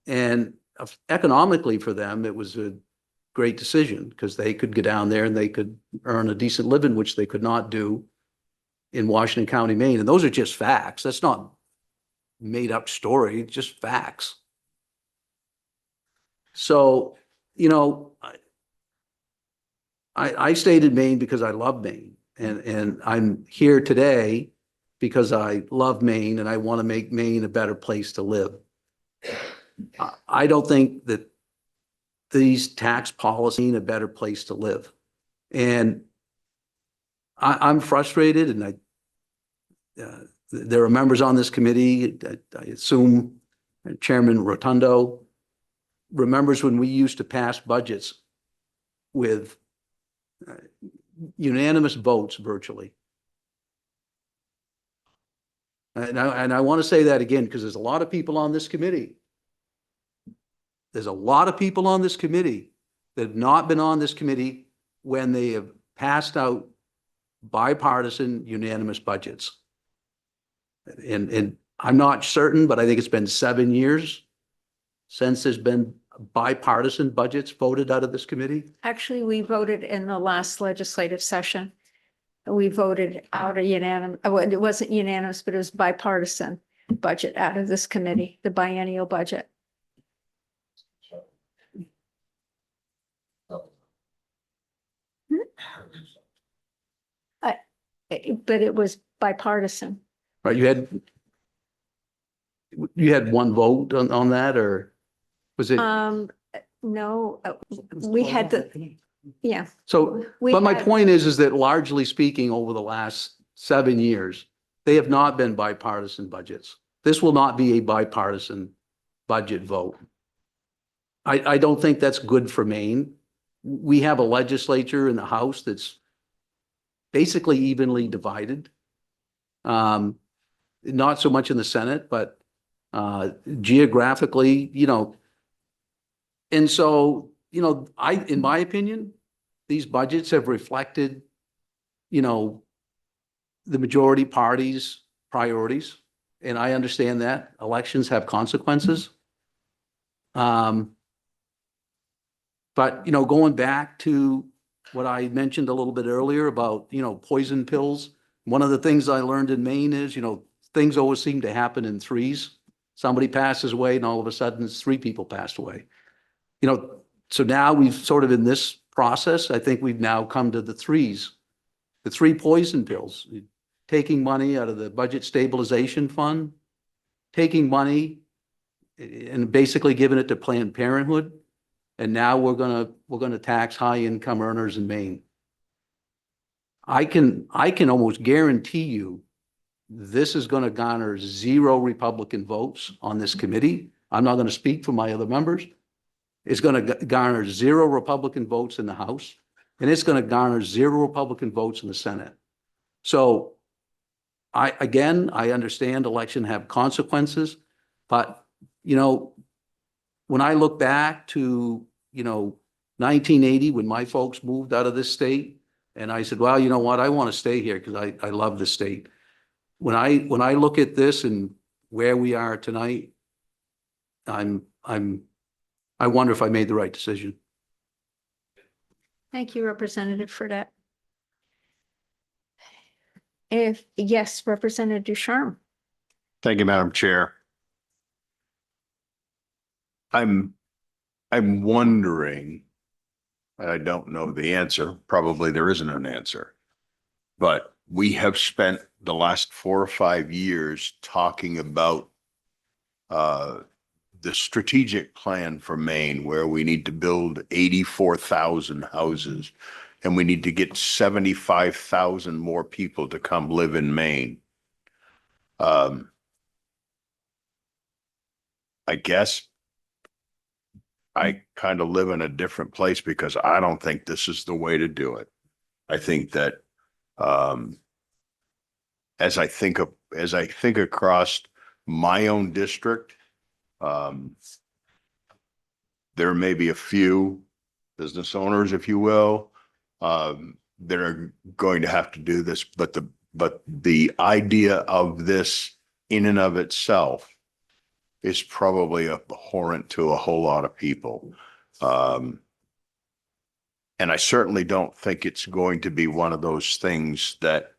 And economically for them, it was a great decision because they could get down there and they could earn a decent living, which they could not do in Washington County, Maine. And those are just facts. That's not made up story, just facts. So, I stayed in Maine because I love Maine, and I'm here today because I love Maine and I want to make Maine a better place to live. I don't think that these tax policies are a better place to live. And I'm frustrated, and there are members on this committee, I assume Chairman Rotundo remembers when we used to pass budgets with unanimous votes virtually. And I want to say that again, because there's a lot of people on this committee. There's a lot of people on this committee that have not been on this committee when they have passed out bipartisan unanimous budgets. And I'm not certain, but I think it's been 7 years since there's been bipartisan budgets voted out of this committee. Actually, we voted in the last legislative session. We voted out a unanimous, it wasn't unanimous, but it was bipartisan budget out of this committee, the biennial budget. But it was bipartisan. Right, you had one vote on that, or was it? No, we had yeah. So, but my point is that largely speaking, over the last 7 years, they have not been bipartisan budgets. This will not be a bipartisan budget vote. I don't think that's good for Maine. We have a legislature in the House that's basically evenly divided. Not so much in the Senate, but geographically, and so, in my opinion, these budgets have reflected, the majority party's priorities. And I understand that elections have consequences. But, going back to what I mentioned a little bit earlier about, poison pills, one of the things I learned in Maine is, things always seem to happen in threes. Somebody passes away and all of a sudden it's 3 people passed away. So now we've sort of in this process, I think we've now come to the 3s, the 3 poison pills, taking money out of the budget stabilization fund, taking money and basically giving it to Planned Parenthood. And now we're gonna tax high income earners in Maine. I can almost guarantee you this is going to garner 0 Republican votes on this committee. I'm not going to speak for my other members. It's going to garner 0 Republican votes in the House, and it's going to garner 0 Republican votes in the Senate. So I understand election have consequences, but, you know, when I look back to, 1980, when my folks moved out of this state, and I said, well, you know what, I want to stay here because I love the state. When I look at this and where we are tonight, I wonder if I made the right decision. Thank you, Representative Fredette. Yes, Representative Ducharme. Thank you, Madam Chair. I'm wondering, and I don't know the answer, probably there isn't an answer, but we have spent the last 4 or 5 years talking about the strategic plan for Maine, where we need to build 84,000 houses and we need to get 75,000 more people to come live in Maine. I guess I kind of live in a different place because I don't think this is the way to do it. I think that as I think across my own district, there may be a few business owners, if you will, that are going to have to do this, but the idea of this in and of itself is probably abhorrent to a whole lot of people. And I certainly don't think it's going to be one of those things that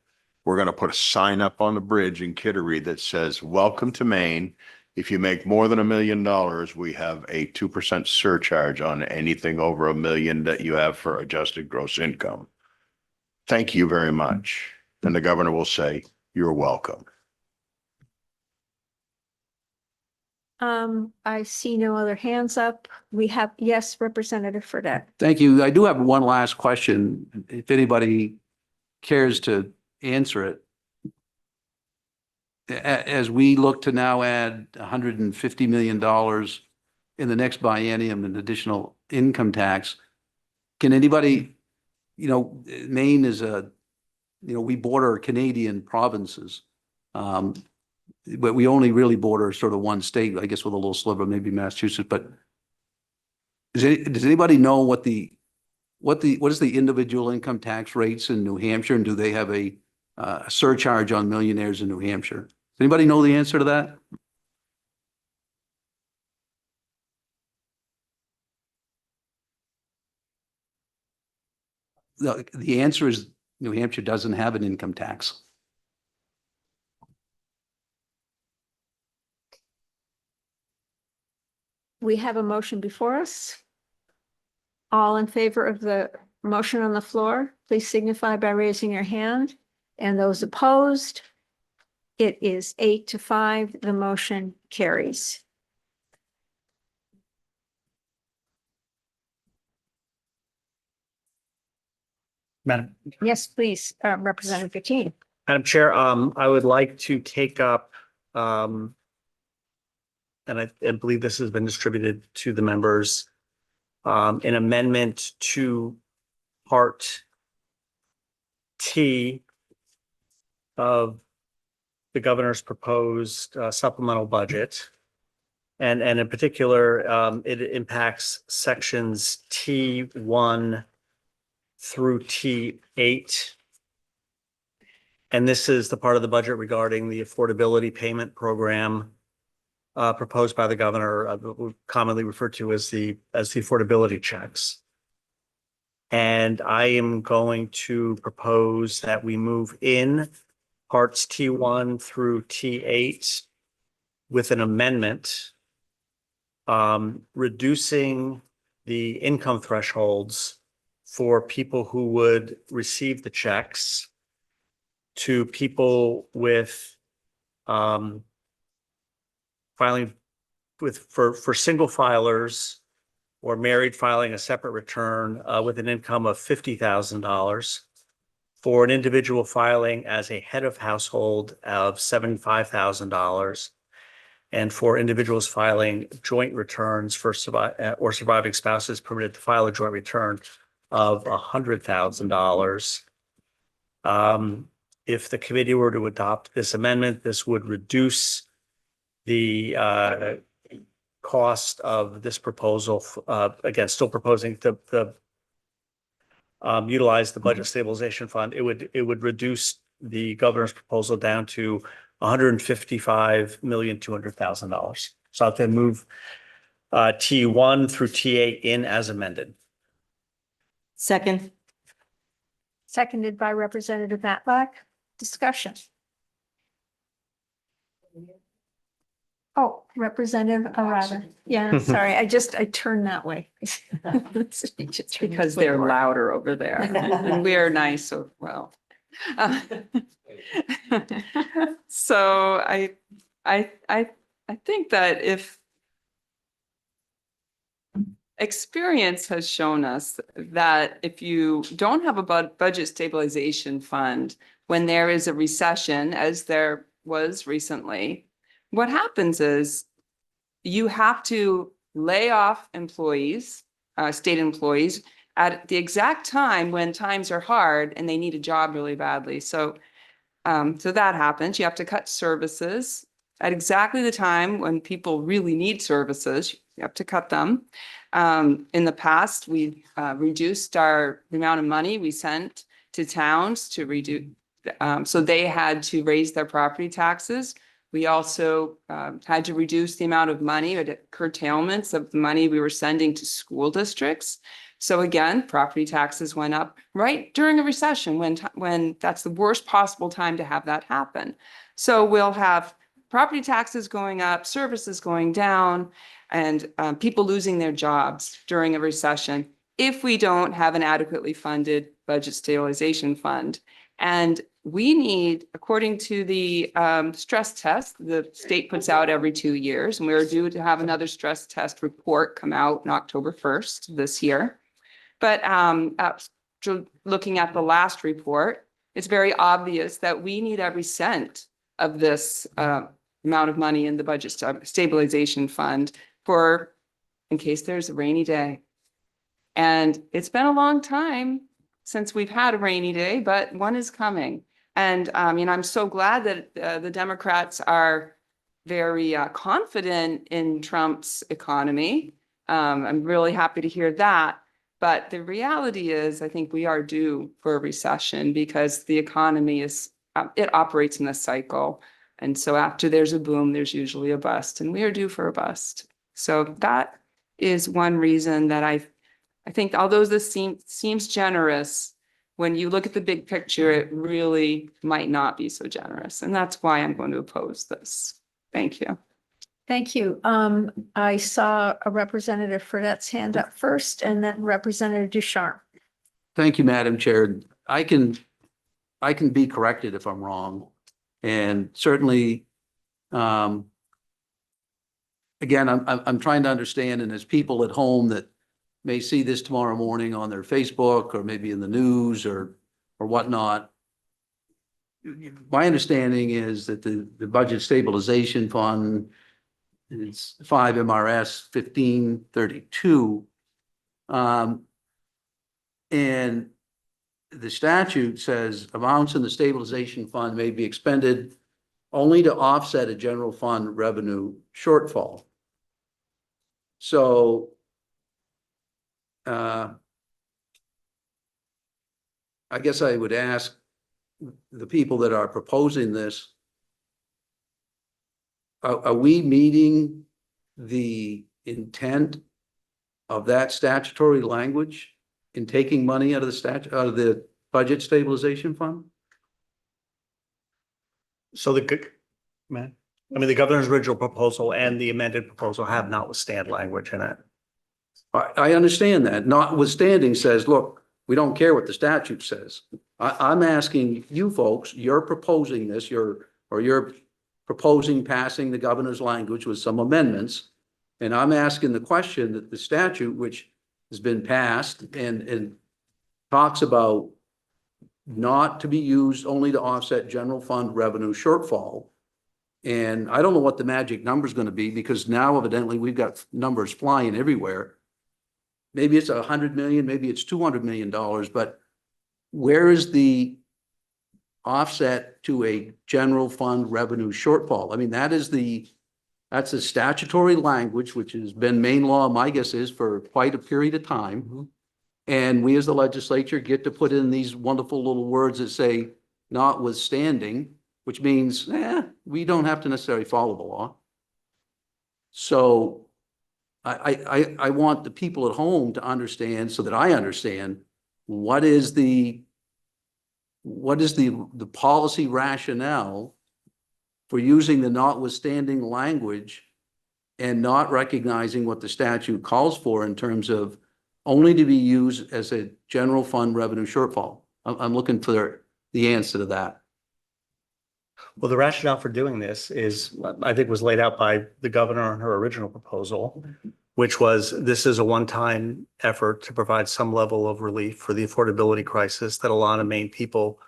we're going to put a sign up on the bridge in Kittery that says, welcome to Maine. If you make more than $1 million, we have a 2% surcharge on anything over $1 million that you have for adjusted gross income. Thank you very much. And the governor will say, you're welcome. I see no other hands up. We have, yes, Representative Fredette. Thank you. I do have one last question. If anybody cares to answer it. As we look to now add $150 million in the next biennium in additional income tax, can anybody, Maine is we border Canadian provinces. But we only really border sort of one state, I guess, with a little sliver, maybe Massachusetts. But does anybody know what is the individual income tax rates in New Hampshire, and do they have a surcharge on millionaires in New Hampshire? Does anybody know the answer to that? The answer is New Hampshire doesn't have an income tax. We have a motion before us. All in favor of the motion on the floor, please signify by raising your hand. And those opposed, it is 8-5. The motion carries. Madam. Yes, please, Representative Gattin. Madam Chair, I would like to take up, and I believe this has been distributed to the members, an amendment to Part T of the governor's proposed supplemental budget. And in particular, it impacts sections T1 through T8. And this is the part of the budget regarding the affordability payment program proposed by the governor, commonly referred to as the affordability checks. And I am going to propose that we move in parts T1 through T8 with an amendment reducing the income thresholds for people who would receive the checks to people with filing with for single filers or married filing a separate return with an income of $50,000, For an individual filing as a head of household of $75,000. And for individuals filing joint returns for surviving spouses permitted to file a joint return of $100,000. If the committee were to adopt this amendment, this would reduce the cost of this proposal. Again, still proposing to utilize the budget stabilization fund. It would reduce the governor's proposal down to $155,200,000. So I'll have to move T1 through T8 in as amended. Second. Seconded by Representative Matlack. Discussion. Oh, Representative Arada. Yeah, sorry, I turned that way. It's because they're louder over there and we are nice, so well. So I think that if experience has shown us that if you don't have a budget stabilization fund, when there is a recession, as there was recently, what happens is you have to lay off employees, state employees, at the exact time when times are hard and they need a job really badly. So that happens. You have to cut services at exactly the time when people really need services. You have to cut them. In the past, we reduced the amount of money we sent to towns to reduce, so they had to raise their property taxes. We also had to reduce the amount of money, curtailments of the money we were sending to school districts. So again, property taxes went up right during a recession when that's the worst possible time to have that happen. So we'll have property taxes going up, services going down, and people losing their jobs during a recession if we don't have an adequately funded budget stabilization fund. And we need, according to the stress test the state puts out every 2 years, and we're due to have another stress test report come out on October 1st this year. But looking at the last report, it's very obvious that we need every cent of this amount of money in the budget stabilization fund in case there's a rainy day. And it's been a long time since we've had a rainy day, but one is coming. And I'm so glad that the Democrats are very confident in Trump's economy. I'm really happy to hear that. But the reality is, I think we are due for a recession because the economy it operates in a cycle. And so after there's a boom, there's usually a bust, and we are due for a bust. So that is one reason that I think, although this seems generous, when you look at the big picture, it really might not be so generous. And that's why I'm going to oppose this. Thank you. Thank you. I saw a Representative Fredette's hand up first and then Representative Ducharme. Thank you, Madam Chair. I can be corrected if I'm wrong. And certainly, again, I'm trying to understand, and there's people at home that may see this tomorrow morning on their Facebook or maybe in the news or whatnot. My understanding is that the budget stabilization fund is 5 MRS 1532. And the statute says amounts in the stabilization fund may be expended only to offset a general fund revenue shortfall. So I guess I would ask the people that are proposing this, are we meeting the intent of that statutory language in taking money out of the budget stabilization fund? So the governor's original proposal and the amended proposal have notwithstand language in it. I understand that. Notwithstanding says, look, we don't care what the statute says. I'm asking you folks, you're proposing this, you're proposing passing the governor's language with some amendments. And I'm asking the question that the statute, which has been passed and talks about not to be used only to offset general fund revenue shortfall. And I don't know what the magic number is going to be, because now evidently we've got numbers flying everywhere. Maybe it's 100 million, maybe it's $200 million, but where is the offset to a general fund revenue shortfall? I mean, that's a statutory language, which has been Maine law, my guess is, for quite a period of time. And we as the legislature get to put in these wonderful little words that say notwithstanding, which means, we don't have to necessarily follow the law. So I want the people at home to understand, so that I understand, what is the policy rationale for using the notwithstanding language and not recognizing what the statute calls for in terms of only to be used as a general fund revenue shortfall. I'm looking for the answer to that. Well, the rationale for doing this is, I think, was laid out by the governor in her original proposal, which was, this is a one-time effort to provide some level of relief for the affordability crisis that a lot of Maine people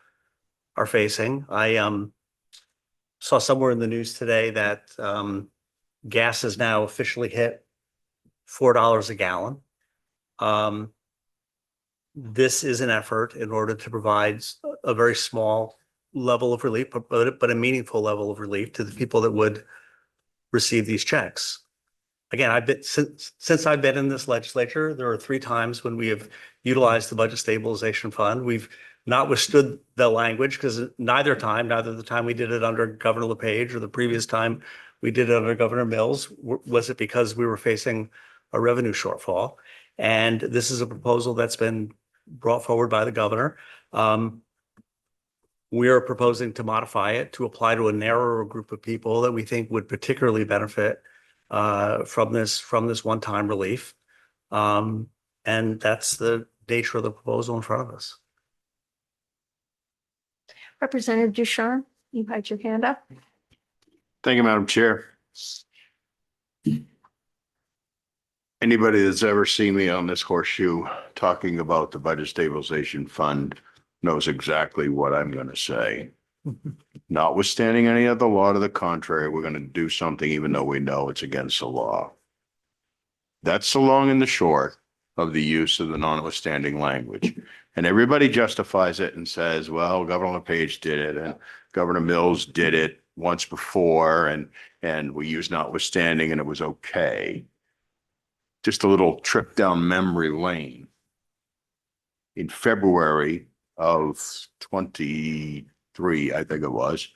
are facing. I saw somewhere in the news today that gas has now officially hit $4 a gallon. This is an effort in order to provide a very small level of relief, but a meaningful level of relief to the people that would receive these checks. Again, since I've been in this legislature, there are 3 times when we have utilized the Budget Stabilization Fund. We've not withstood the language, because neither the time we did it under Governor LePage or the previous time we did it under Governor Mills, was it because we were facing a revenue shortfall. And this is a proposal that's been brought forward by the governor. We are proposing to modify it to apply to a narrower group of people that we think would particularly benefit from this one-time relief. And that's the nature of the proposal in front of us. Representative Ducharme, you had your hand up. Thank you, Madam Chair. Anybody that's ever seen me on this horseshoe talking about the Budget Stabilization Fund knows exactly what I'm going to say. Notwithstanding any other law to the contrary, we're going to do something even though we know it's against the law. That's the long and the short of the use of the notwithstanding language. And everybody justifies it and says, well, Governor LePage did it and Governor Mills did it once before, and we used notwithstanding and it was okay. Just a little trip down memory lane. In February of 23, I think it was,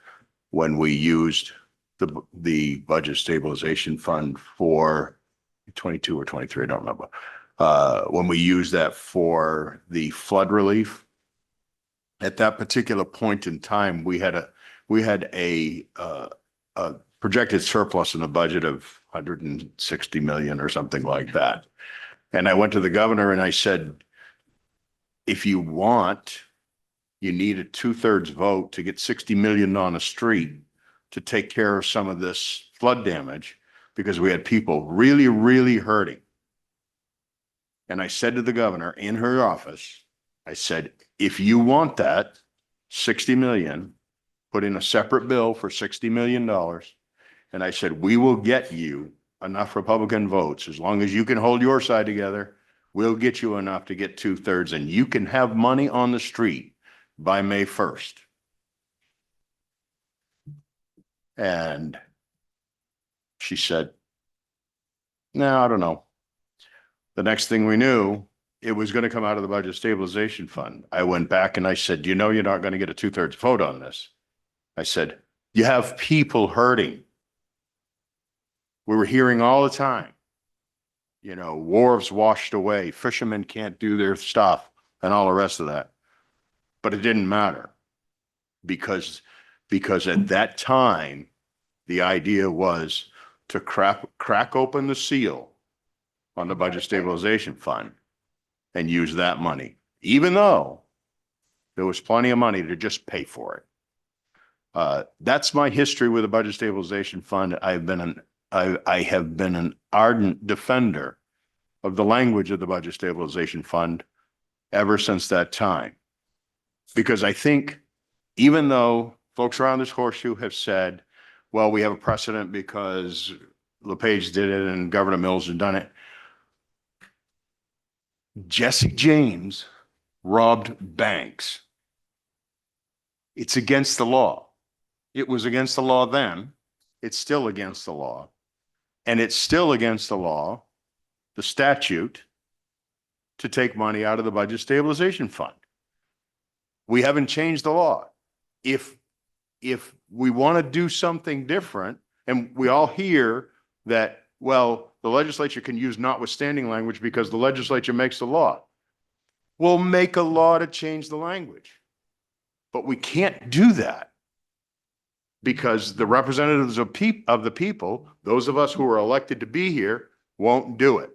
when we used the Budget Stabilization Fund for 22 or 23, I don't remember. When we used that for the flood relief, at that particular point in time, we had a projected surplus in the budget of 160 million or something like that. And I went to the governor and I said, if you want, you need a 2/3 vote to get 60 million on the street to take care of some of this flood damage, because we had people really, really hurting. And I said to the governor in her office, I said, if you want that 60 million, put in a separate bill for $60 million. And I said, we will get you enough Republican votes. As long as you can hold your side together, we'll get you enough to get 2/3 and you can have money on the street by May 1st. And she said, no, I don't know. The next thing we knew, it was going to come out of the Budget Stabilization Fund. I went back and I said, you know, you're not going to get a 2/3 vote on this. I said, you have people hurting. We were hearing all the time, you know, wharves washed away, fishermen can't do their stuff and all the rest of that. But it didn't matter because at that time, the idea was to crack open the seal on the Budget Stabilization Fund and use that money, even though there was plenty of money to just pay for it. That's my history with the Budget Stabilization Fund. I have been an ardent defender of the language of the Budget Stabilization Fund ever since that time. Because I think even though folks around this horseshoe have said, well, we have a precedent because LePage did it and Governor Mills had done it. Jesse James robbed banks. It's against the law. It was against the law then. It's still against the law. And it's still against the law, the statute, to take money out of the budget stabilization fund. We haven't changed the law. If we want to do something different, and we all hear that, well, the legislature can use notwithstanding language because the legislature makes the law. We'll make a law to change the language. But we can't do that because the representatives of the people, those of us who are elected to be here, won't do it.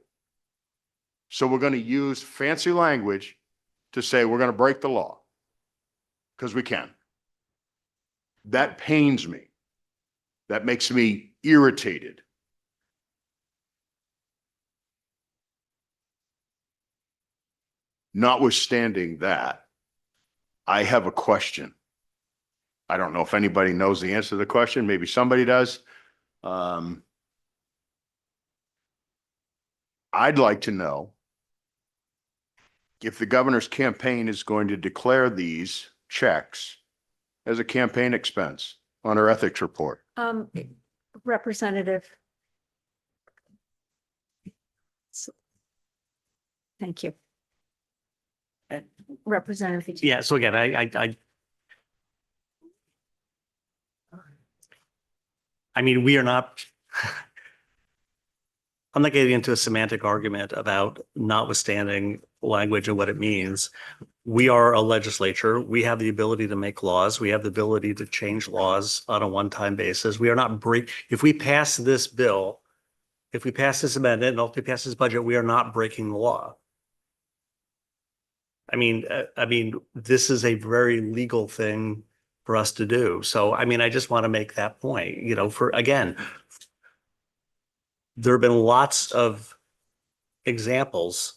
So we're going to use fancy language to say we're going to break the law because we can. That pains me. That makes me irritated. Notwithstanding that, I have a question. I don't know if anybody knows the answer to the question. Maybe somebody does. I'd like to know if the governor's campaign is going to declare these checks as a campaign expense on her ethics report. Representative. Thank you. Representative. Yeah, so again, I mean, we are not, I'm not getting into a semantic argument about notwithstanding language and what it means. We are a legislature. We have the ability to make laws. We have the ability to change laws on a one-time basis. We are not if we pass this bill, if we pass this amendment and ultimately pass this budget, we are not breaking the law. I mean, this is a very legal thing for us to do. So, I mean, I just want to make that point, you know, again, there have been lots of examples,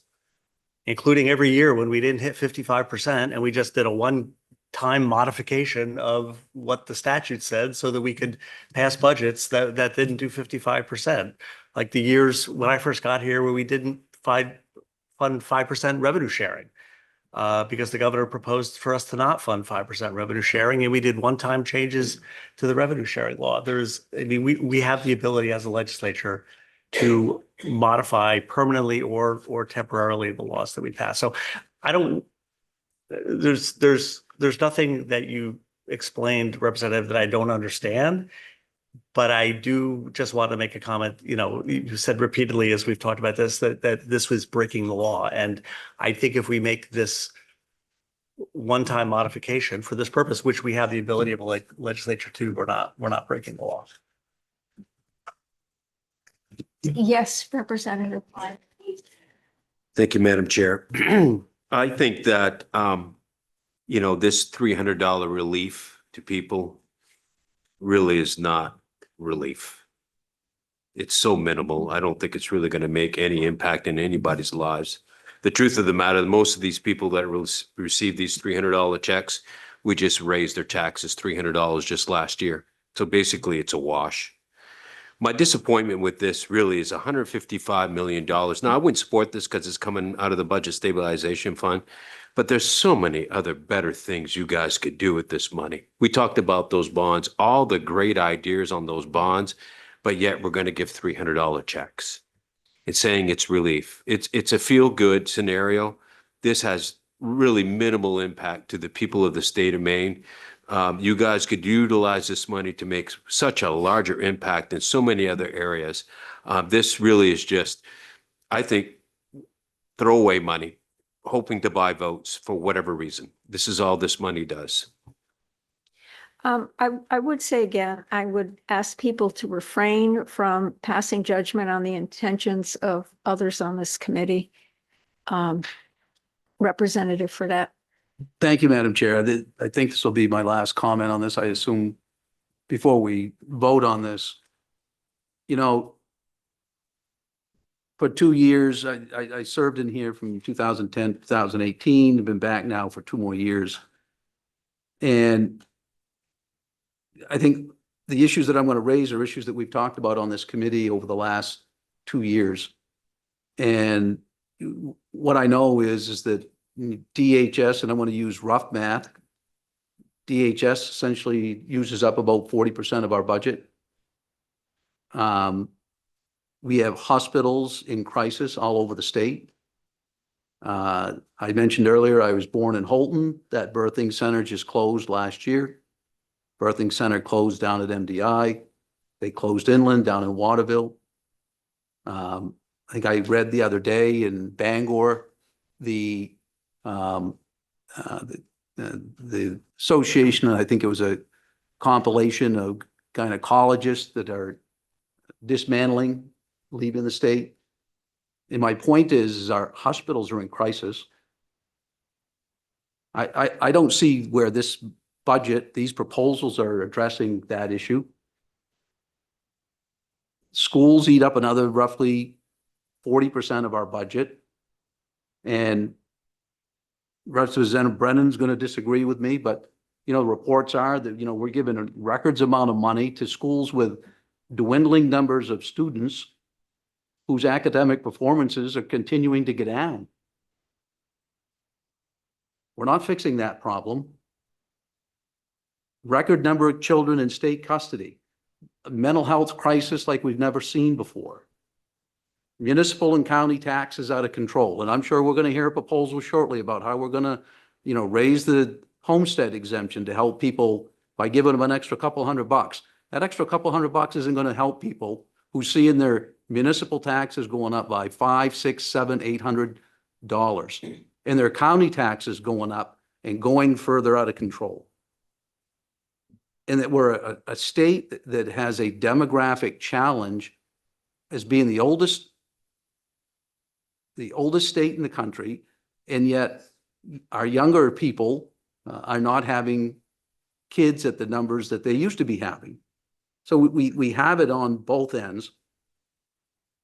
including every year when we didn't hit 55% and we just did a one-time modification of what the statute said so that we could pass budgets that didn't do 55%. Like the years when I first got here where we didn't fund 5% revenue sharing. Because the governor proposed for us to not fund 5% revenue sharing, and we did one-time changes to the revenue sharing law. We have the ability as a legislature to modify permanently or temporarily the laws that we pass. So there's nothing that you explained, Representative, that I don't understand. But I do just want to make a comment, you know, you said repeatedly as we've talked about this, that this was breaking the law. And I think if we make this one-time modification for this purpose, which we have the ability of a legislature to, we're not breaking the law. Yes, Representative. Thank you, Madam Chair. I think that, you know, this $300 relief to people really is not relief. It's so minimal. I don't think it's really going to make any impact in anybody's lives. The truth of the matter, most of these people that receive these $300 checks, we just raised their taxes $300 just last year. So basically it's a wash. My disappointment with this really is $155 million. Now, I wouldn't support this because it's coming out of the budget stabilization fund, but there's so many other better things you guys could do with this money. We talked about those bonds, all the great ideas on those bonds, but yet we're going to give $300 checks. It's saying it's relief. It's a feel-good scenario. This has really minimal impact to the people of the state of Maine. You guys could utilize this money to make such a larger impact in so many other areas. This really is just, I think, throwaway money, hoping to buy votes for whatever reason. This is all this money does. I would say again, I would ask people to refrain from passing judgment on the intentions of others on this committee. Representative for that. Thank you, Madam Chair. I think this will be my last comment on this. I assume before we vote on this, you know, for 2 years, I served in here from 2010 to 2018. I've been back now for 2 more years. And I think the issues that I'm going to raise are issues that we've talked about on this committee over the last 2 years. And what I know is that DHS, and I'm going to use rough math, DHS essentially uses up about 40% of our budget. We have hospitals in crisis all over the state. I mentioned earlier, I was born in Holton. That birthing center just closed last year. Birthing center closed down at MDI. They closed inland down in Waterville. I think I read the other day in Bangor, the association, I think it was a compilation of gynecologists that are dismantling, leaving the state. And my point is our hospitals are in crisis. I don't see where this budget, these proposals are addressing that issue. Schools eat up another roughly 40% of our budget. And Representative Brennan's going to disagree with me, but reports are that, we're giving a records amount of money to schools with dwindling numbers of students whose academic performances are continuing to get down. We're not fixing that problem. Record number of children in state custody, a mental health crisis like we've never seen before. Municipal and county taxes out of control. And I'm sure we're going to hear a proposal shortly about how we're going to, raise the homestead exemption to help people by giving them an extra couple $100. That extra couple $100 isn't going to help people who see in their municipal taxes going up by $500, $600, $700, $800, and their county taxes going up and going further out of control. And that we're a state that has a demographic challenge as being the oldest state in the country, and yet our younger people are not having kids at the numbers that they used to be having. So we have it on both ends.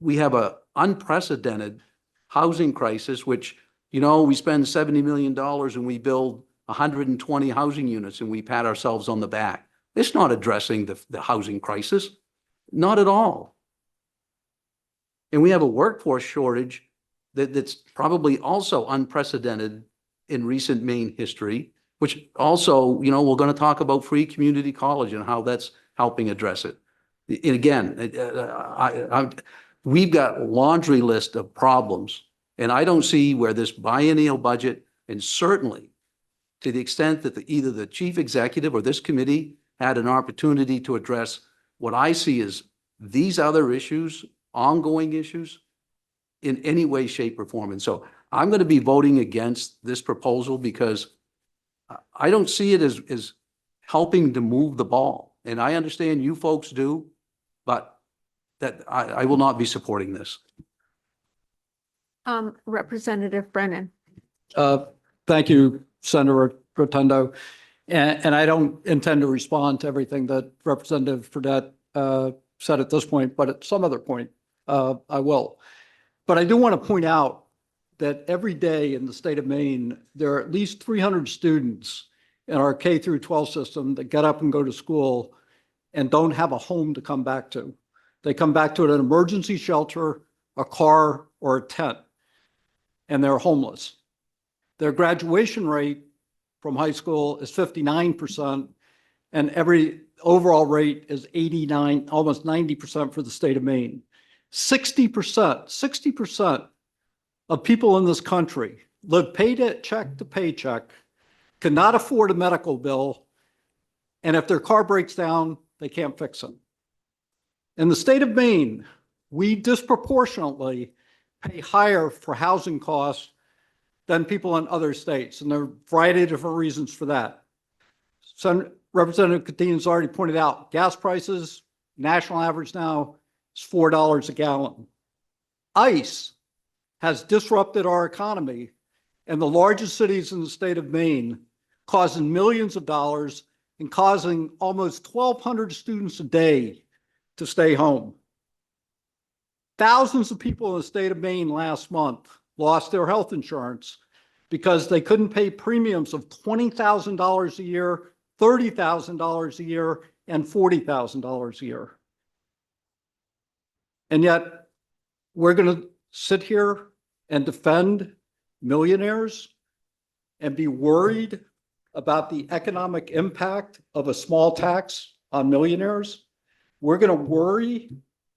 We have an unprecedented housing crisis, which, we spend $70 million and we build 120 housing units and we pat ourselves on the back. It's not addressing the housing crisis, not at all. And we have a workforce shortage that's probably also unprecedented in recent Maine history, which also, we're going to talk about free community college and how that's helping address it. And again, we've got a laundry list of problems, and I don't see where this biennial budget, and certainly to the extent that either the chief executive or this committee had an opportunity to address what I see as these other issues, ongoing issues, in any way, shape, or form. And so I'm going to be voting against this proposal because I don't see it as helping to move the ball. And I understand you folks do, but that I will not be supporting this. Representative Brennan. Thank you, Senator Rotundo. And I don't intend to respond to everything that Representative Fredette said at this point, but at some other point, I will. But I do want to point out that every day in the state of Maine, there are at least 300 students in our K through 12 system that get up and go to school and don't have a home to come back to. They come back to an emergency shelter, a car, or a tent, and they're homeless. Their graduation rate from high school is 59%, and every overall rate is 89, almost 90% for the state of Maine. 60% of people in this country live paycheck to paycheck, cannot afford a medical bill, and if their car breaks down, they can't fix it. In the state of Maine, we disproportionately pay higher for housing costs than people in other states, and there are a variety of different reasons for that. Representative Kateen's already pointed out gas prices, national average now is $4 a gallon. ICE has disrupted our economy in the largest cities in the state of Maine, causing millions of dollars and causing almost 1,200 students a day to stay home. Thousands of people in the state of Maine last month lost their health insurance because they couldn't pay premiums of $20,000 a year, $30,000 a year, and $40,000 a year. And yet we're going to sit here and defend millionaires and be worried about the economic impact of a small tax on millionaires. We're going to worry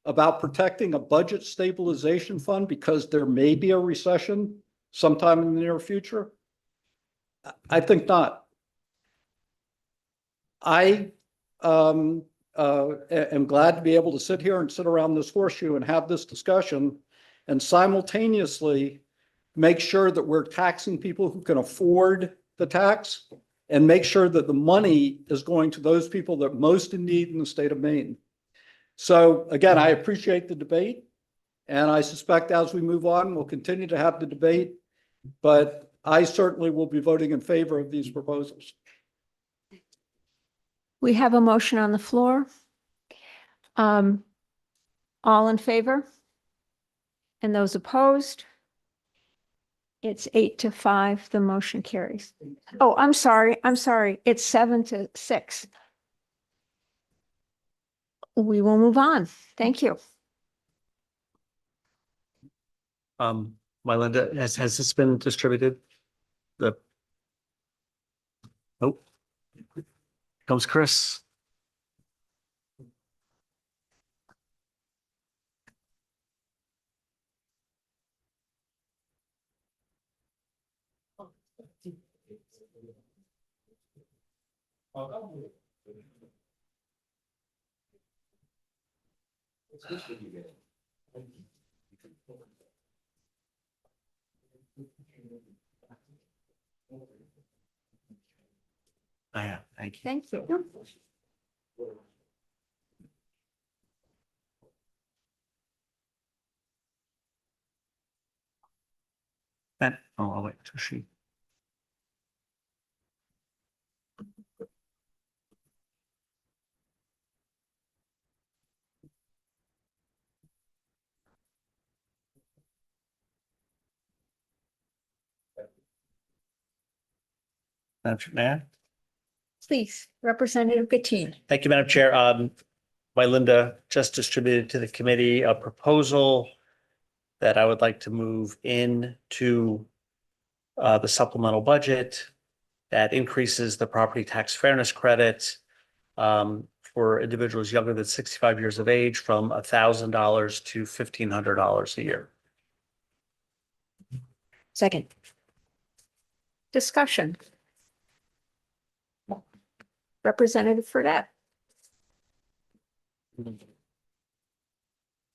about protecting a budget stabilization fund because there may be a recession sometime in the near future. I think not. I am glad to be able to sit here and sit around this horseshoe and have this discussion and simultaneously make sure that we're taxing people who can afford the tax and make sure that the money is going to those people that are most in need in the state of Maine. So again, I appreciate the debate, and I suspect as we move on, we'll continue to have the debate, but I certainly will be voting in favor of these proposals. We have a motion on the floor. All in favor? And those opposed? It's 8-5, the motion carries. Oh, I'm sorry. It's 7-6. We will move on. Thank you. Linda, has this been distributed? Nope. Comes Chris. Yeah, thank you. Thank you. I'll wait till she. Madam Please, Representative Gattine. Thank you, Madam Chair. Linda just distributed to the committee a proposal that I would like to move into the supplemental budget that increases the property tax fairness credit for individuals younger than 65 years of age from $1,000 to $1,500 a year. Second. Discussion. Representative Fredette.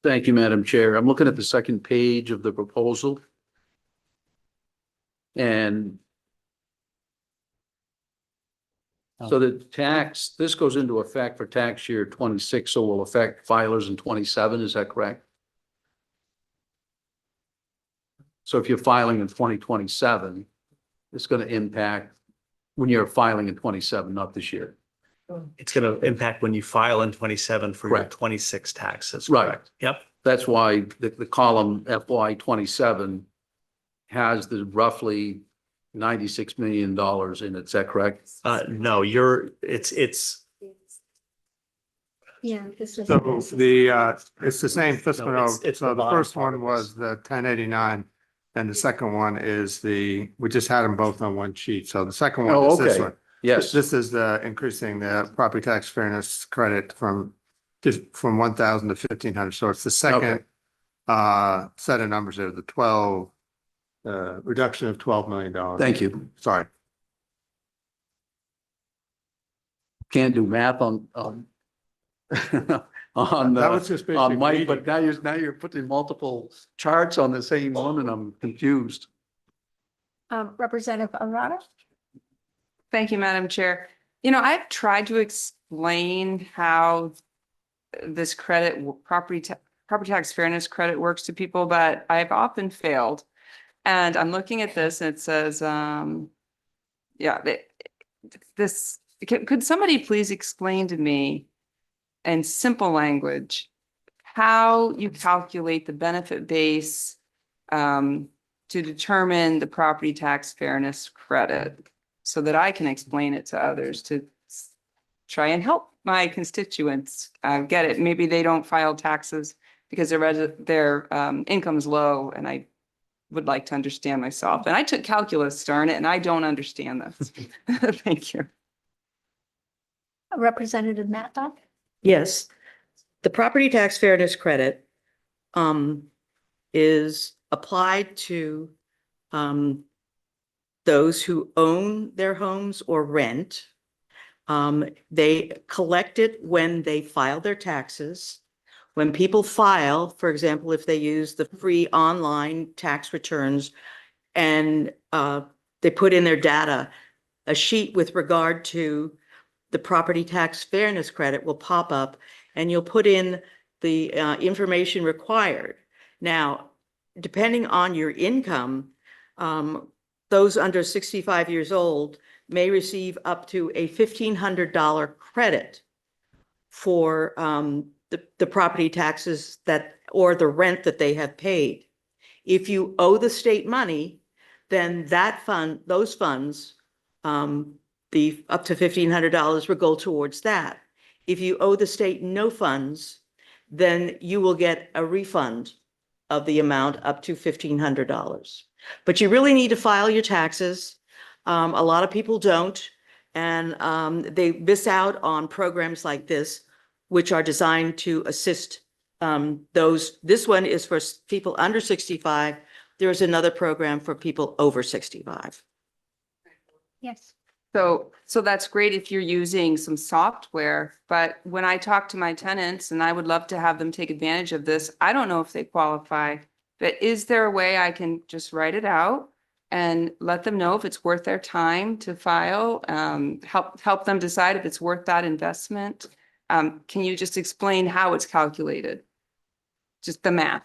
Thank you, Madam Chair. I'm looking at the second page of the proposal. And so the tax, this goes into effect for tax year 26, so will affect filers in 27, is that correct? So if you're filing in 2027, it's going to impact when you're filing in 27, not this year. It's going to impact when you file in 27 for your Correct. 26 taxes. Right. Correct. Yep. That's why the column FY 27 has the roughly $96 million in it. Is that correct? No, it's Yeah, this is. So it's the same fiscal. No, it's So the the bottom first part one of was the 1089. And the second one is we just had them both on one sheet. So the second one Oh, is this okay. one. Yes. This is the increasing the property tax fairness credit from 1,000 to 1,500. So it's the second set of numbers there, the 12 reduction of $12 million. Thank you. Sorry. Can't do math on on That was just basic on Mike, reading. but now you're putting multiple charts on the same one and I'm confused. Representative Arata. Thank you, Madam Chair. You know, I've tried to explain how this property tax fairness credit works to people, but I've often failed. And I'm looking at this and it says, could somebody please explain to me in simple language how you calculate the benefit base to to determine the property tax fairness credit so that I can explain it to others to try and help my constituents get it. Maybe they don't file taxes because their income is low, and I would like to understand myself. And I took calculus, darn it, and I don't understand this. Thank you. Representative Matlock? Yes, the property tax fairness credit is applied to those who own their homes or rent. They collect it when they file their taxes. When people file, for example, if they use the free online tax returns and they put in their data, a sheet with regard to the property tax fairness credit will pop up, and you'll put in the information required. Now, depending on your income, those under 65 years old may receive up to a $1,500 credit for the property taxes or the rent that they have paid. If you owe the state money, then those funds, the up to $1,500 will go towards that. If you owe the state no funds, then you will get a refund of the amount up to $1,500. But you really need to file your taxes. A lot of people don't, and they miss out on programs like this, which are designed to assist those. This one is for people under 65. There is another program for people over 65. Yes. So that's great if you're using some software, but when I talk to my tenants, and I would love to have them take advantage of this, I don't know if they qualify. But is there a way I can just write it out and let them know if it's worth their time to file? Help them decide if it's worth that investment. Can you just explain how it's calculated? Just the math.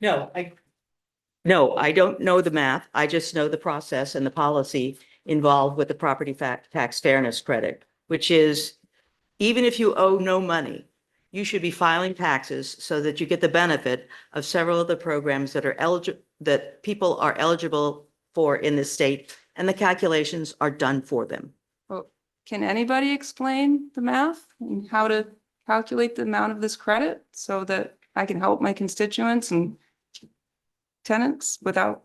No, I don't know the math. I just know the process and the policy involved with the property tax fairness credit, which is even if you owe no money, you should be filing taxes so that you get the benefit of several of the programs that are eligible, that people are eligible for in the state, and the calculations are done for them. Well, can anybody explain the math and how to calculate the amount of this credit so that I can help my constituents and tenants without?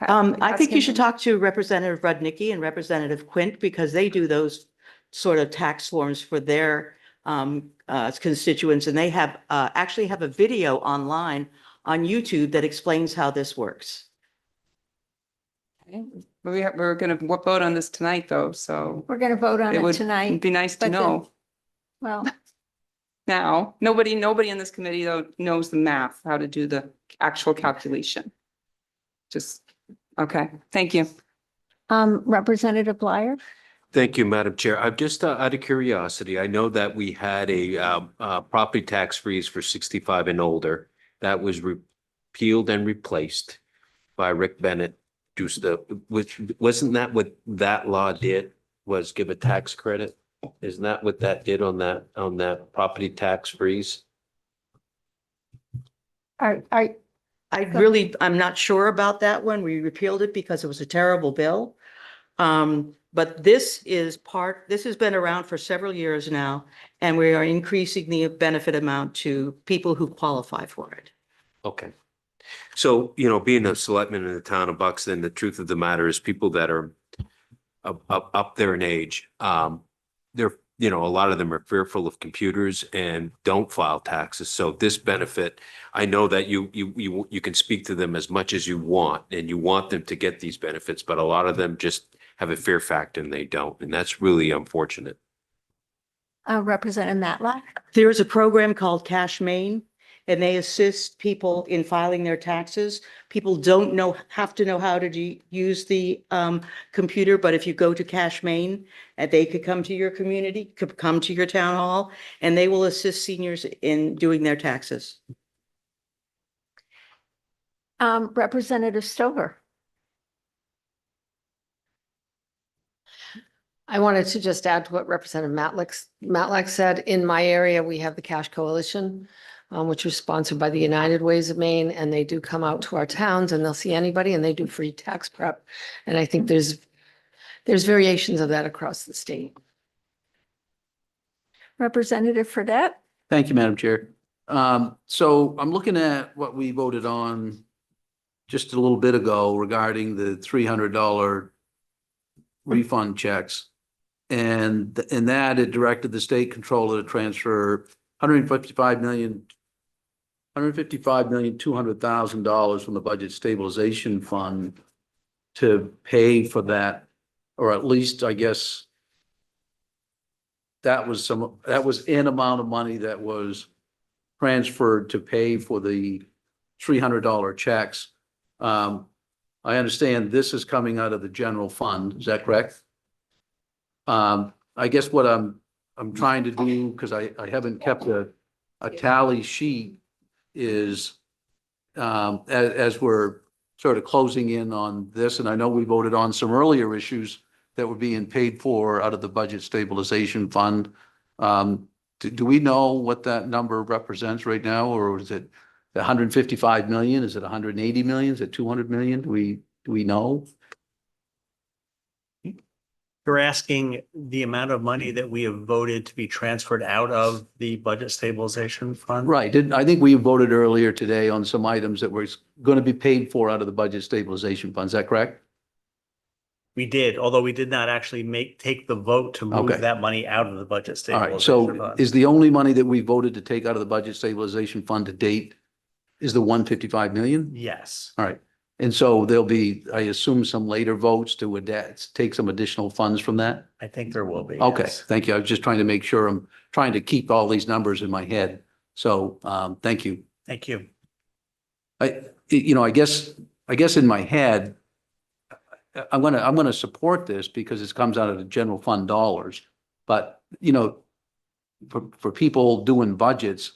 I think you should talk to Representative Rudnicki and Representative Quint, because they do those sort of tax forms for their constituents, and they have actually have a video online on YouTube that explains how this works. Okay. We're going to vote on this tonight, though, so We're going to vote on it tonight. it'd be nice to but then- know. Well, Now, nobody in this committee though knows the math, how to do the actual calculation. Just, okay, thank you. Representative Bleier? Thank you, Madam Chair. I'm just out of curiosity, I know that we had a property tax freeze for 65 and older. That was repealed and replaced by Rick Bennett. Which wasn't that what that law did, was give a tax credit? Isn't that what that did on that property tax freeze? I'm not sure about that one. We repealed it because it was a terrible bill. But this has been around for several years now, and we are increasing the benefit amount to people who qualify for it. Okay. So, being a selectman in the town of Buxton, the truth of the matter is people that are up there in age, they're, a lot of them are fearful of computers and don't file taxes. So this benefit, I know that you can speak to them as much as you want, and you want them to get these benefits, but a lot of them just have a fear factor and they don't. And that's really unfortunate. Representative Matlock? There is a program called Cash Main, and they assist people in filing their taxes. People don't have to know how to use the computer, but if you go to Cash Main, they could come to your community, could come to your town hall, and they will assist seniors in doing their taxes. Representative Stover? I wanted to just add to what Representative Matlack said. In my area, we have the Cash Coalition, which was sponsored by the United Ways of Maine, and they do come out to our towns and they'll see anybody and they do free tax prep. And I think there's variations of that across the state. Representative Fredette? Thank you, Madam Chair. So I'm looking at what we voted on just a little bit ago regarding the $300 refund checks. And in that, it directed the state controller to transfer $155,200,000 from the budget stabilization fund to pay for that, or at least, I guess, that was an amount of money that was transferred to pay for the $300 checks. I understand this is coming out of the general fund. Is that correct? I guess what I'm trying to do, because I haven't kept a tally sheet, is as we're sort of closing in on this, and I know we voted on some earlier issues that were being paid for out of the budget stabilization fund. Do we know what that number represents right now, or is it 155 million? Is it 180 million? Is it 200 million? Do we know? You're asking the amount of money that we have voted to be transferred out of the budget stabilization fund? Right. I think we voted earlier today on some items that were going to be paid for out of the budget stabilization fund. Is that correct? We did, although we did not actually take the vote to move Okay. that money out of the budget All right. stabilization So fund. is the only money that we voted to take out of the budget stabilization fund to date is the 155 million? Yes. All right. And so there'll be, I assume, some later votes to adapt, take some additional funds from that? I think there will be. Okay, yes. thank you. I was just trying to make sure I'm trying to keep all these numbers in my head. So, thank you. Thank you. I guess in my head, I'm gonna support this because it comes out of the general fund dollars. But, for people doing budgets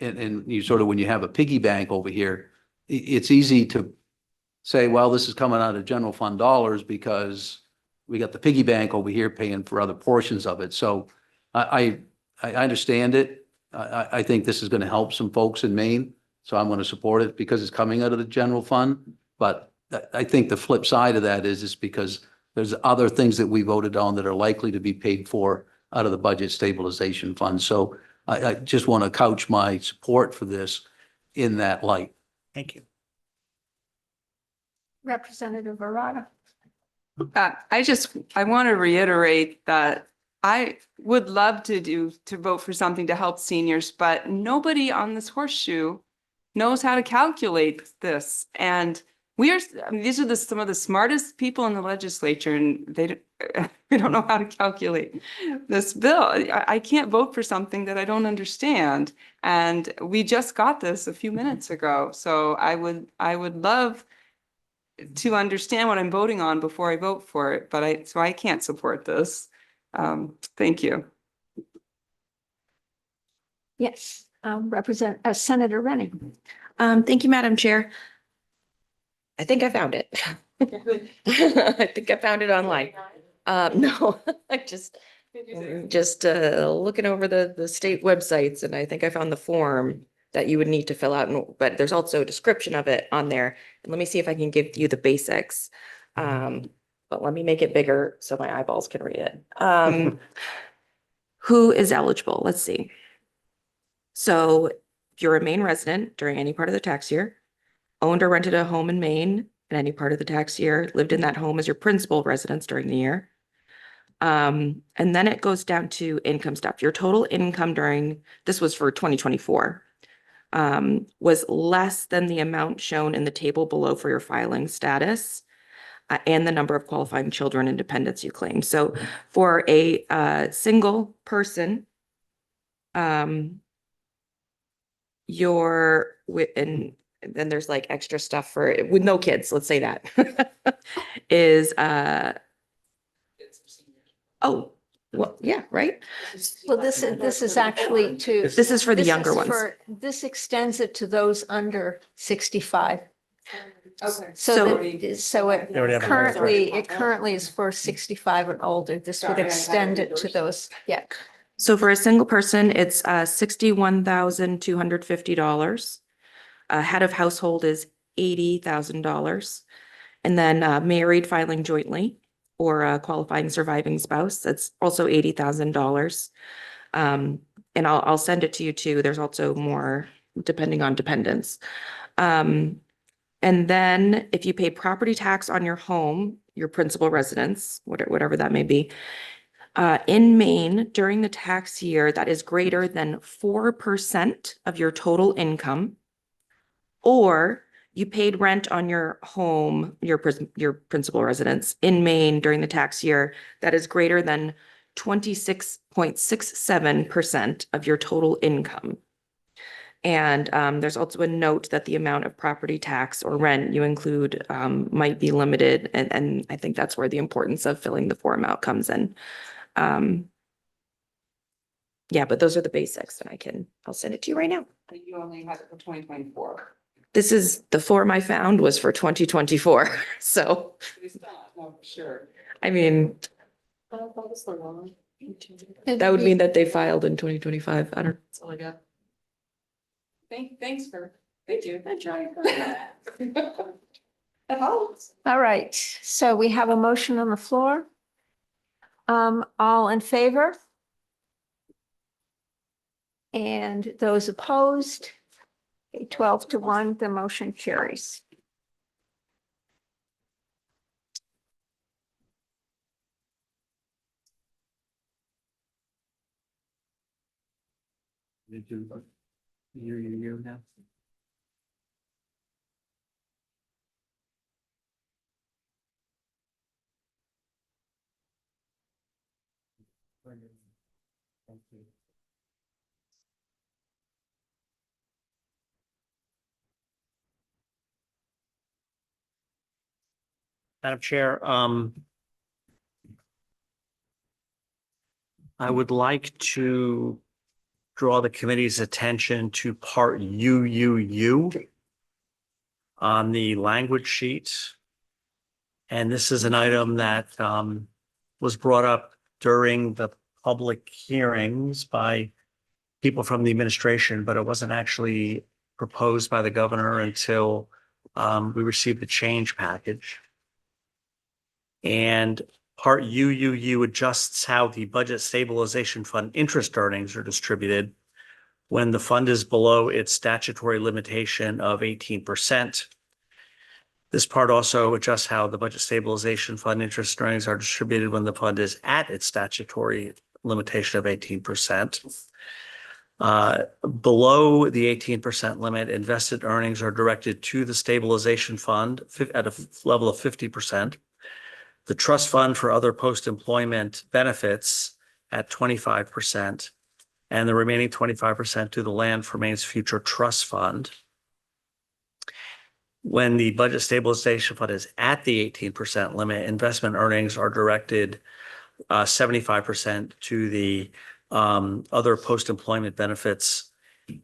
and you sort of, when you have a piggy bank over here, it's easy to say, well, this is coming out of general fund dollars because we got the piggy bank over here paying for other portions of it. So I understand it. I think this is going to help some folks in Maine. So I'm going to support it because it's coming out of the general fund. But I think the flip side of that is because there's other things that we voted on that are likely to be paid for out of the budget stabilization fund. So I just want to couch my support for this in that light. Thank you. Representative Arada? I want to reiterate that I would love to vote for something to help seniors, but nobody on this horseshoe knows how to calculate this. And these are some of the smartest people in the legislature, and they don't know how to calculate this bill. I can't vote for something that I don't understand. And we just got this a few minutes ago. So I would love to understand what I'm voting on before I vote for it, but I can't support this. Thank you. Yes, Senator Rennie. Thank you, Madam Chair. I think I found it. I think I found it online. No, I just looking over the state websites, and I think I found the form that you would need to fill out, but there's also a description of it on there. And let me see if I can give you the basics. But let me make it bigger so my eyeballs can read it. Who is eligible? Let's see. So if you're a Maine resident during any part of the tax year, owned or rented a home in Maine in any part of the tax year, lived in that home as your principal residence during the year. And then it goes down to income stuff. Your total income this was for 2024, was less than the amount shown in the table below for your filing status, and the number of qualifying children and dependents you claim. So for a single person, and then there's like extra stuff for with no kids, let's say that is oh, well, yeah, right. Well, this is actually This is for the younger ones. This extends it to those under 65. Okay. So They already have it. it currently is for 65 and older. This would Sorry, I had extend it it to those, yeah. So for a single person, it's $61,250. Head of household is $80,000. And then married filing jointly or a qualifying surviving spouse, that's also $80,000. And I'll send it to you too. There's also more depending on dependents. And then if you pay property tax on your home, your principal residence, whatever that may be, in Maine during the tax year that is greater than 4% of your total income, or you paid rent on your home, your principal residence in Maine during the tax year that is greater than 26.67% of your total income. And there's also a note that the amount of property tax or rent you include might be limited. And I think that's where the importance of filling the form out comes in. Yeah, but those are the basics and I'll send it to you right now. You only had it for 2024. This is, the form I found was for 2024. So, It's not, no, for sure. I mean, that would mean that they filed in 2025. I don't, That's all I got. Thanks for, thank you. I tried. That helps. All right, so we have a motion on the floor. All in favor? And those opposed? Okay, 12-1, the motion carries. You now. Madam Chair, I would like to draw the committee's attention to part UUU on the language sheet. And this is an item that was brought up during the public hearings by people from the administration, but it wasn't actually proposed by the governor until we received the change package. And part UUU adjusts how the budget stabilization fund interest earnings are distributed when the fund is below its statutory limitation of 18%. This part also adjusts how the budget stabilization fund interest earnings are distributed when the fund is at its statutory limitation of 18%. Below the 18% limit, invested earnings are directed to the stabilization fund at a level of 50%. The trust fund for other post-employment benefits at 25%, and the remaining 25% to the Land for Maine's Future Trust Fund. When the budget stabilization fund is at the 18% limit, investment earnings are directed 75% to the other post-employment benefits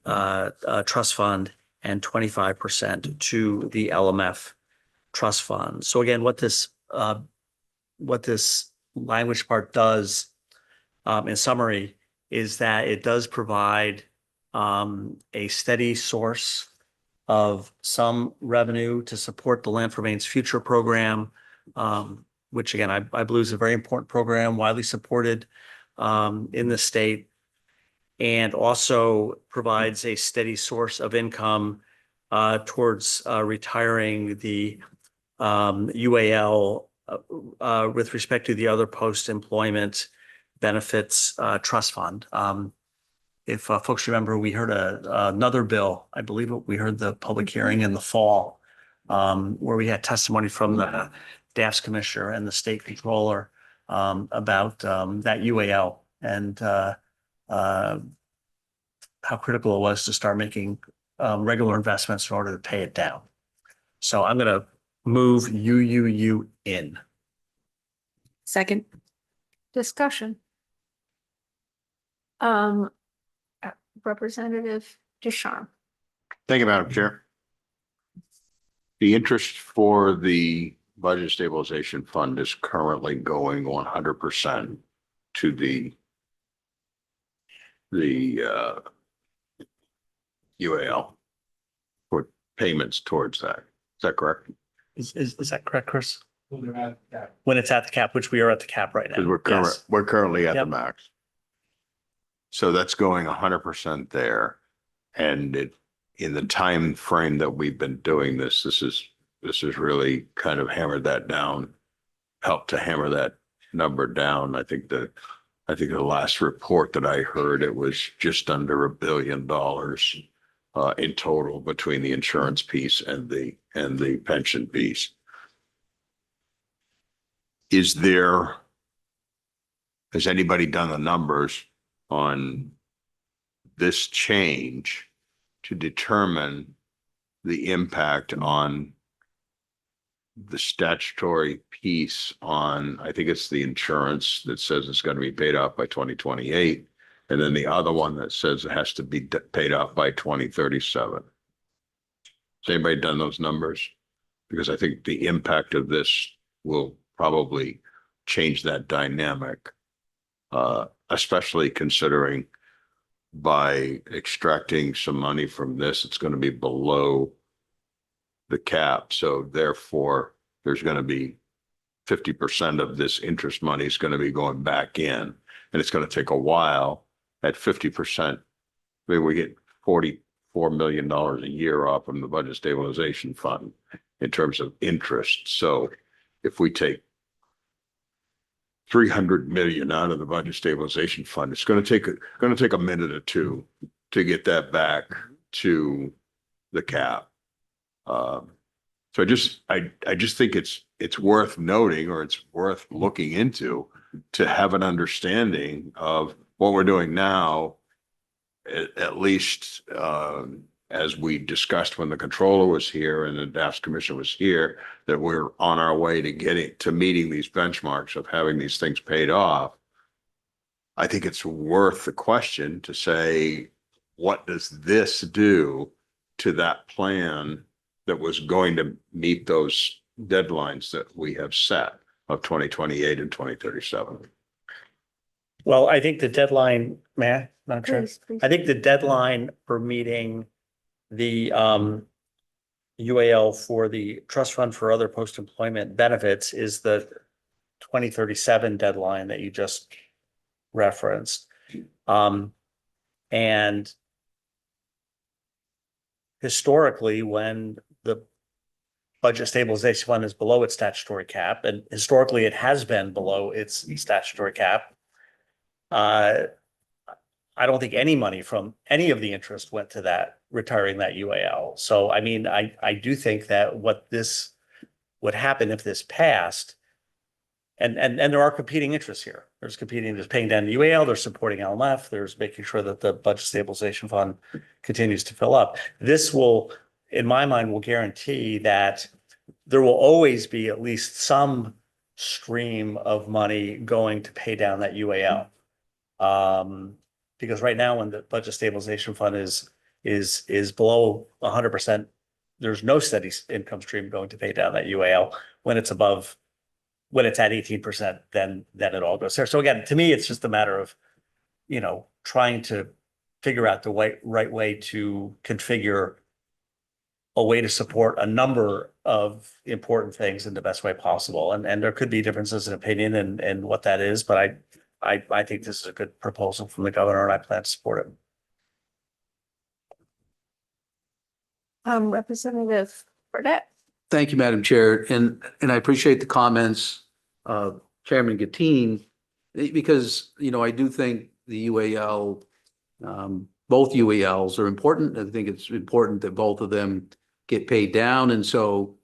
trust fund and 25% to the LMF trust fund. So again, what this language part does in summary is that it does provide a steady source of some revenue to support the Land for Maine's Future program, which again, I believe is a very important program, widely supported in the state, and also provides a steady source of income towards retiring the UAL with respect to the other post-employment benefits trust fund. If folks remember, we heard another bill, I believe we heard the public hearing in the fall, where we had testimony from the DAF's commissioner and the state controller about that UAL and how critical it was to start making regular investments in order to pay it down. So I'm going to move UUU in. Second. Discussion. Representative Ducharme. Thank you, Madam Chair. The interest for the budget stabilization fund is currently going 100% to the UAL for payments towards that. Is that correct? Is that correct, Chris? When it's at the cap, which we are at the cap right now. Because Yes. we're currently at the Yep. max. So that's going 100% there. And in the time frame that we've been doing this, this is really kind of hammered that down, helped to hammer that number down. I think the last report that I heard, it was just under $1 billion in total between the insurance piece and the pension piece. Has anybody done the numbers on this change to determine the impact on the statutory piece on, I think it's the insurance that says it's going to be paid off by 2028, and then the other one that says it has to be paid off by 2037. Has anybody done those numbers? Because I think the impact of this will probably change that dynamic, especially considering by extracting some money from this, it's going to be below the cap. So therefore, there's going to be 50% of this interest money is going to be going back in, and it's going to take a while. At 50%, I mean, we get $44 million a year off from the budget stabilization fund in terms of interest. So if we take 300 million out of the budget stabilization fund, it's going to take a minute or two to get that back to the cap. So I just think it's worth noting, or it's worth looking into, to have an understanding of what we're doing now, at least as we discussed when the controller was here and the DAFS commission was here, that we're on our way to meeting these benchmarks of having these things paid off. I think it's worth the question to say, what does this do to that plan that was going to meet those deadlines that we have set of 2028 and 2037? Well, I think the deadline, Matt, not sure. Please. I think the deadline for meeting the UAL for the trust fund for other post-employment benefits is the 2037 deadline that you just referenced. And historically, when the budget stabilization fund is below its statutory cap, and historically it has been below its statutory cap, I don't think any money from any of the interest went to that, retiring that UAL. So, I mean, I do think that what this would happen if this passed, and there are competing interests here. There's paying down the UAL, there's supporting LMF, there's making sure that the budget stabilization fund continues to fill up. This will, in my mind, will guarantee that there will always be at least some stream of money going to pay down that UAL. Because right now, when the budget stabilization fund is below 100%, there's no steady income stream going to pay down that UAL. When it's above, when it's at 18%, then it all goes there. So again, to me, it's just a matter of, trying to figure out the right way to configure a way to support a number of important things in the best way possible. And there could be differences in opinion and what that is, but I think this is a good proposal from the governor, and I plan to support it. Representative Burdette. Thank you, Madam Chair, and I appreciate the comments of Chairman Gattine, because, I do think the UAL, both UALs are important. I think it's important that both of them get paid down. And so,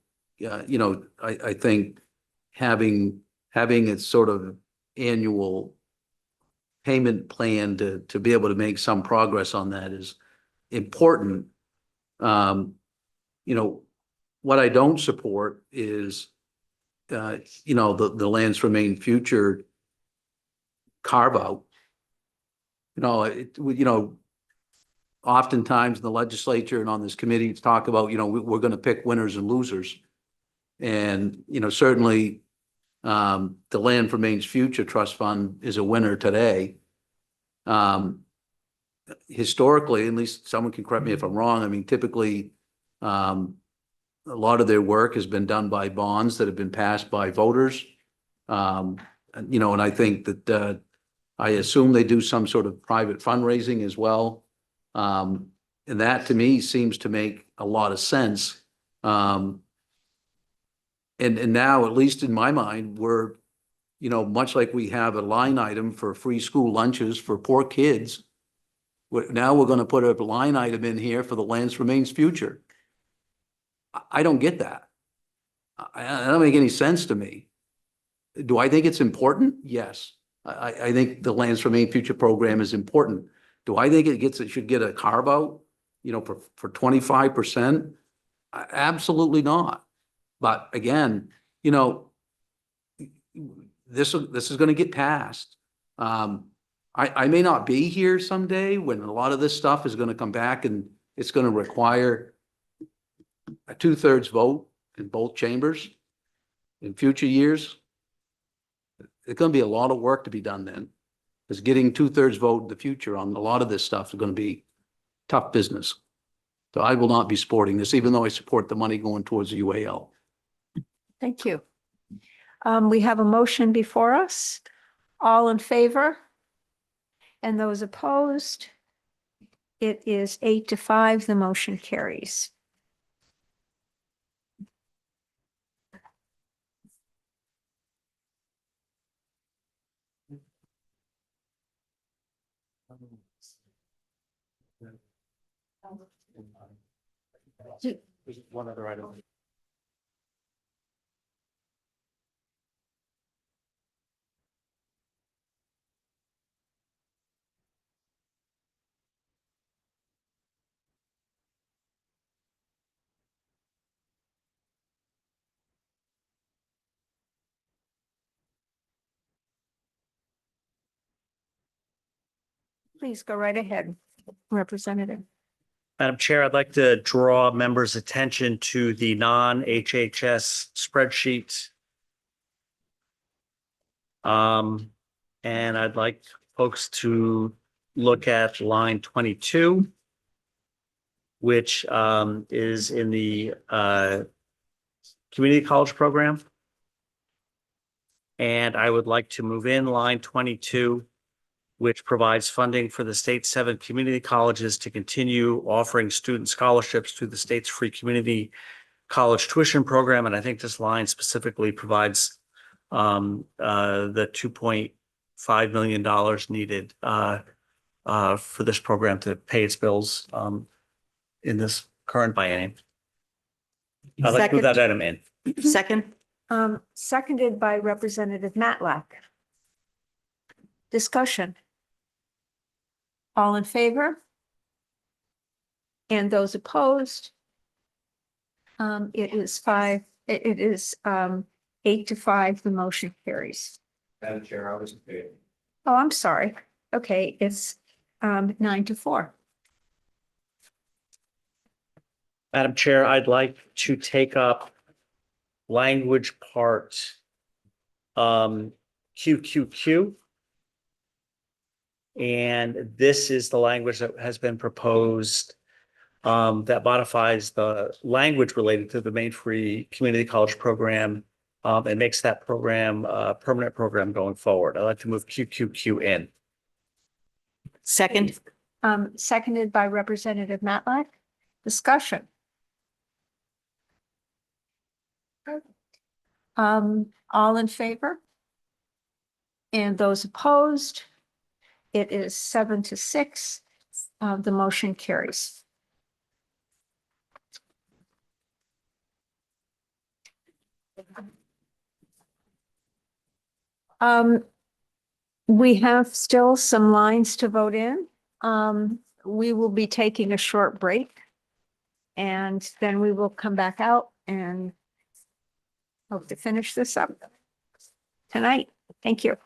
I think having its sort of annual payment plan to be able to make some progress on that is important. What I don't support is, the Lands for Maine Future carve out. oftentimes in the legislature and on this committee, it's talk about, we're going to pick winners and losers. And, certainly the Land for Maine's Future Trust Fund is a winner today. Historically, at least someone can correct me if I'm wrong, I mean, typically, a lot of their work has been done by bonds that have been passed by voters. And I think that, I assume they do some sort of private fundraising as well. And that to me seems to make a lot of sense. And now, at least in my mind, we're, much like we have a line item for free school lunches for poor kids. Now we're going to put a line item in here for the Lands for Maine's Future. I don't get that. That don't make any sense to me. Do I think it's important? Yes. I think the Lands for Maine Future program is important. Do I think it should get a carve out, for 25%? Absolutely not. But again, this is going to get passed. I may not be here someday when a lot of this stuff is going to come back and it's going to require a 2/3 vote in both chambers in future years. There's going to be a lot of work to be done then, because getting 2/3 vote in the future on a lot of this stuff is going to be tough business. So I will not be supporting this, even though I support the money going towards the UAL. Thank you. We have a motion before us. All in favor? And those opposed? It is 8-5. The motion carries. There's one other item. Please go right ahead, Representative. Madam Chair, I'd like to draw members' attention to the non-HHS spreadsheet. And I'd like folks to look at line 22, which is in the community college program. And I would like to move in line 22, which provides funding for the state's 7 community colleges to continue offering student scholarships through the state's free community college tuition program. And I think this line specifically provides the $2.5 million needed for this program to pay its bills in this current biennium. I'd like to move that item in. Second. Seconded by Representative Matlack. Discussion. All in favor? And those opposed? It is 8-5. The motion carries. Madam Chair, I was in favor. Oh, I'm sorry. Okay, it's 9-4. Madam Chair, I'd like to take up language part QQQ. And this is the language that has been proposed that modifies the language related to the Maine Free Community College program and makes that program a permanent program going forward. I'd like to move QQQ in. Second. Seconded by Representative Matlack. Discussion. All in favor? And those opposed? It is 7-6. The motion carries. We have still some lines to vote in. We will be taking a short break. And then we will come back out and hope to finish this up tonight. Thank you.